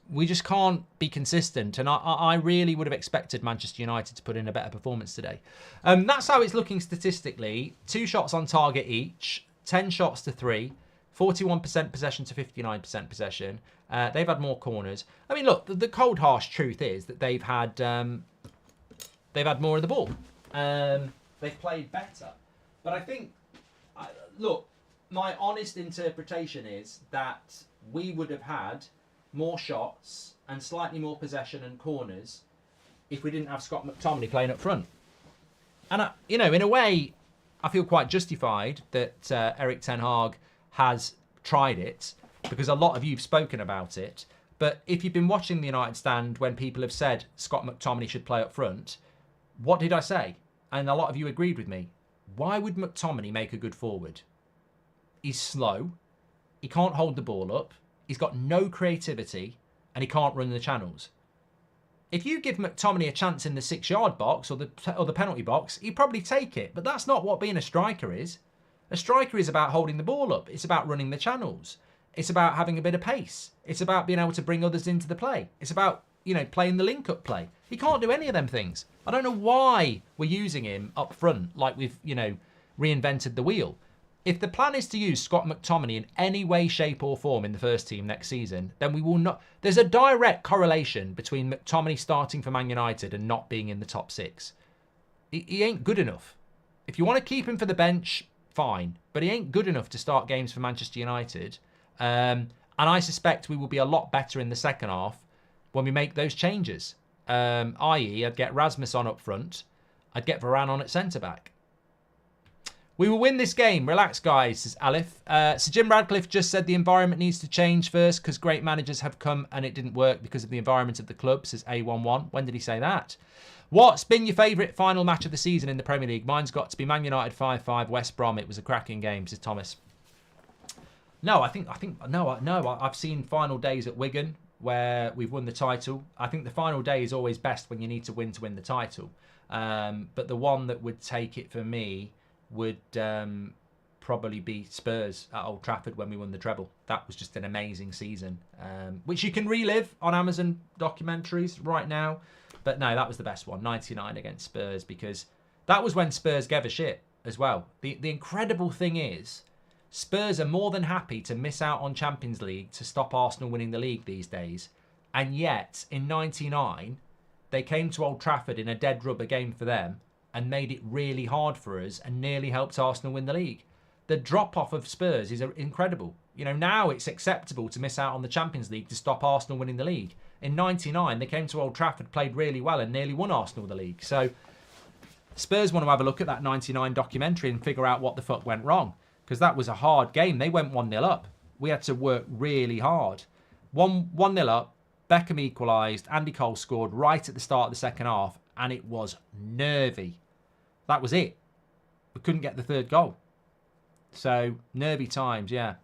We just can't be consistent, and I really would have expected Manchester United to put in a better performance today. That's how it's looking statistically. 2 shots on target each, 10 shots to 3, 41% possession to 59% possession. They've had more corners. I mean, look, the cold, harsh truth is that they've had more of the ball. They've played better. But I think, look, my honest interpretation is that we would have had more shots and slightly more possession and corners if we didn't have Scott McTominay playing up front. And, in a way, I feel quite justified that Erik ten Hag has tried it, because a lot of you have spoken about it. But if you've been watching the United stand when people have said Scott McTominay should play up front, what did I say? And a lot of you agreed with me. Why would McTominay make a good forward? He's slow. He can't hold the ball up. He's got no creativity, and he can't run the channels. If you give McTominay a chance in the 6-yard box or the penalty box, he'd probably take it. But that's not what being a striker is. A striker is about holding the ball up. It's about running the channels. It's about having a bit of pace. It's about being able to bring others into the play. It's about, playing the link-up play. He can't do any of them things. I don't know why we're using him up front like we've, reinvented the wheel. If the plan is to use Scott McTominay in any way, shape or form in the first team next season, then we will not... There's a direct correlation between McTominay starting for Man United and not being in the top 6. He ain't good enough. If you want to keep him for the bench, fine. But he ain't good enough to start games for Manchester United. And I suspect we will be a lot better in the second half when we make those changes. I.e., I'd get Rasmus on up front. I'd get Varane on at centre-back. We will win this game. Relax, guys, says Alif. Sir Jim Radcliffe just said the environment needs to change first because great managers have come and it didn't work because of the environment of the club, says A11. When did he say that? What's been your favourite final match of the season in the Premier League? Mine's got to be Man United 5-5, West Brom. It was a cracking game, says Thomas. No, I've seen final days at Wigan where we've won the title. I think the final day is always best when you need to win the title. But the one that would take it for me would probably be Spurs at Old Trafford when we won the treble. That was just an amazing season, which you can relive on Amazon documentaries right now. But no, that was the best one, 99 against Spurs, because that was when Spurs gave a shit as well. The incredible thing is, Spurs are more than happy to miss out on Champions League to stop Arsenal winning the league these days. And yet, in 99, they came to Old Trafford in a dead rubber game for them and made it really hard for us and nearly helped Arsenal win the league. The drop-off of Spurs is incredible. Now it's acceptable to miss out on the Champions League to stop Arsenal winning the league. In 99, they came to Old Trafford, played really well and nearly won Arsenal the league. So Spurs want to have a look at that 99 documentary and figure out what the fuck went wrong, because that was a hard game. They went 1-0 up. We had to work really hard. 1-0 up, Beckham equalised, Andy Cole scored right at the start of the second half, and it was nervy. That was it. We couldn't get the third goal. So, nervy times, yeah.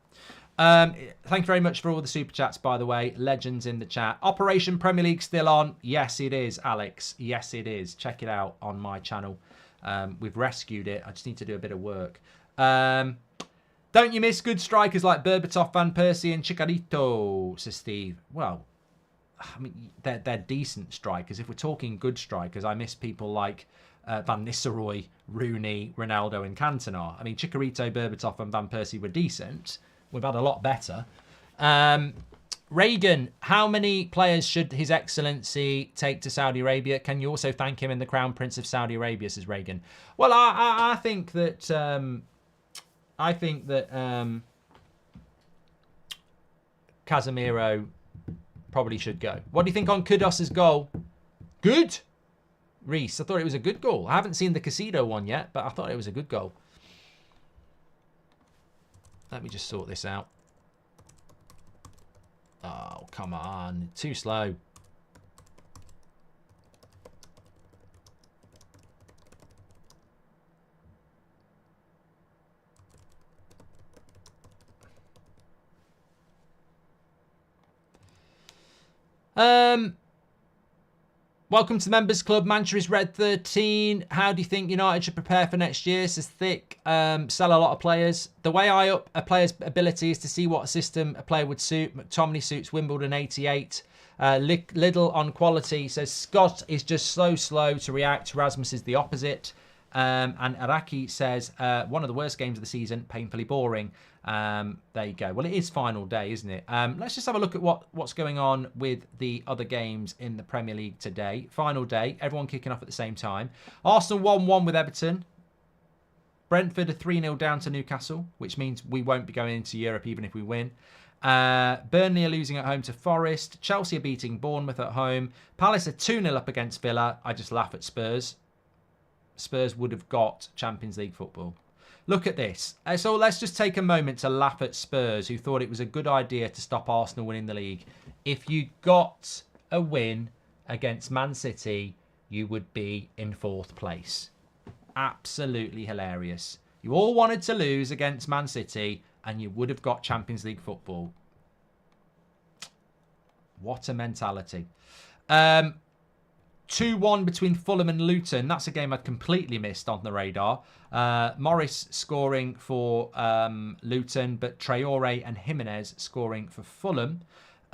Thank you very much for all the super chats, by the way. Legends in the chat. Operation Premier League still on? Yes, it is, Alex. Yes, it is. Check it out on my channel. We've rescued it. I just need to do a bit of work. Don't you miss good strikers like Berbatov, Van Persie and Chicharito, says Steve. Well, I mean, they're decent strikers. If we're talking good strikers, I miss people like Van Nistelrooy, Rooney, Ronaldo and Cantona. I mean, Chicharito, Berbatov and Van Persie were decent. We've had a lot better. Reagan, how many players should His Excellency take to Saudi Arabia? Can you also thank him in the Crown Prince of Saudi Arabia, says Reagan. Well, I think that Casemiro probably should go. What do you think on Kudos's goal? Good. Reese, I thought it was a good goal. I haven't seen the Casido one yet, but I thought it was a good goal. Let me just sort this out. Oh, come on. Too slow. Welcome to the Members Club. Manchester is red 13. How do you think United should prepare for next year? Says Thick. Sell a lot of players. The way I up a player's ability is to see what system a player would suit. McTominay suits Wimbledon 88. Little on quality. Says Scott is just so slow to react. Rasmus is the opposite. And Araki says, one of the worst games of the season, painfully boring. There you go. Well, it is final day, isn't it? Let's just have a look at what's going on with the other games in the Premier League today. Final day, everyone kicking off at the same time. Arsenal 1-1 with Everton. Brentford are 3-0 down to Newcastle, which means we won't be going into Europe even if we win. Burnley are losing at home to Forest. Chelsea are beating Bournemouth at home. Palace are 2-0 up against Villa. I just laugh at Spurs. Spurs would have got Champions League football. Look at this. So let's just take a moment to laugh at Spurs, who thought it was a good idea to stop Arsenal winning the league. If you got a win against Man City, you would be in 4th place. Absolutely hilarious. You all wanted to lose against Man City, and you would have got Champions League football. What a mentality. 2-1 between Fulham and Luton. That's a game I'd completely missed on the radar. Morris scoring for Luton, but Traore and Jimenez scoring for Fulham.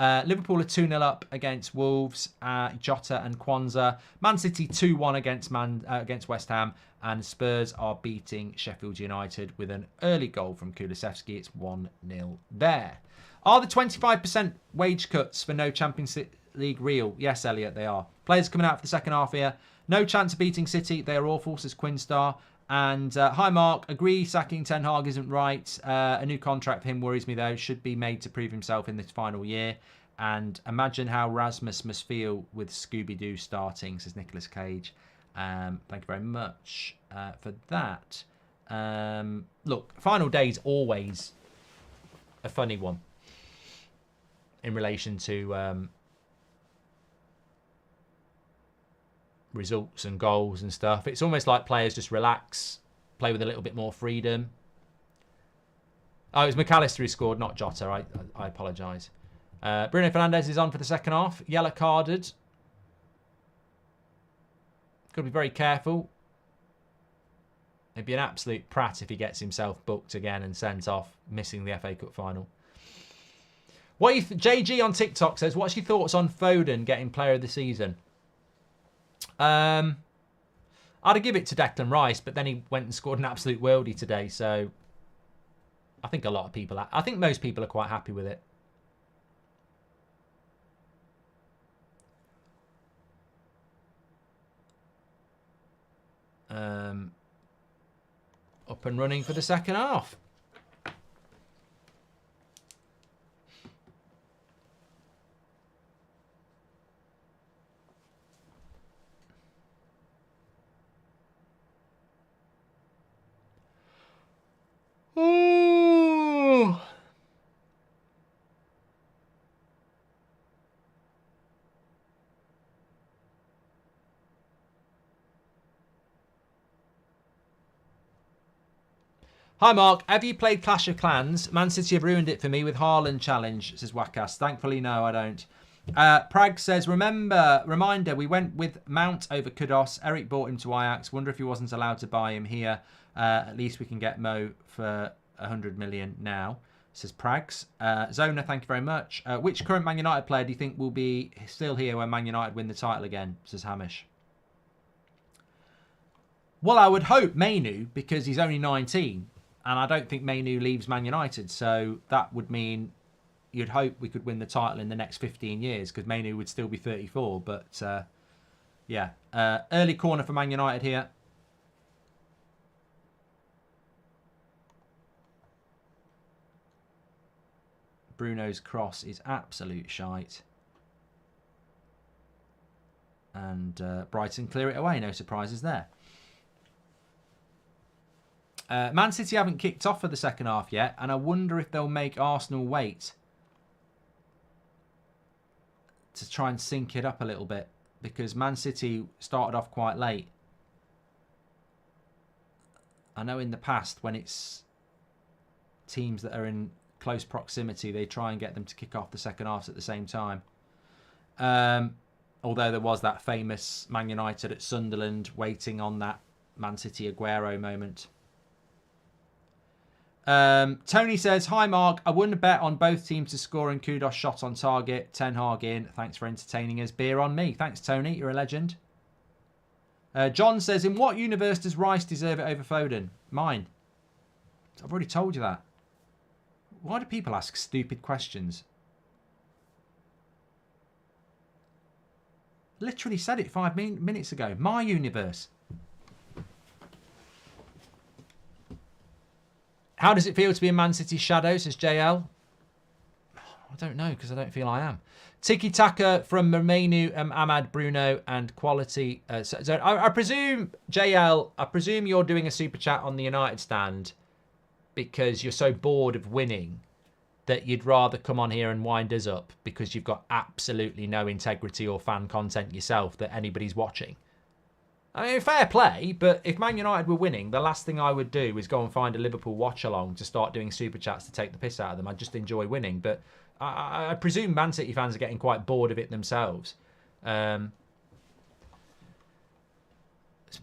Liverpool are 2-0 up against Wolves. Jota and Kwanzaa. Man City 2-1 against West Ham. And Spurs are beating Sheffield United with an early goal from Kulusevski. It's 1-0 there. Are the 25% wage cuts for no Champions League real? Yes, Elliot, they are. Players coming out for the second half here. No chance of beating City. They are awful, says Quinstar. And hi, Mark. Agree sacking Ten Hag isn't right. A new contract for him worries me, though. Should be made to prove himself in this final year. And imagine how Rasmus must feel with Scooby-Doo starting, says Nicolas Cage. Thank you very much for that. Look, final day is always a funny one in relation to results and goals and stuff. It's almost like players just relax, play with a little bit more freedom. Oh, it was McAllister who scored, not Jota. I apologise. Bruno Fernandes is on for the second half. Yellow carded. Got to be very careful. It'd be an absolute prat if he gets himself booked again and sent off, missing the FA Cup final. What JG on TikTok says, what's your thoughts on Foden getting player of the season? I'd give it to Declan Rice, but then he went and scored an absolute worldie today. So I think I think most people are quite happy with it. Up and running for the second half. Ooh. Hi Mark, have you played Clash of Clans? Man City have ruined it for me with Haaland challenge, says Wakas. Thankfully, no, I don't. Prag says, reminder, we went with Mount over Kudos. Eric bought him to Ajax. Wonder if he wasn't allowed to buy him here. At least we can get Mo for 100 million now, says Prags. Zona, thank you very much. Which current Man United player do you think will be still here when Man United win the title again, says Hamish. Well, I would hope Mainu, because he's only 19. And I don't think Mainu leaves Man United. So that would mean you'd hope we could win the title in the next 15 years because Mainu would still be 34. But, yeah. Early corner for Man United here. Bruno's cross is absolute shite. And Brighton clear it away. No surprises there. Man City haven't kicked off for the second half yet, and I wonder if they'll make Arsenal wait to try and sync it up a little bit, because Man City started off quite late. I know in the past, when it's teams that are in close proximity, they try and get them to kick off the second halves at the same time. Although there was that famous Man United at Sunderland waiting on that Man City Aguero moment. Tony says, hi Mark, I wouldn't bet on both teams to score and kudos shot on target. Ten Hag in. Thanks for entertaining us. Beer on me. Thanks, Tony. You're a legend. John says, in what universe does Rice deserve it over Foden? Mine. I've already told you that. Why do people ask stupid questions? Literally said it 5 minutes ago. My universe. How does it feel to be in Man City's shadow, says JL? I don't know, because I don't feel I am. Tiki Taka from Mermenu, Ahmad, Bruno, and Quality. So I presume, JL, I presume you're doing a super chat on the United stand because you're so bored of winning that you'd rather come on here and wind us up because you've got absolutely no integrity or fan content yourself that anybody's watching. I mean, fair play, but if Man United were winning, the last thing I would do is go and find a Liverpool watch-along to start doing super chats to take the piss out of them. I just enjoy winning, but I presume Man City fans are getting quite bored of it themselves. It's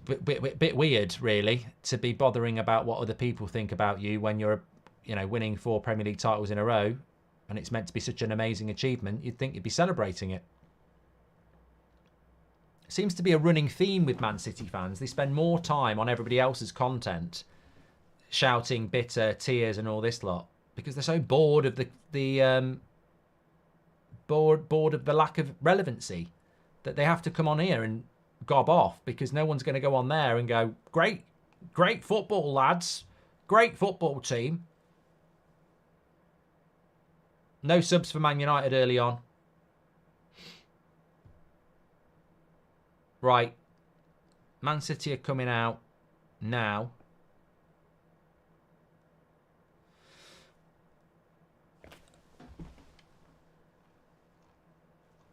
a bit weird, really, to be bothering about what other people think about you when you're, winning 4 Premier League titles in a row, and it's meant to be such an amazing achievement. You'd think you'd be celebrating it. Seems to be a running theme with Man City fans. They spend more time on everybody else's content, shouting bitter tears and all this lot, because they're so bored of bored of the lack of relevancy that they have to come on here and gob off, because no one's going to go on there and go, great football, lads, great football team. No subs for Man United early on. Right, Man City are coming out now.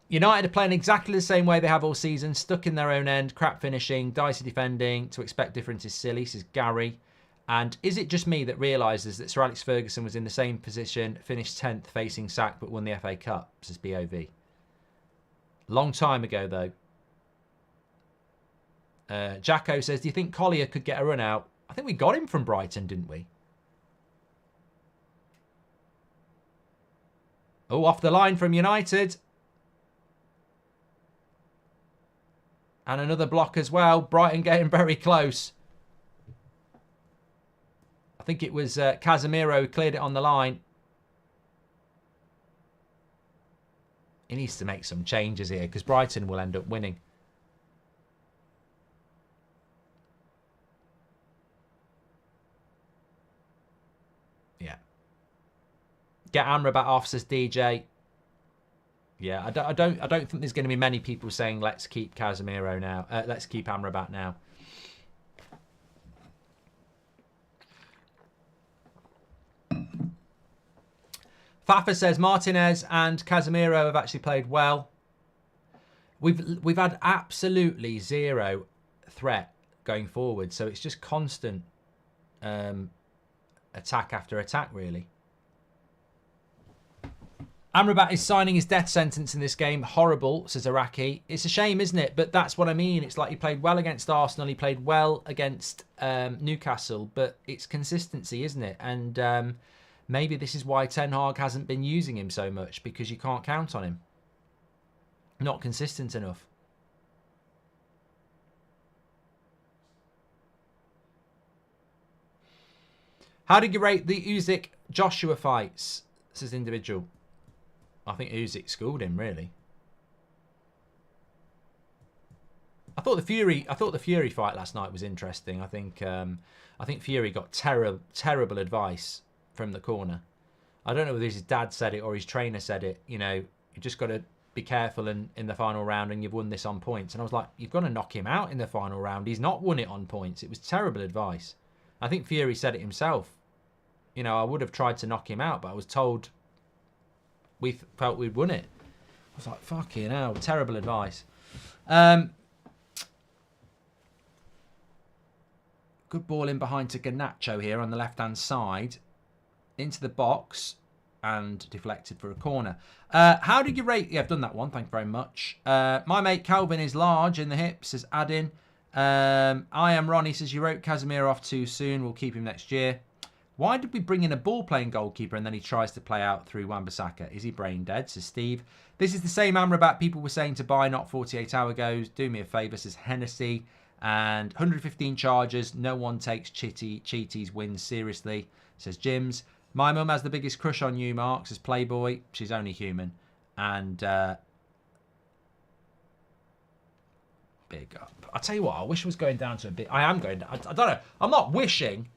United are playing exactly the same way they have all season, stuck in their own end, crap finishing, dicey defending. To expect different is silly, says Gary. And is it just me that realises that Sir Alex Ferguson was in the same position, finished 10th facing sack, but won the FA Cup, says BOV. Long time ago, though. Jacko says, do you think Collier could get a run out? I think we got him from Brighton, didn't we? Oh, off the line from United. And another block as well. Brighton getting very close. I think it was Casemiro who cleared it on the line. He needs to make some changes here because Brighton will end up winning. Yeah. Get Amrabat off, says DJ. Yeah, I don't think there's going to be many people saying let's keep Casemiro now. Let's keep Amrabat now. Fafa says Martinez and Casemiro have actually played well. We've had absolutely zero threat going forward, so it's just constant attack after attack, really. Amrabat is signing his death sentence in this game. Horrible, says Iraqi. It's a shame, isn't it? But that's what I mean. It's like he played well against Arsenal. He played well against Newcastle. But it's consistency, isn't it? And maybe this is why Ten Hag hasn't been using him so much, because you can't count on him. Not consistent enough. How did you rate the Usyk-Joshua fights? Says individual. I think Usyk schooled him, really. I thought the Fury fight last night was interesting. I think Fury got terrible advice from the corner. I don't know whether his dad said it or his trainer said it. You know, you just got to be careful in the final round, and you've won this on points. And I was like, you've got to knock him out in the final round. He's not won it on points. It was terrible advice. I think Fury said it himself. You know, I would have tried to knock him out, but I was told we felt we'd won it. I was like, fucking hell, terrible advice. Good ball in behind to Garnacho here on the left-hand side. Into the box and deflected for a corner. How did you rate... Yeah, I've done that one. Thank you very much. My mate Calvin is large in the hips, says Adin. I am Ronnie, says you wrote Casemiro off too soon. We'll keep him next year. Why did we bring in a ball-playing goalkeeper and then he tries to play out through Wan-Bissaka? Is he brain dead, says Steve. This is the same Amrabat people were saying to buy not 48 hour goes. Do me a favour, says Hennessy. And 115 charges. No one takes Cheaty's wins seriously, says Jims. My mum has the biggest crush on you, Mark, says Playboy. She's only human. And big up. I'll tell you what, I wish I was going down to a bit. I am going down. I don't know. I'm not wishing.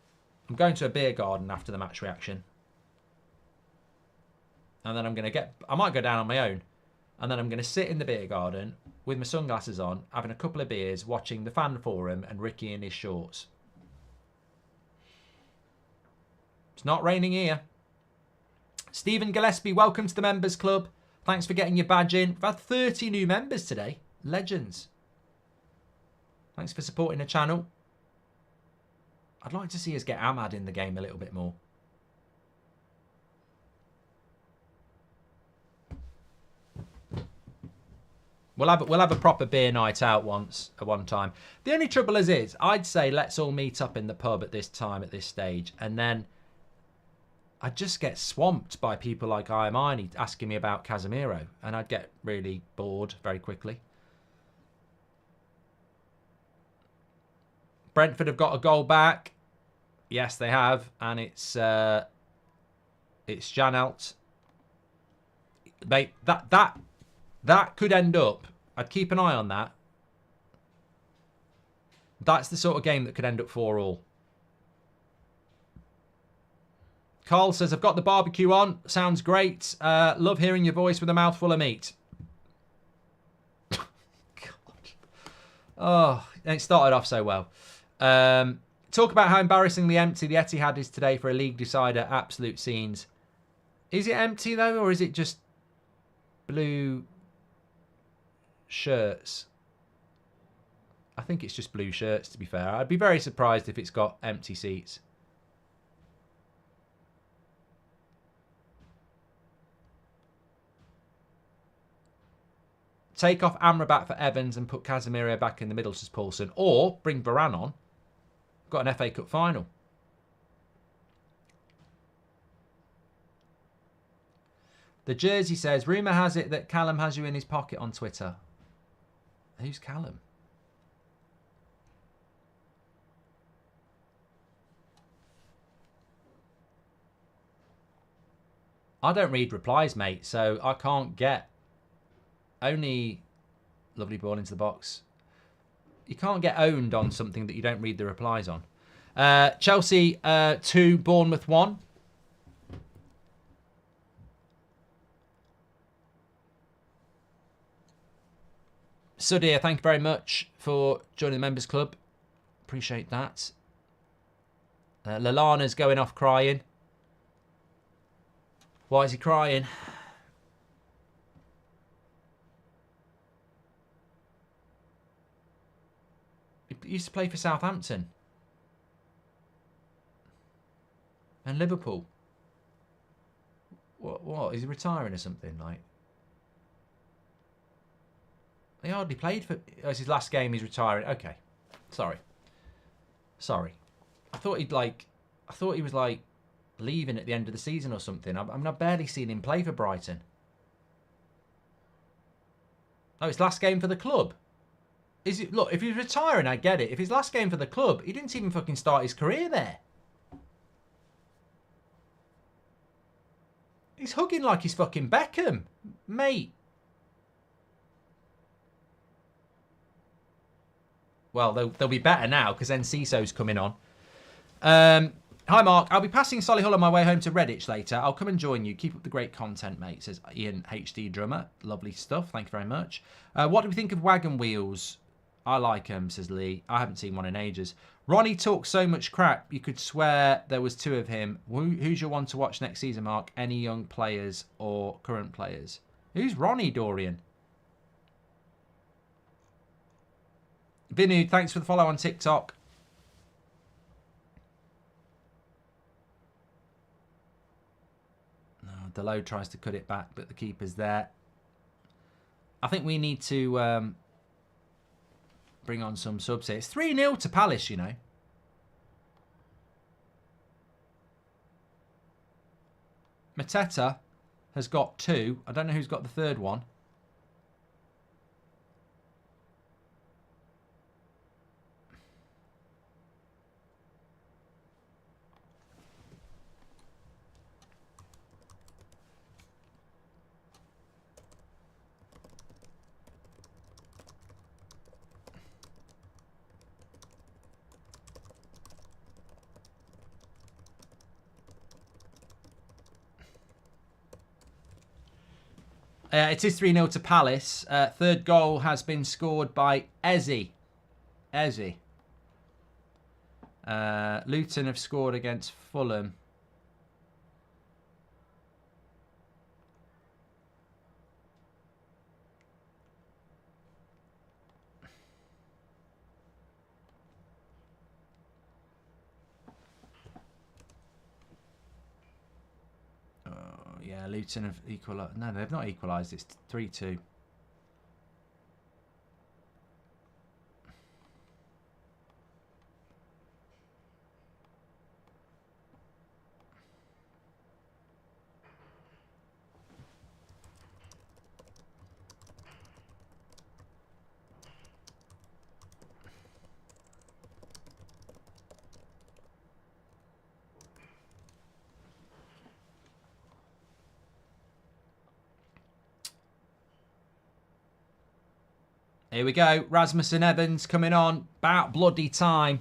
I'm going to a beer garden after the match reaction. And then I'm going to I might go down on my own. And then I'm going to sit in the beer garden with my sunglasses on, having a couple of beers, watching the fan forum and Ricky in his shorts. It's not raining here. Stephen Gillespie, welcome to the Members Club. Thanks for getting your badge in. We've had 30 new members today. Legends. Thanks for supporting the channel. I'd like to see us get Ahmad in the game a little bit more. We'll have a proper beer night out one time. The only trouble is I'd say let's all meet up in the pub at this time, at this stage, and then I'd just get swamped by people like Iamani asking me about Casemiro, and I'd get really bored very quickly. Brentford have got a goal back. Yes, they have, and it's Janelt. Mate, that could end up... I'd keep an eye on that. That's the sort of game that could end up 4-4. Carl says, I've got the barbecue on. Sounds great. Love hearing your voice with a mouthful of meat. God. Oh, it started off so well. Talk about how embarrassingly empty the Etihad is today for a league decider. Absolute scenes. Is it empty, though, or is it just blue... shirts? I think it's just blue shirts, to be fair. I'd be very surprised if it's got empty seats. Take off Amrabat for Evans and put Casemiro back in the middle, says Paulson. Or bring Varane on. Got an FA Cup final. The Jersey says, rumour has it that Callum has you in his pocket on Twitter. Who's Callum? I don't read replies, mate, so I can't get... Only... Lovely ball into the box. You can't get owned on something that you don't read the replies on. Chelsea 2, Bournemouth 1. Sudir, thank you very much for joining the Members Club. Appreciate that. Lalana's going off crying. Why is he crying? He used to play for Southampton. And Liverpool. What? Is he retiring or something? Like... He hardly played for... Oh, it's his last game, he's retiring. Okay. Sorry. I thought he was like leaving at the end of the season or something. I've barely seen him play for Brighton. Oh, it's last game for the club. Is it? Look, if he's retiring, I get it. If his last game for the club, he didn't even fucking start his career there. He's hugging like he's fucking Beckham. Mate. Well, they'll be better now because Enciso's coming on. Hi, Mark. I'll be passing Solihull on my way home to Redditch later. I'll come and join you. Keep up the great content, mate, says Ian HD Drummer. Lovely stuff. Thank you very much. What do we think of Wagon Wheels? I like them, says Lee. I haven't seen one in ages. Ronnie talks so much crap, you could swear there was 2 of him. Who's your one to watch next season, Mark? Any young players or current players? Who's Ronnie, Dorian? Vinu, thanks for the follow on TikTok. No, Delo tries to cut it back, but the keeper's there. I think we need to bring on some subs here. It's 3-0 to Palace, you know. Mateta has got 2. I don't know who's got the 3rd one. It is 3-0 to Palace. 3rd goal has been scored by Eze. Luton have scored against Fulham. Yeah, Luton have equalised. No, they've not equalised. It's 3-2. Here we go. Rasmussen Evans coming on. About bloody time.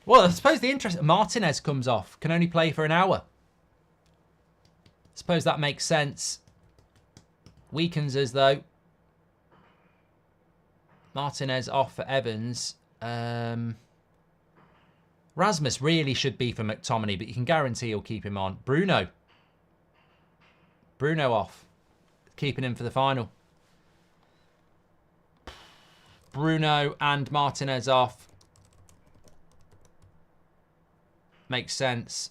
Well, I suppose the interest... Martinez comes off. Can only play for an hour. Suppose that makes sense. Weakens us, though. Martinez off for Evans. Rasmus really should be for McTominay, but you can guarantee he'll keep him on. Bruno off. Keeping him for the final. Bruno and Martinez off. Makes sense.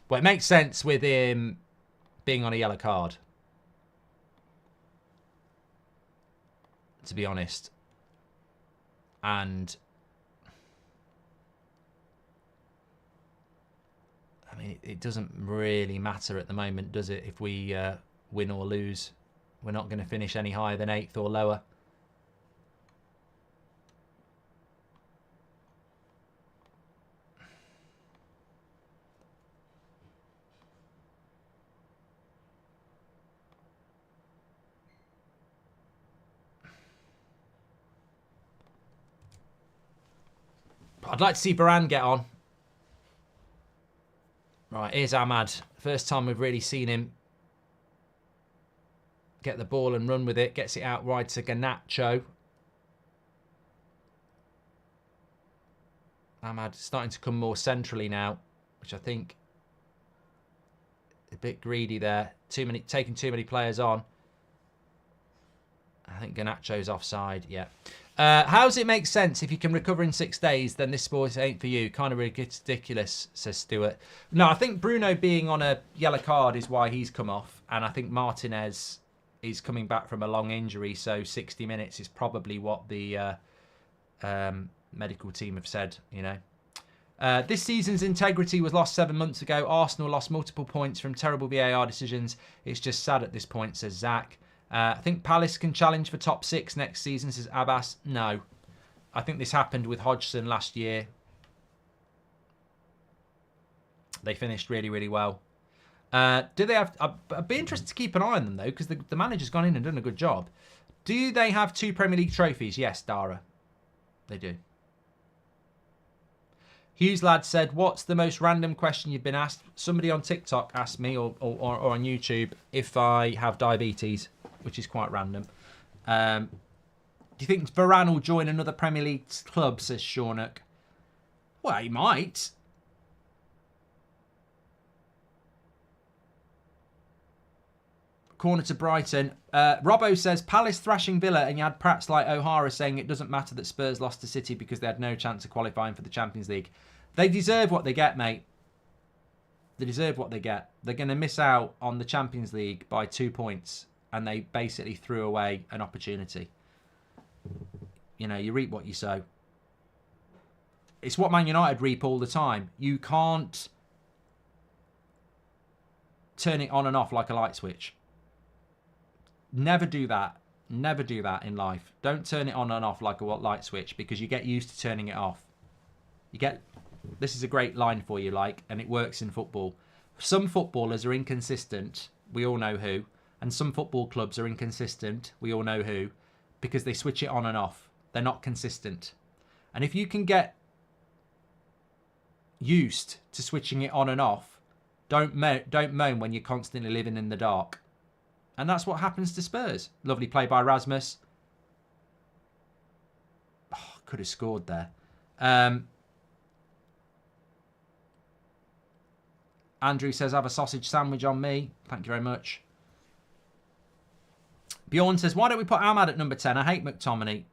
Well, it makes sense with him being on a yellow card, to be honest. And I mean, it doesn't really matter at the moment, does it? If we win or lose, we're not going to finish any higher than 8th or lower. I'd like to see Varane get on. Right, here's Ahmad. First time we've really seen him get the ball and run with it. Gets it out wide to Garnacho. Ahmad starting to come more centrally now, which I think a bit greedy there. Taking too many players on. I think Garnacho's offside, yeah. How does it make sense if you can recover in 6 days, then this sport ain't for you? Kind of ridiculous, says Stuart. No, I think Bruno being on a yellow card is why he's come off. And I think Martinez is coming back from a long injury, so 60 minutes is probably what the medical team have said, you know. This season's integrity was lost 7 months ago. Arsenal lost multiple points from terrible VAR decisions. It's just sad at this point, says Zach. I think Palace can challenge for top 6 next season, says Abbas. No. I think this happened with Hodgson last year. They finished really, really well. Do they have... I'd be interested to keep an eye on them, though, because the manager's gone in and done a good job. Do they have 2 Premier League trophies? Yes, Dara. They do. Hughes Lad said, what's the most random question you've been asked? Somebody on TikTok asked me, or on YouTube, if I have diabetes, which is quite random. Do you think Varane will join another Premier League club, says Shaunuk? Well, he might. Corner to Brighton. Robbo says, Palace thrashing Villa, and you had prats like O'Hara saying it doesn't matter that Spurs lost to City because they had no chance of qualifying for the Champions League. They deserve what they get, mate. They deserve what they get. They're going to miss out on the Champions League by 2 points, and they basically threw away an opportunity. You know, you reap what you sow. It's what Man United reap all the time. You can't turn it on and off like a light switch. Never do that. Never do that in life. Don't turn it on and off like a light switch, because you get used to turning it off. This is a great line for you, and it works in football. Some footballers are inconsistent. We all know who. And some football clubs are inconsistent. We all know who. Because they switch it on and off. They're not consistent. And if you can get used to switching it on and off, don't moan when you're constantly living in the dark. And that's what happens to Spurs. Lovely play by Rasmus. Oh, could have scored there. Andrew says, have a sausage sandwich on me. Thank you very much. Bjorn says, why don't we put Ahmad at number 10? I hate McTominay.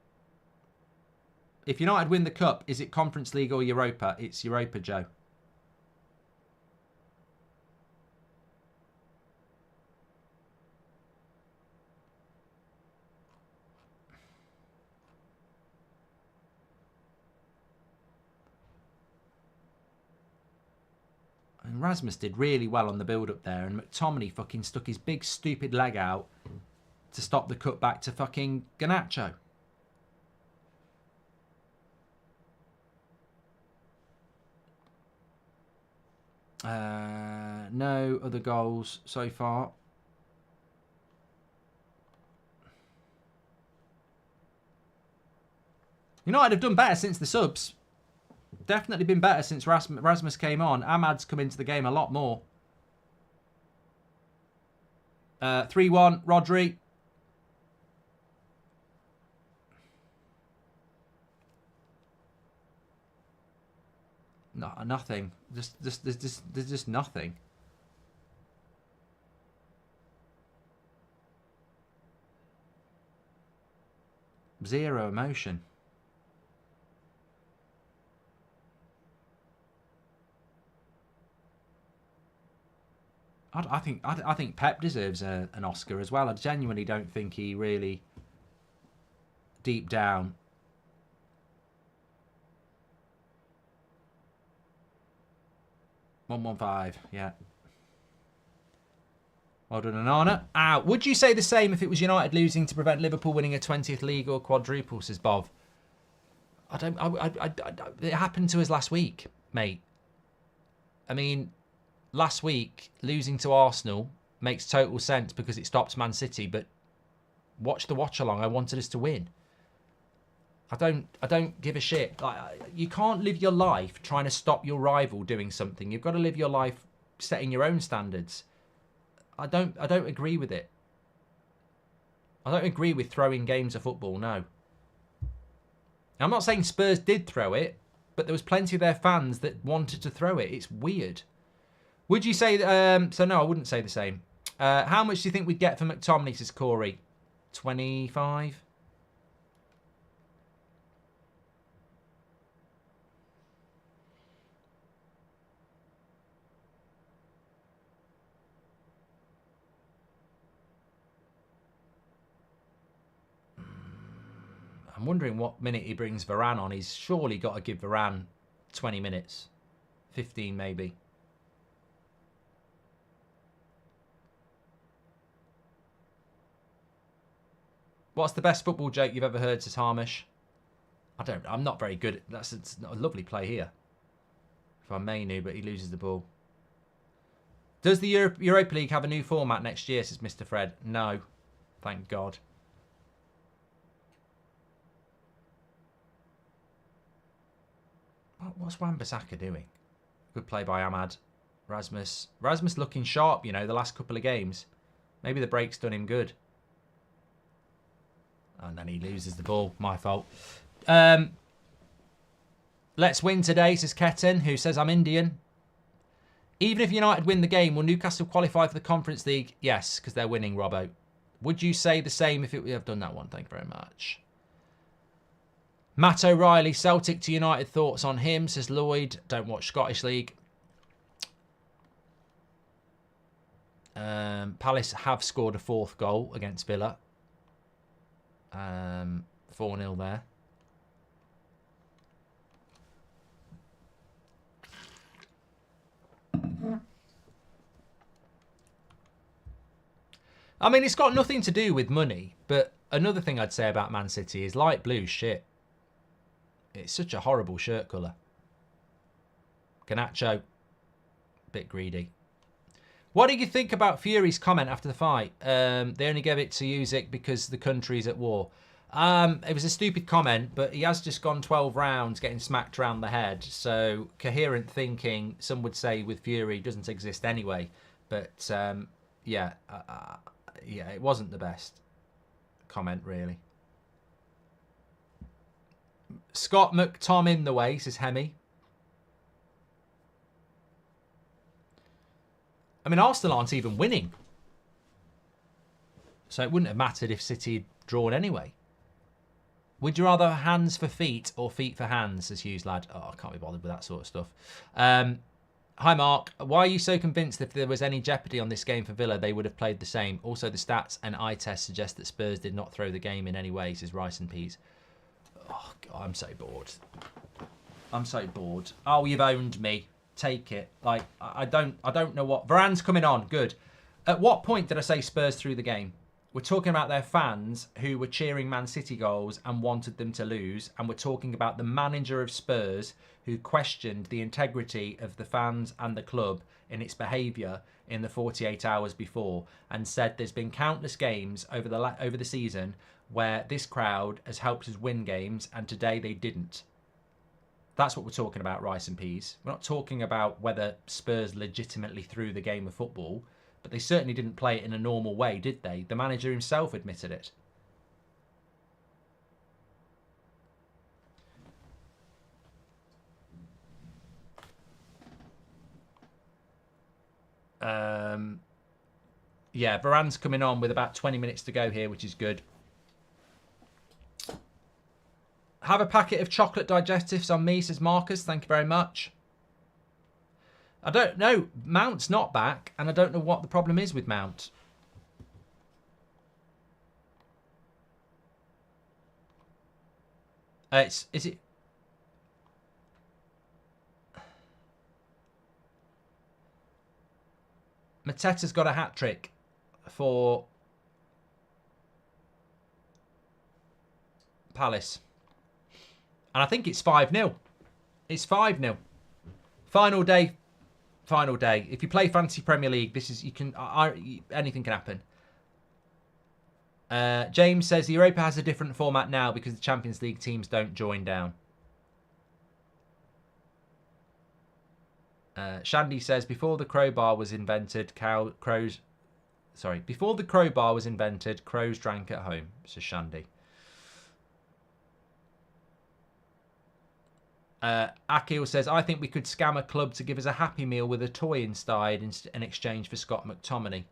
If United win the Cup, is it Conference League or Europa? It's Europa, Joe. And Rasmus did really well on the build-up there, and McTominay fucking stuck his big stupid leg out to stop the cut back to fucking Garnacho. No other goals so far. United have done better since the subs. Definitely been better since Rasmus came on. Ahmad's come into the game a lot more. 3-1, Rodri. No, nothing. There's just nothing. Zero emotion. I think Pep deserves an Oscar as well. I genuinely don't think he really, deep down, $115, yeah. Well done, Anana. Would you say the same if it was United losing to prevent Liverpool winning a 20th league or quadruple, says Bov? It happened to us last week, mate. I mean, last week, losing to Arsenal makes total sense because it stops Man City, but watch the watch-along. I wanted us to win. I don't give a shit. You can't live your life trying to stop your rival doing something. You've got to live your life setting your own standards. I don't agree with it. I don't agree with throwing games of football, no. I'm not saying Spurs did throw it, but there was plenty of their fans that wanted to throw it. It's weird. Would you say... so no, I wouldn't say the same. How much do you think we'd get for McTominay, says Corey? 25? I'm wondering what minute he brings Varane on. He's surely got to give Varane 20 minutes. 15 maybe. What's the best football joke you've ever heard, says Harmish? I'm not very good. It's a lovely play here. If I may know, but he loses the ball. Does the Europa League have a new format next year, says Mr. Fred? No. Thank God. What's Wan-Bissaka doing? Good play by Ahmad. Rasmus looking sharp, you know, the last couple of games. Maybe the break's done him good. And then he loses the ball. My fault. Let's win today, says Ketten, who says I'm Indian. Even if United win the game, will Newcastle qualify for the Conference League? Yes, because they're winning, Robbo. Would you say the same if we have done that one? Thank you very much. Matt O'Reilly, Celtic to United, thoughts on him, says Lloyd. Don't watch Scottish League. Palace have scored a 4th goal against Villa. 4-0 there. I mean, it's got nothing to do with money, but another thing I'd say about Man City is light blue shit. It's such a horrible shirt colour. Garnacho, bit greedy. What did you think about Fury's comment after the fight? They only gave it to Usyk because the country's at war. It was a stupid comment, but he has just gone 12 rounds getting smacked around the head. So coherent thinking, some would say, with Fury doesn't exist anyway. But yeah, it wasn't the best comment, really. Scott McTom in the way, says Hemi. I mean, Arsenal aren't even winning. So it wouldn't have mattered if City had drawn anyway. Would you rather have hands for feet or feet for hands, says Hughes Lad? Oh, I can't be bothered with that sort of stuff. Hi, Mark. Why are you so convinced if there was any jeopardy on this game for Villa, they would have played the same? Also, the stats and eye test suggest that Spurs did not throw the game in any way, says Rice and Peas. Oh, God, I'm so bored. I'm so bored. Oh, you've owned me. Take it. Like, I don't know what... Varane's coming on. Good. At what point did I say Spurs threw the game? We're talking about their fans who were cheering Man City goals and wanted them to lose. And we're talking about the manager of Spurs who questioned the integrity of the fans and the club in its behaviour in the 48 hours before, and said there's been countless games over the season where this crowd has helped us win games, and today they didn't. That's what we're talking about, Rice and Peas. We're not talking about whether Spurs legitimately threw the game of football, but they certainly didn't play it in a normal way, did they? The manager himself admitted it. Yeah, Varane's coming on with about 20 minutes to go here, which is good. Have a packet of chocolate digestives on me, says Marcus. Thank you very much. I don't know. Mount's not back, and I don't know what the problem is with Mount. Is it... Mateta's got a hat-trick for Palace. And I think it's 5-0. It's 5-0. Final day. Final day. If you play Fantasy Premier League, this is... anything can happen. James says, Europa has a different format now because the Champions League teams don't join down. Shandy says, before the crowbar was invented, crows drank at home. Says Shandy. Akil says, I think we could scam a club to give us a Happy Meal with a toy inside in exchange for Scott McTominay.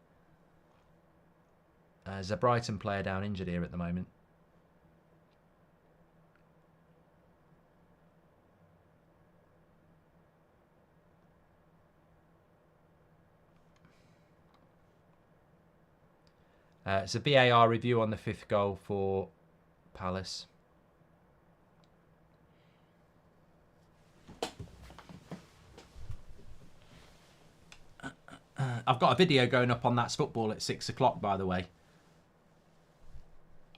There's a Brighton player down injured here at the moment. It's a VAR review on the 5th goal for Palace. I've got a video going up on That's Football at 6 o'clock, by the way.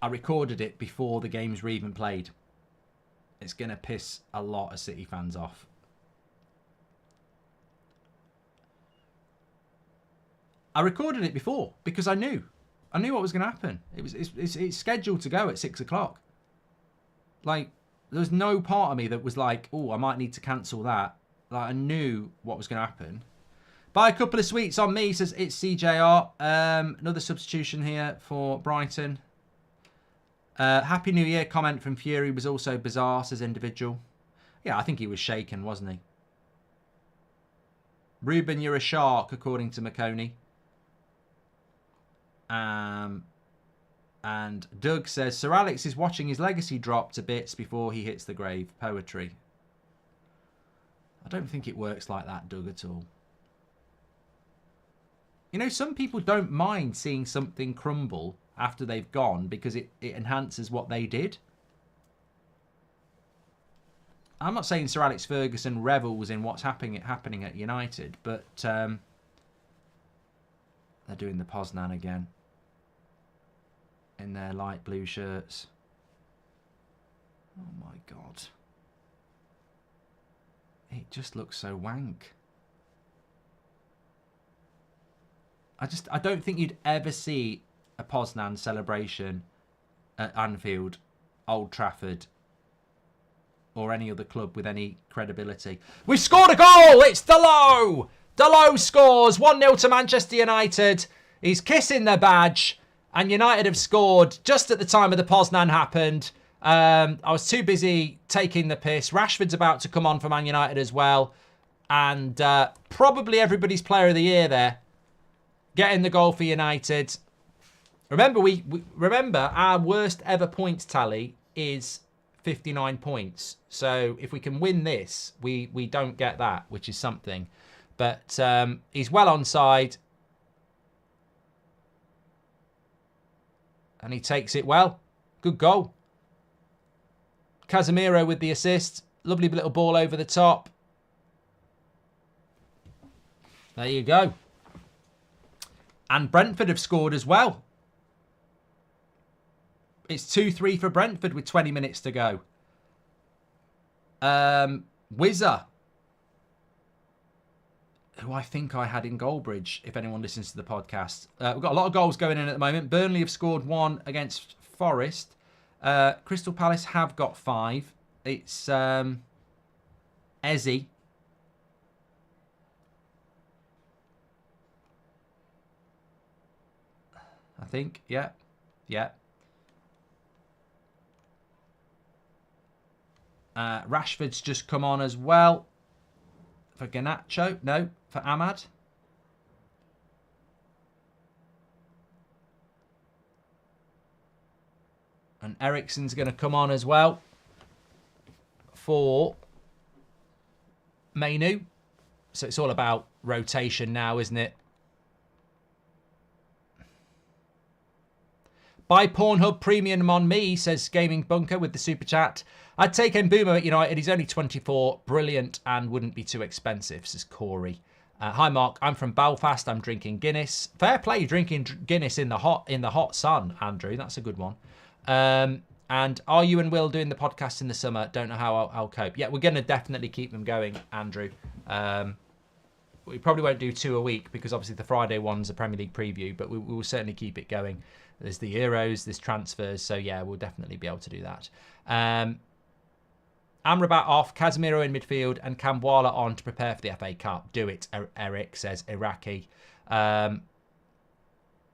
I recorded it before the games were even played. It's going to piss a lot of City fans off. I recorded it before because I knew what was going to happen. It's scheduled to go at 6 o'clock. Like, There was no part of me that was like, oh, I might need to cancel that. Like, I knew what was going to happen. Buy a couple of sweets on me, says it's CJR. Another substitution here for Brighton. Happy New Year comment from Fury was also bizarre, says individual. Yeah, I think he was shaken, wasn't he? Ruben, you're a shark, according to McConey. And Doug says, Sir Alex is watching his legacy drop to bits before he hits the grave. Poetry. I don't think it works like that, Doug, at all. You know, some people don't mind seeing something crumble after they've gone because it enhances what they did. I'm not saying Sir Alex Ferguson revels in what's happening at United, but they're doing the Poznan again in their light blue shirts. Oh my God. It just looks so wank. I don't think you'd ever see a Poznan celebration at Anfield, Old Trafford, or any other club with any credibility. We've scored a goal! It's Dalot! Dalot scores 1-0 to Manchester United. He's kissing their badge. And United have scored just at the time of the Poznan happened. I was too busy taking the piss. Rashford's about to come on for Man United as well. And probably everybody's player of the year there. Getting the goal for United. Remember, remember our worst ever points tally is 59 points. So if we can win this, we don't get that, which is something. But he's well onside. And he takes it well. Good goal. Casemiro with the assist. Lovely little ball over the top. There you go. And Brentford have scored as well. It's 2-3 for Brentford with 20 minutes to go. Wizza, who I think I had in Goldbridge, if anyone listens to the podcast. We've got a lot of goals going in at the moment. Burnley have scored 1 against Forest. Crystal Palace have got 5. It's Eze. I think, yeah. Rashford's just come on as well. For Garnacho. No, for Ahmad. And Eriksen's going to come on as well. For Mainu. So it's all about rotation now, isn't it? Buy Pornhub Premium on me, says Gaming Bunker with the super chat. I'd take Mbeumo at United. He's only 24. Brilliant and wouldn't be too expensive, says Corey. Hi, Mark. I'm from Belfast. I'm drinking Guinness. Fair play drinking Guinness in the hot sun, Andrew. That's a good one. And are you and Will doing the podcast in the summer? Don't know how I'll cope. Yeah, we're going to definitely keep them going, Andrew. We probably won't do 2 a week because obviously the Friday one's a Premier League preview, but we will certainly keep it going. There's the Euros, there's transfers, so yeah, we'll definitely be able to do that. Amrabat off, Casemiro in midfield, and Kambwala on to prepare for the FA Cup. Do it, Eric, says Iraqi. And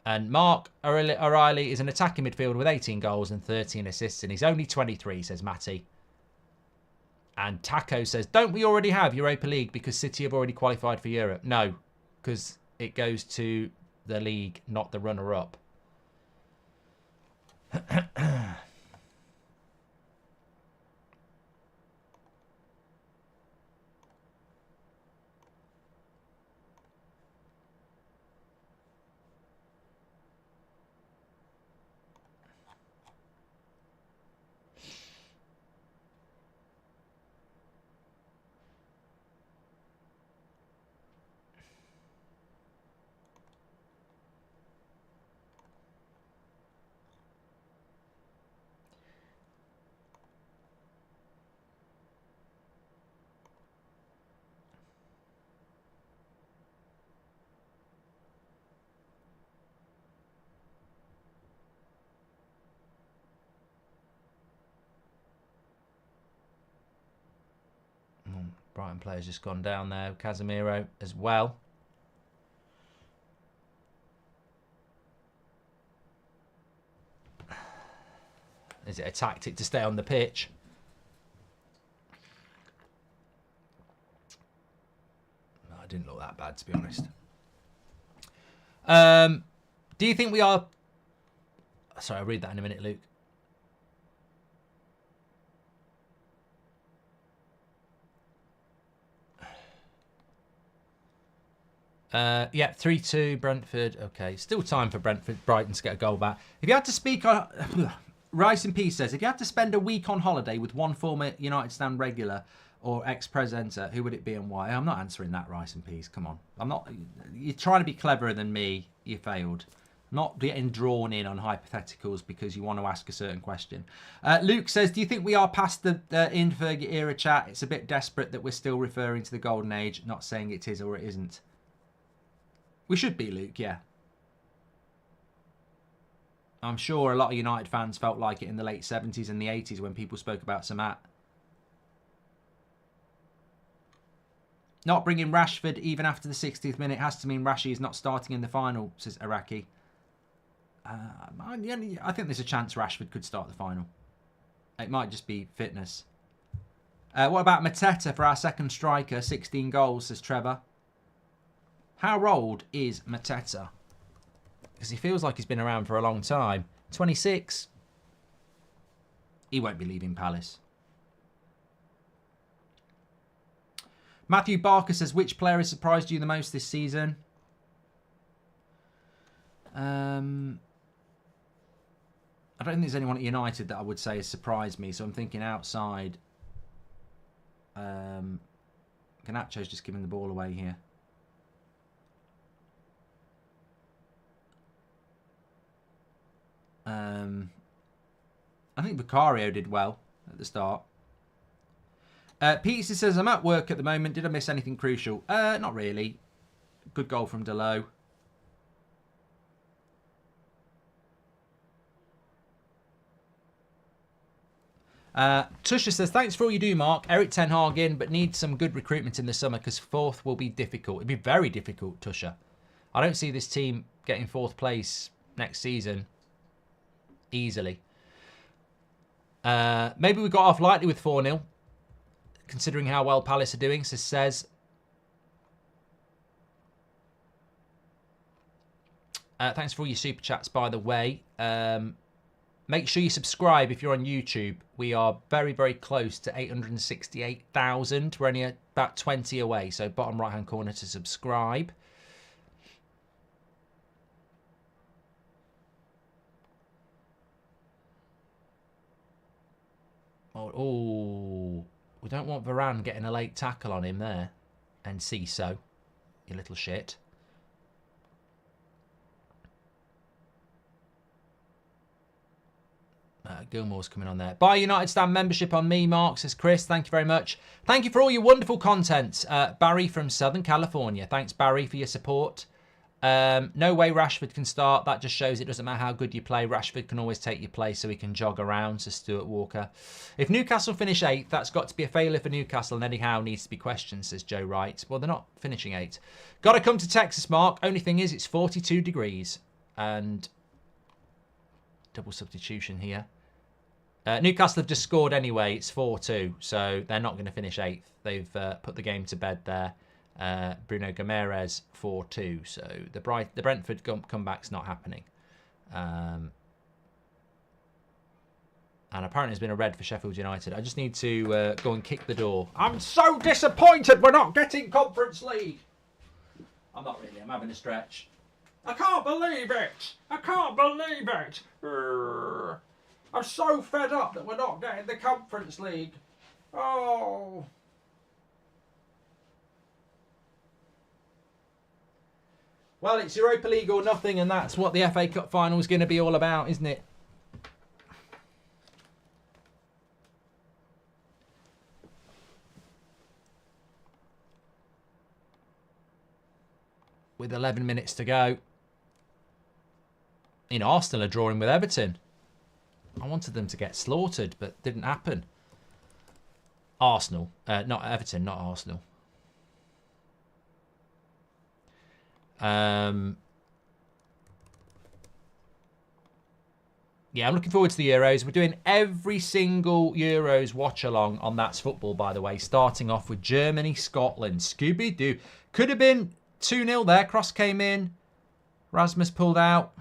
Mark O'Reilly is an attacking midfielder with 18 goals and 13 assists, and he's only 23, says Matty. And Taco says, don't we already have Europa League because City have already qualified for Europe? No, because it goes to the league, not the runner-up. Brighton player's just gone down there. Casemiro as well. Is it a tactic to stay on the pitch? No, it didn't look that bad, to be honest. Do you think we are... Sorry, I'll read that in a minute, Luke. Yeah, 3-2 Brentford. Okay, still time for Brighton to get a goal back. If you had to speak on... Rice in Peace says, if you had to spend a week on holiday with one former United Stand regular or ex-presenter, who would it be and why? I'm not answering that, Rice in Peace. Come on. I'm not... You're trying to be cleverer than me. You failed. Not getting drawn in on hypotheticals because you want to ask a certain question. Luke says, do you think we are past the in-Fergie era chat? It's a bit desperate that we're still referring to the golden age, not saying it is or it isn't. We should be, Luke, yeah. I'm sure a lot of United fans felt like it in the late 70s and the 80s when people spoke about Samat. Not bringing Rashford even after the 60th minute has to mean Rashi is not starting in the final, says Iraqi. I think there's a chance Rashford could start the final. It might just be fitness. What about Mateta for our second striker? 16 goals, says Trevor. How old is Mateta? Because he feels like he's been around for a long time. 26. He won't be leaving Palace. Matthew Barker says, which player has surprised you the most this season? I don't think there's anyone at United that I would say has surprised me. So I'm thinking outside. Garnacho's just giving the ball away here. I think Vicario did well at the start. Peter says, I'm at work at the moment. Did I miss anything crucial? Not really. Good goal from Delo. Tusha says, thanks for all you do, Mark. Eric Ten Hag in, but needs some good recruitment in the summer because fourth will be difficult. It'd be very difficult, Tusha. I don't see this team getting fourth place next season easily. Maybe we got off lightly with 4-0, considering how well Palace are doing, says. Thanks for all your super chats, by the way. Make sure you subscribe if you're on YouTube. We are very, very close to 868,000. We're only about 20 away, so bottom right-hand corner to subscribe. Oh, we don't want Varane getting a late tackle on him there. And Ciso, you little shit. Gilmore's coming on there. Buy United Stand membership on me, Mark, says Chris. Thank you very much. Thank you for all your wonderful content. Barry from Southern California. Thanks, Barry, for your support. No way Rashford can start. That just shows it doesn't matter how good you play. Rashford can always take your place so he can jog around, says Stuart Walker. If Newcastle finish 8th, that's got to be a failure for Newcastle and Eddie Howe needs to be questioned, says Joe Wright. Well, they're not finishing 8th. Got to come to Texas, Mark. Only thing is it's 42 degrees. And double substitution here. Newcastle have just scored anyway. It's 4-2, so they're not going to finish 8th. They've put the game to bed there. Bruno Guimaraes 4-2, so the Brentford comeback's not happening. And apparently there's been a red for Sheffield United. I just need to go and kick the door. I'm so disappointed we're not getting Conference League. I'm not really. I'm having a stretch. I can't believe it. I can't believe it. I'm so fed up that we're not getting the Conference League. Oh. Well, it's Europa League or nothing, and that's what the FA Cup final is going to be all about, isn't it? With 11 minutes to go. Arsenal are drawing with Everton. I wanted them to get slaughtered, but didn't happen. Arsenal. Not Everton, not Arsenal. Yeah, I'm looking forward to the Euros. We're doing every single Euros watch-along on That's Football, by the way, starting off with Germany-Scotland. Scooby-Doo. Could have been 2-0 there. Cross came in. Rasmus pulled out.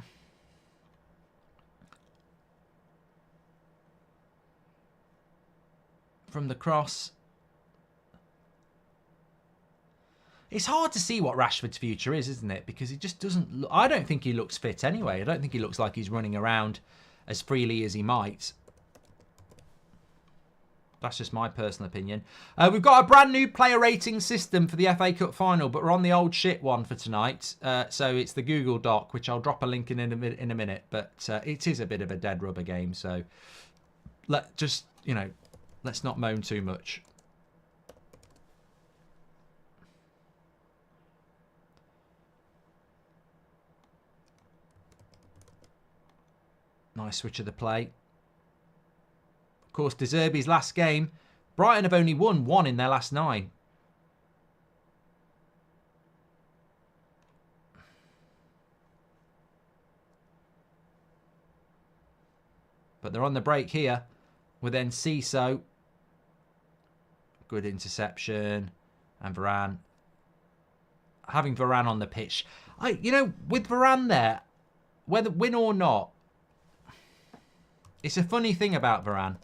From the cross. It's hard to see what Rashford's future is, isn't it? Because he just doesn't look... I don't think he looks fit anyway. I don't think he looks like he's running around as freely as he might. That's just my personal opinion. We've got a brand new player rating system for the FA Cup final, but we're on the old shit one for tonight. So it's the Google Doc, which I'll drop a link in a minute. But it is a bit of a dead rubber game. So let's not moan too much. Nice switch of the play. Of course, De Zerbi's last game. Brighton have only won 1 in their last 9. But they're on the break here with Enciso. Good interception. And Varane. Having Varane on the pitch. With Varane there, whether win or not, it's a funny thing about Varane.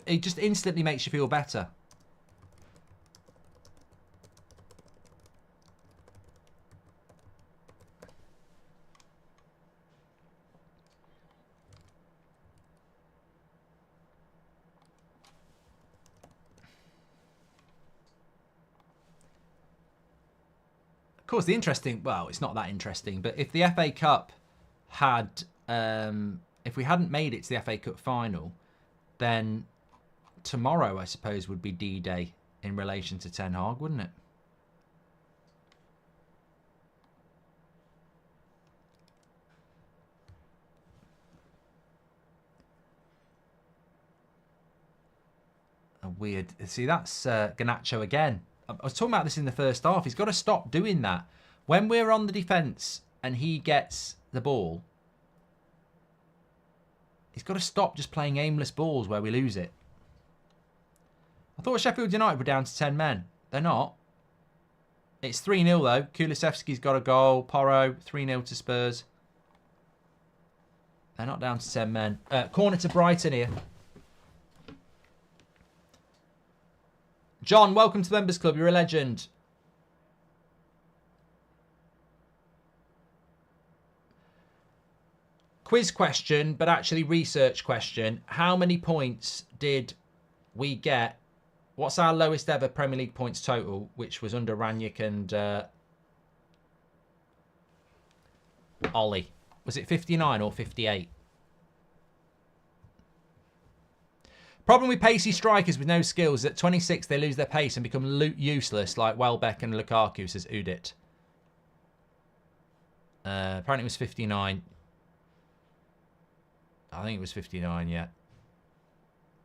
It just instantly makes you feel better. Of course, it's not that interesting, but if the FA Cup had, if we hadn't made it to the FA Cup final, then tomorrow, I suppose, would be D-Day in relation to Ten Hag, wouldn't it? Weird. See, that's Garnacho again. I was talking about this in the first half. He's got to stop doing that. When we're on the defence and he gets the ball, he's got to stop just playing aimless balls where we lose it. I thought Sheffield United were down to 10 men. They're not. It's 3-0 though. Kulusevski's got a goal. Porro, 3-0 to Spurs. They're not down to 10 men. Corner to Brighton here. John, welcome to the Members Club. You're a legend. Quiz question, but actually research question. How many points did we get? What's our lowest ever Premier League points total, which was under Ranić and Ollie? Was it 59 or 58? Problem with pacey strikers with no skills is at 26 they lose their pace and become useless, like Welbeck and Lukaku, says Udit. Apparently it was 59. I think it was 59, yeah.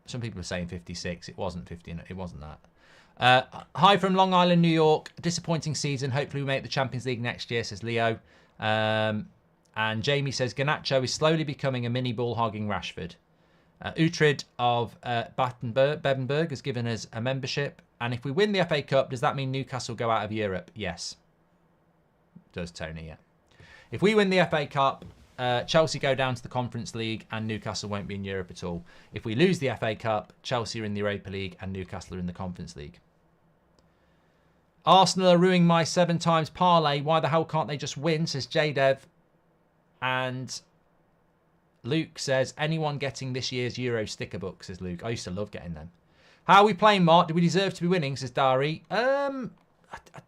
Some people are saying 56. It wasn't 59. It wasn't that. Hi from Long Island, New York. Disappointing season. Hopefully we make the Champions League next year, says Leo. And Jamie says Garnacho is slowly becoming a mini ball-hogging Rashford. Uhtred of Bevenberg has given us a membership. And if we win the FA Cup, does that mean Newcastle go out of Europe? Yes. Does Tony, yeah. If we win the FA Cup, Chelsea go down to the Conference League and Newcastle won't be in Europe at all. If we lose the FA Cup, Chelsea are in the Europa League and Newcastle are in the Conference League. Arsenal are ruining my 7 times parlay. Why the hell can't they just win, says JDev. And Luke says, anyone getting this year's Euro sticker book, says Luke. I used to love getting them. How are we playing, Mark? Do we deserve to be winning, says Dari.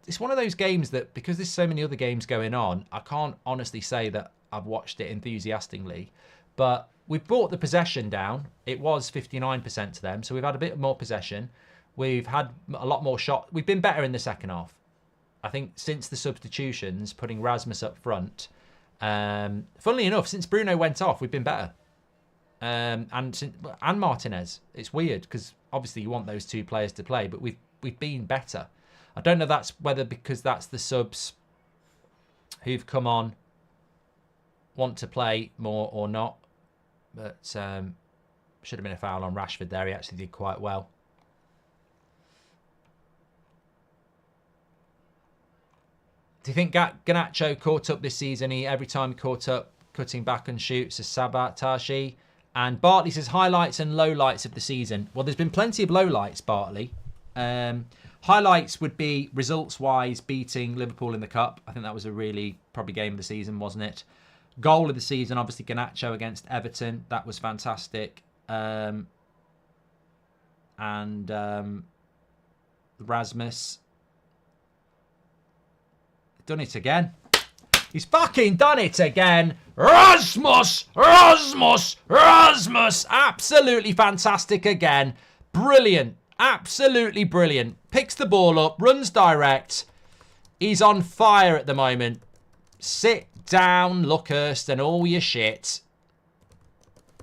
It's one of those games that, because there's so many other games going on, I can't honestly say that I've watched it enthusiastically. But we've brought the possession down. It was 59% to them, so we've had a bit more possession. We've had a lot more shot. We've been better in the second half. I think since the substitutions, putting Rasmus up front, funnily enough, since Bruno went off, we've been better. And Martinez. It's weird because obviously you want those two players to play, but we've been better. I don't know whether because that's the subs who've come on want to play more or not, but should have been a foul on Rashford there. He actually did quite well. Do you think Garnacho caught up this season? Every time he caught up, cutting back and shoots, as Sabatashi. And Bartley says highlights and lowlights of the season. Well, there's been plenty of lowlights, Bartley. Highlights would be results-wise beating Liverpool in the Cup. I think that was a really probably game of the season, wasn't it? Goal of the season, obviously Garnacho against Everton. That was fantastic. Rasmus done it again. He's fucking done it again. Rasmus! Absolutely fantastic again. Brilliant. Absolutely brilliant. Picks the ball up, runs direct. He's on fire at the moment. Sit down, Luckhurst, and all your shit.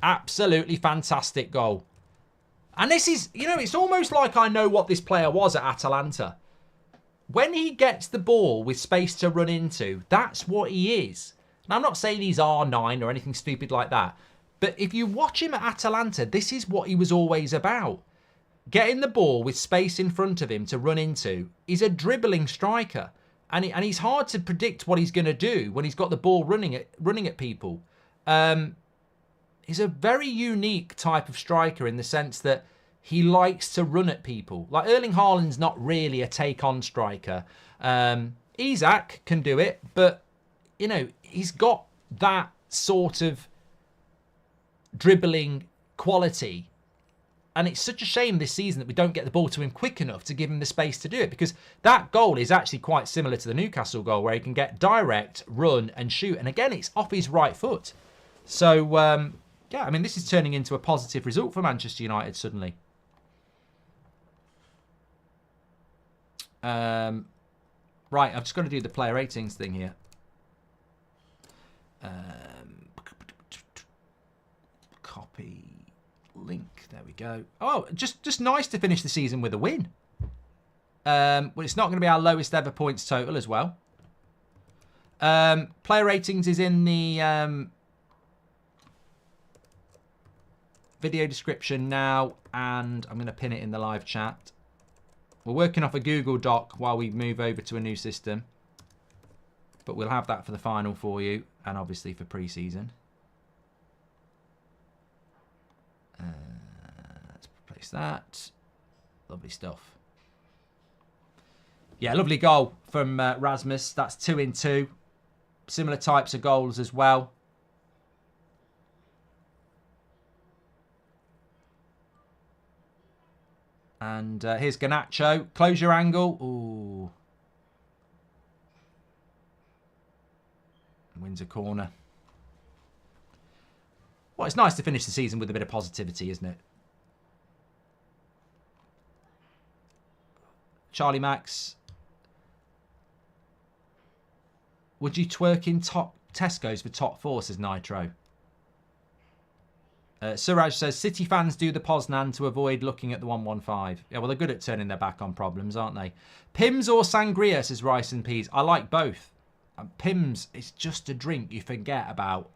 Absolutely fantastic goal. And this is, it's almost like I know what this player was at Atalanta. When he gets the ball with space to run into, that's what he is. Now, I'm not saying he's R9 or anything stupid like that. But if you watch him at Atalanta, this is what he was always about. Getting the ball with space in front of him to run into. He's a dribbling striker. And he's hard to predict what he's going to do when he's got the ball running at people. He's a very unique type of striker in the sense that he likes to run at people. Like Erling Haaland's not really a take-on striker. Isak can do it, but, he's got that sort of dribbling quality. And it's such a shame this season that we don't get the ball to him quick enough to give him the space to do it. Because that goal is actually quite similar to the Newcastle goal where he can get direct, run and shoot. And again, it's off his right foot. So, yeah, I mean, this is turning into a positive result for Manchester United suddenly. Right, I've just got to do the player ratings thing here. Copy link. There we go. Oh, just nice to finish the season with a win. Well, it's not going to be our lowest ever points total as well. Player ratings is in the video description now, and I'm going to pin it in the live chat. We're working off a Google Doc while we move over to a new system. But we'll have that for the final for you, and obviously for pre-season. Let's replace that. Lovely stuff. Yeah, lovely goal from Rasmus. That's 2 in 2. Similar types of goals as well. And here's Garnacho. Close your angle. Ooh. Wins a corner. Well, it's nice to finish the season with a bit of positivity, isn't it? Charlie Max. Would you twerk in top Tesco's for top 4, says Nitro. Suraj says, City fans do the Poznan to avoid looking at the 115. Yeah, well, they're good at turning their back on problems, aren't they? Pims or Sangria, says Rice and Peas. I like both. Pims is just a drink you forget about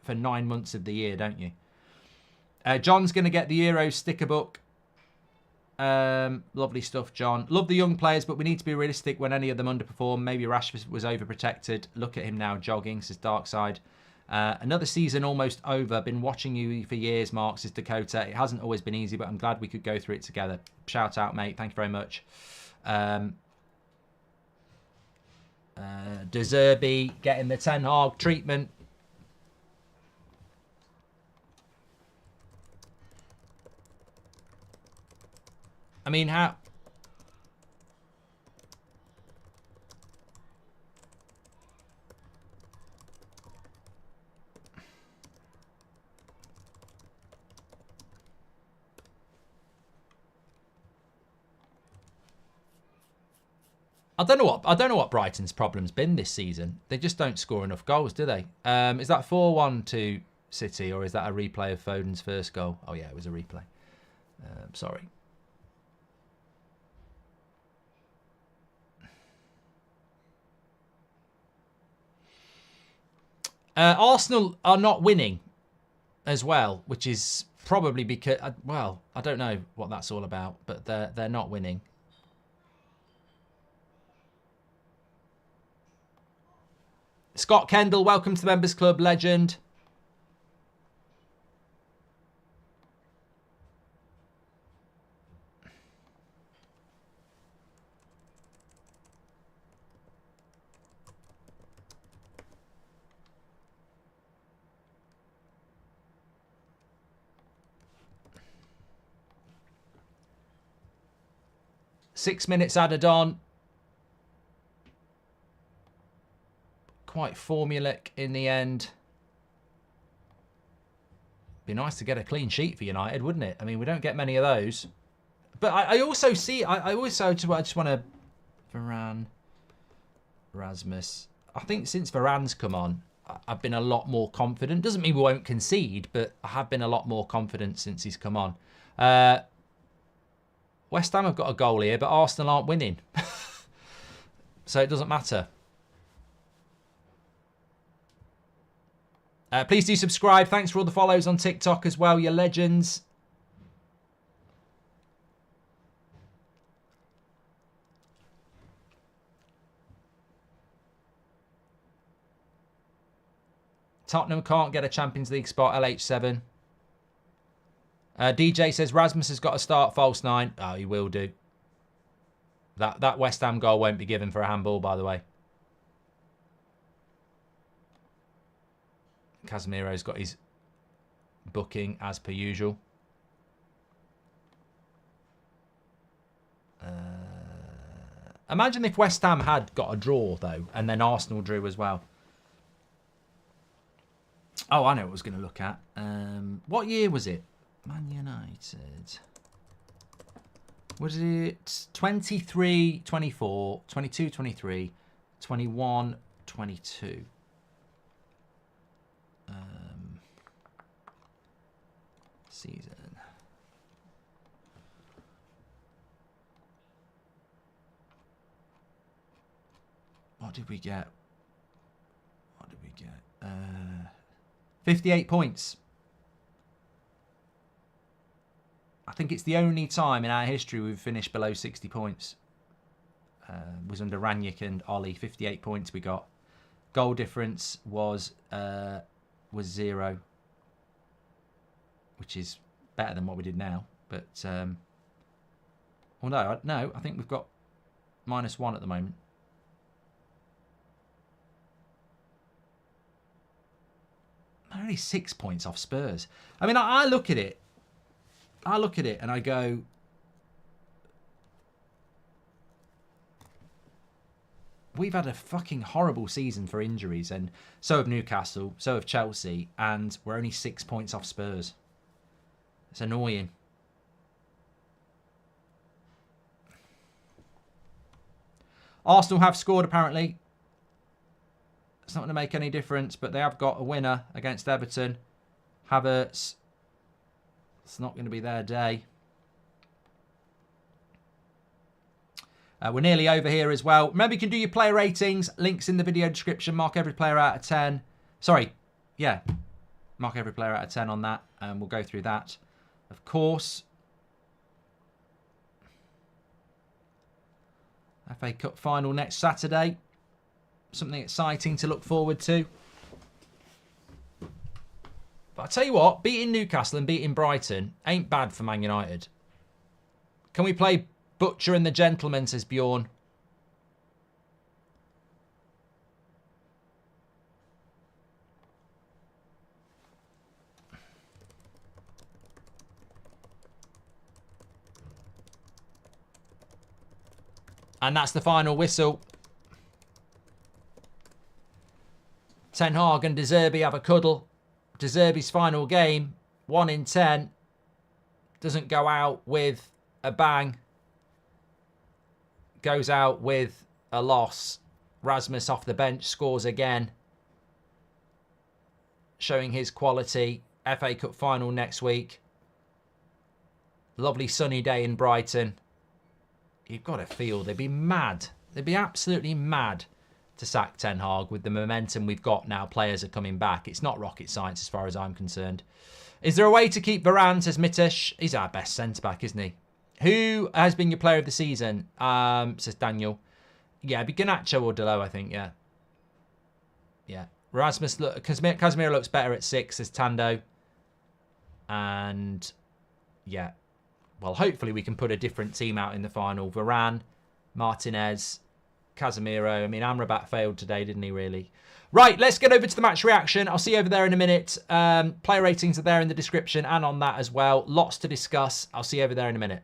for 9 months of the year, don't you? John's going to get the Euros sticker book. Lovely stuff, John. Love the young players, but we need to be realistic when any of them underperform. Maybe Rashford was overprotected. Look at him now jogging, says Darkside. Another season almost over. Been watching you for years, Mark, says Dakota. It hasn't always been easy, but I'm glad we could go through it together. Shout out, mate. Thank you very much. De Zerbi getting the Ten Hag treatment. I mean, how... I don't know what Brighton's problem's been this season. They just don't score enough goals, do they? Is that 4-1 to City, or is that a replay of Foden's first goal? Oh yeah, it was a replay. Sorry. Arsenal are not winning as well, which is probably because, well, I don't know what that's all about, but they're not winning. Scott Kendall, welcome to the Members Club, legend. Six minutes added on. Quite formulaic in the end. Be nice to get a clean sheet for United, wouldn't it? I mean, we don't get many of those. But I also see, I just want to, Varane, Rasmus. I think since Varane's come on, I've been a lot more confident. Doesn't mean we won't concede, but I have been a lot more confident since he's come on. West Ham have got a goal here, but Arsenal aren't winning. So it doesn't matter. Please do subscribe. Thanks for all the follows on TikTok as well. You're legends. Tottenham can't get a Champions League spot, LH7. DJ says Rasmus has got to start false 9. Oh, he will do. That West Ham goal won't be given for a handball, by the way. Casemiro's got his booking as per usual. Imagine if West Ham had got a draw, though, and then Arsenal drew as well. Oh, I know what I was going to look at. What year was it? Man United. Was it 23, 24, 22, 23, 21, 22? Season. What did we get? 58 points. I think it's the only time in our history we've finished below 60 points. Was under Ranić and Ollie. 58 points we got. Goal difference was 0, which is better than what we did now. But well, no, I think we've got -1 at the moment. Only 6 points off Spurs. I mean, I look at it. And I go, we've had a fucking horrible season for injuries, and so have Newcastle, so have Chelsea, and we're only 6 points off Spurs. It's annoying. Arsenal have scored, apparently. It's not going to make any difference, but they have got a winner against Everton. Havertz. It's not going to be their day. We're nearly over here as well. Remember, you can do your player ratings. Links in the video description. Mark every player out of 10. Sorry. Yeah. Mark every player out of 10 on that. And we'll go through that. Of course. FA Cup final next Saturday. Something exciting to look forward to. But I tell you what, beating Newcastle and beating Brighton ain't bad for Man United. Can we play Butcher and the Gentleman, says Bjorn. And that's the final whistle. Ten Hag and De Zerbi have a cuddle. De Zerbi's final game, 1 in 10. Doesn't go out with a bang. Goes out with a loss. Rasmus off the bench scores again, showing his quality. FA Cup final next week. Lovely sunny day in Brighton. You've got to feel they'd be mad. They'd be absolutely mad to sack Ten Hag with the momentum we've got now. Players are coming back. It's not rocket science as far as I'm concerned. Is there a way to keep Varane, says Mitish? He's our best centre-back, isn't he? Who has been your player of the season? Says Daniel. Yeah, it'd be Garnacho or Delo, I think, yeah. Yeah. Rasmus, Casemiro looks better at 6, says Tando. And, yeah. Well, hopefully we can put a different team out in the final. Varane, Martinez, Casemiro. I mean, Amrabat failed today, didn't he, really? Right, let's get over to the match reaction. I'll see you over there in a minute. Player ratings are there in the description and on that as well. Lots to discuss. I'll see you over there in a minute.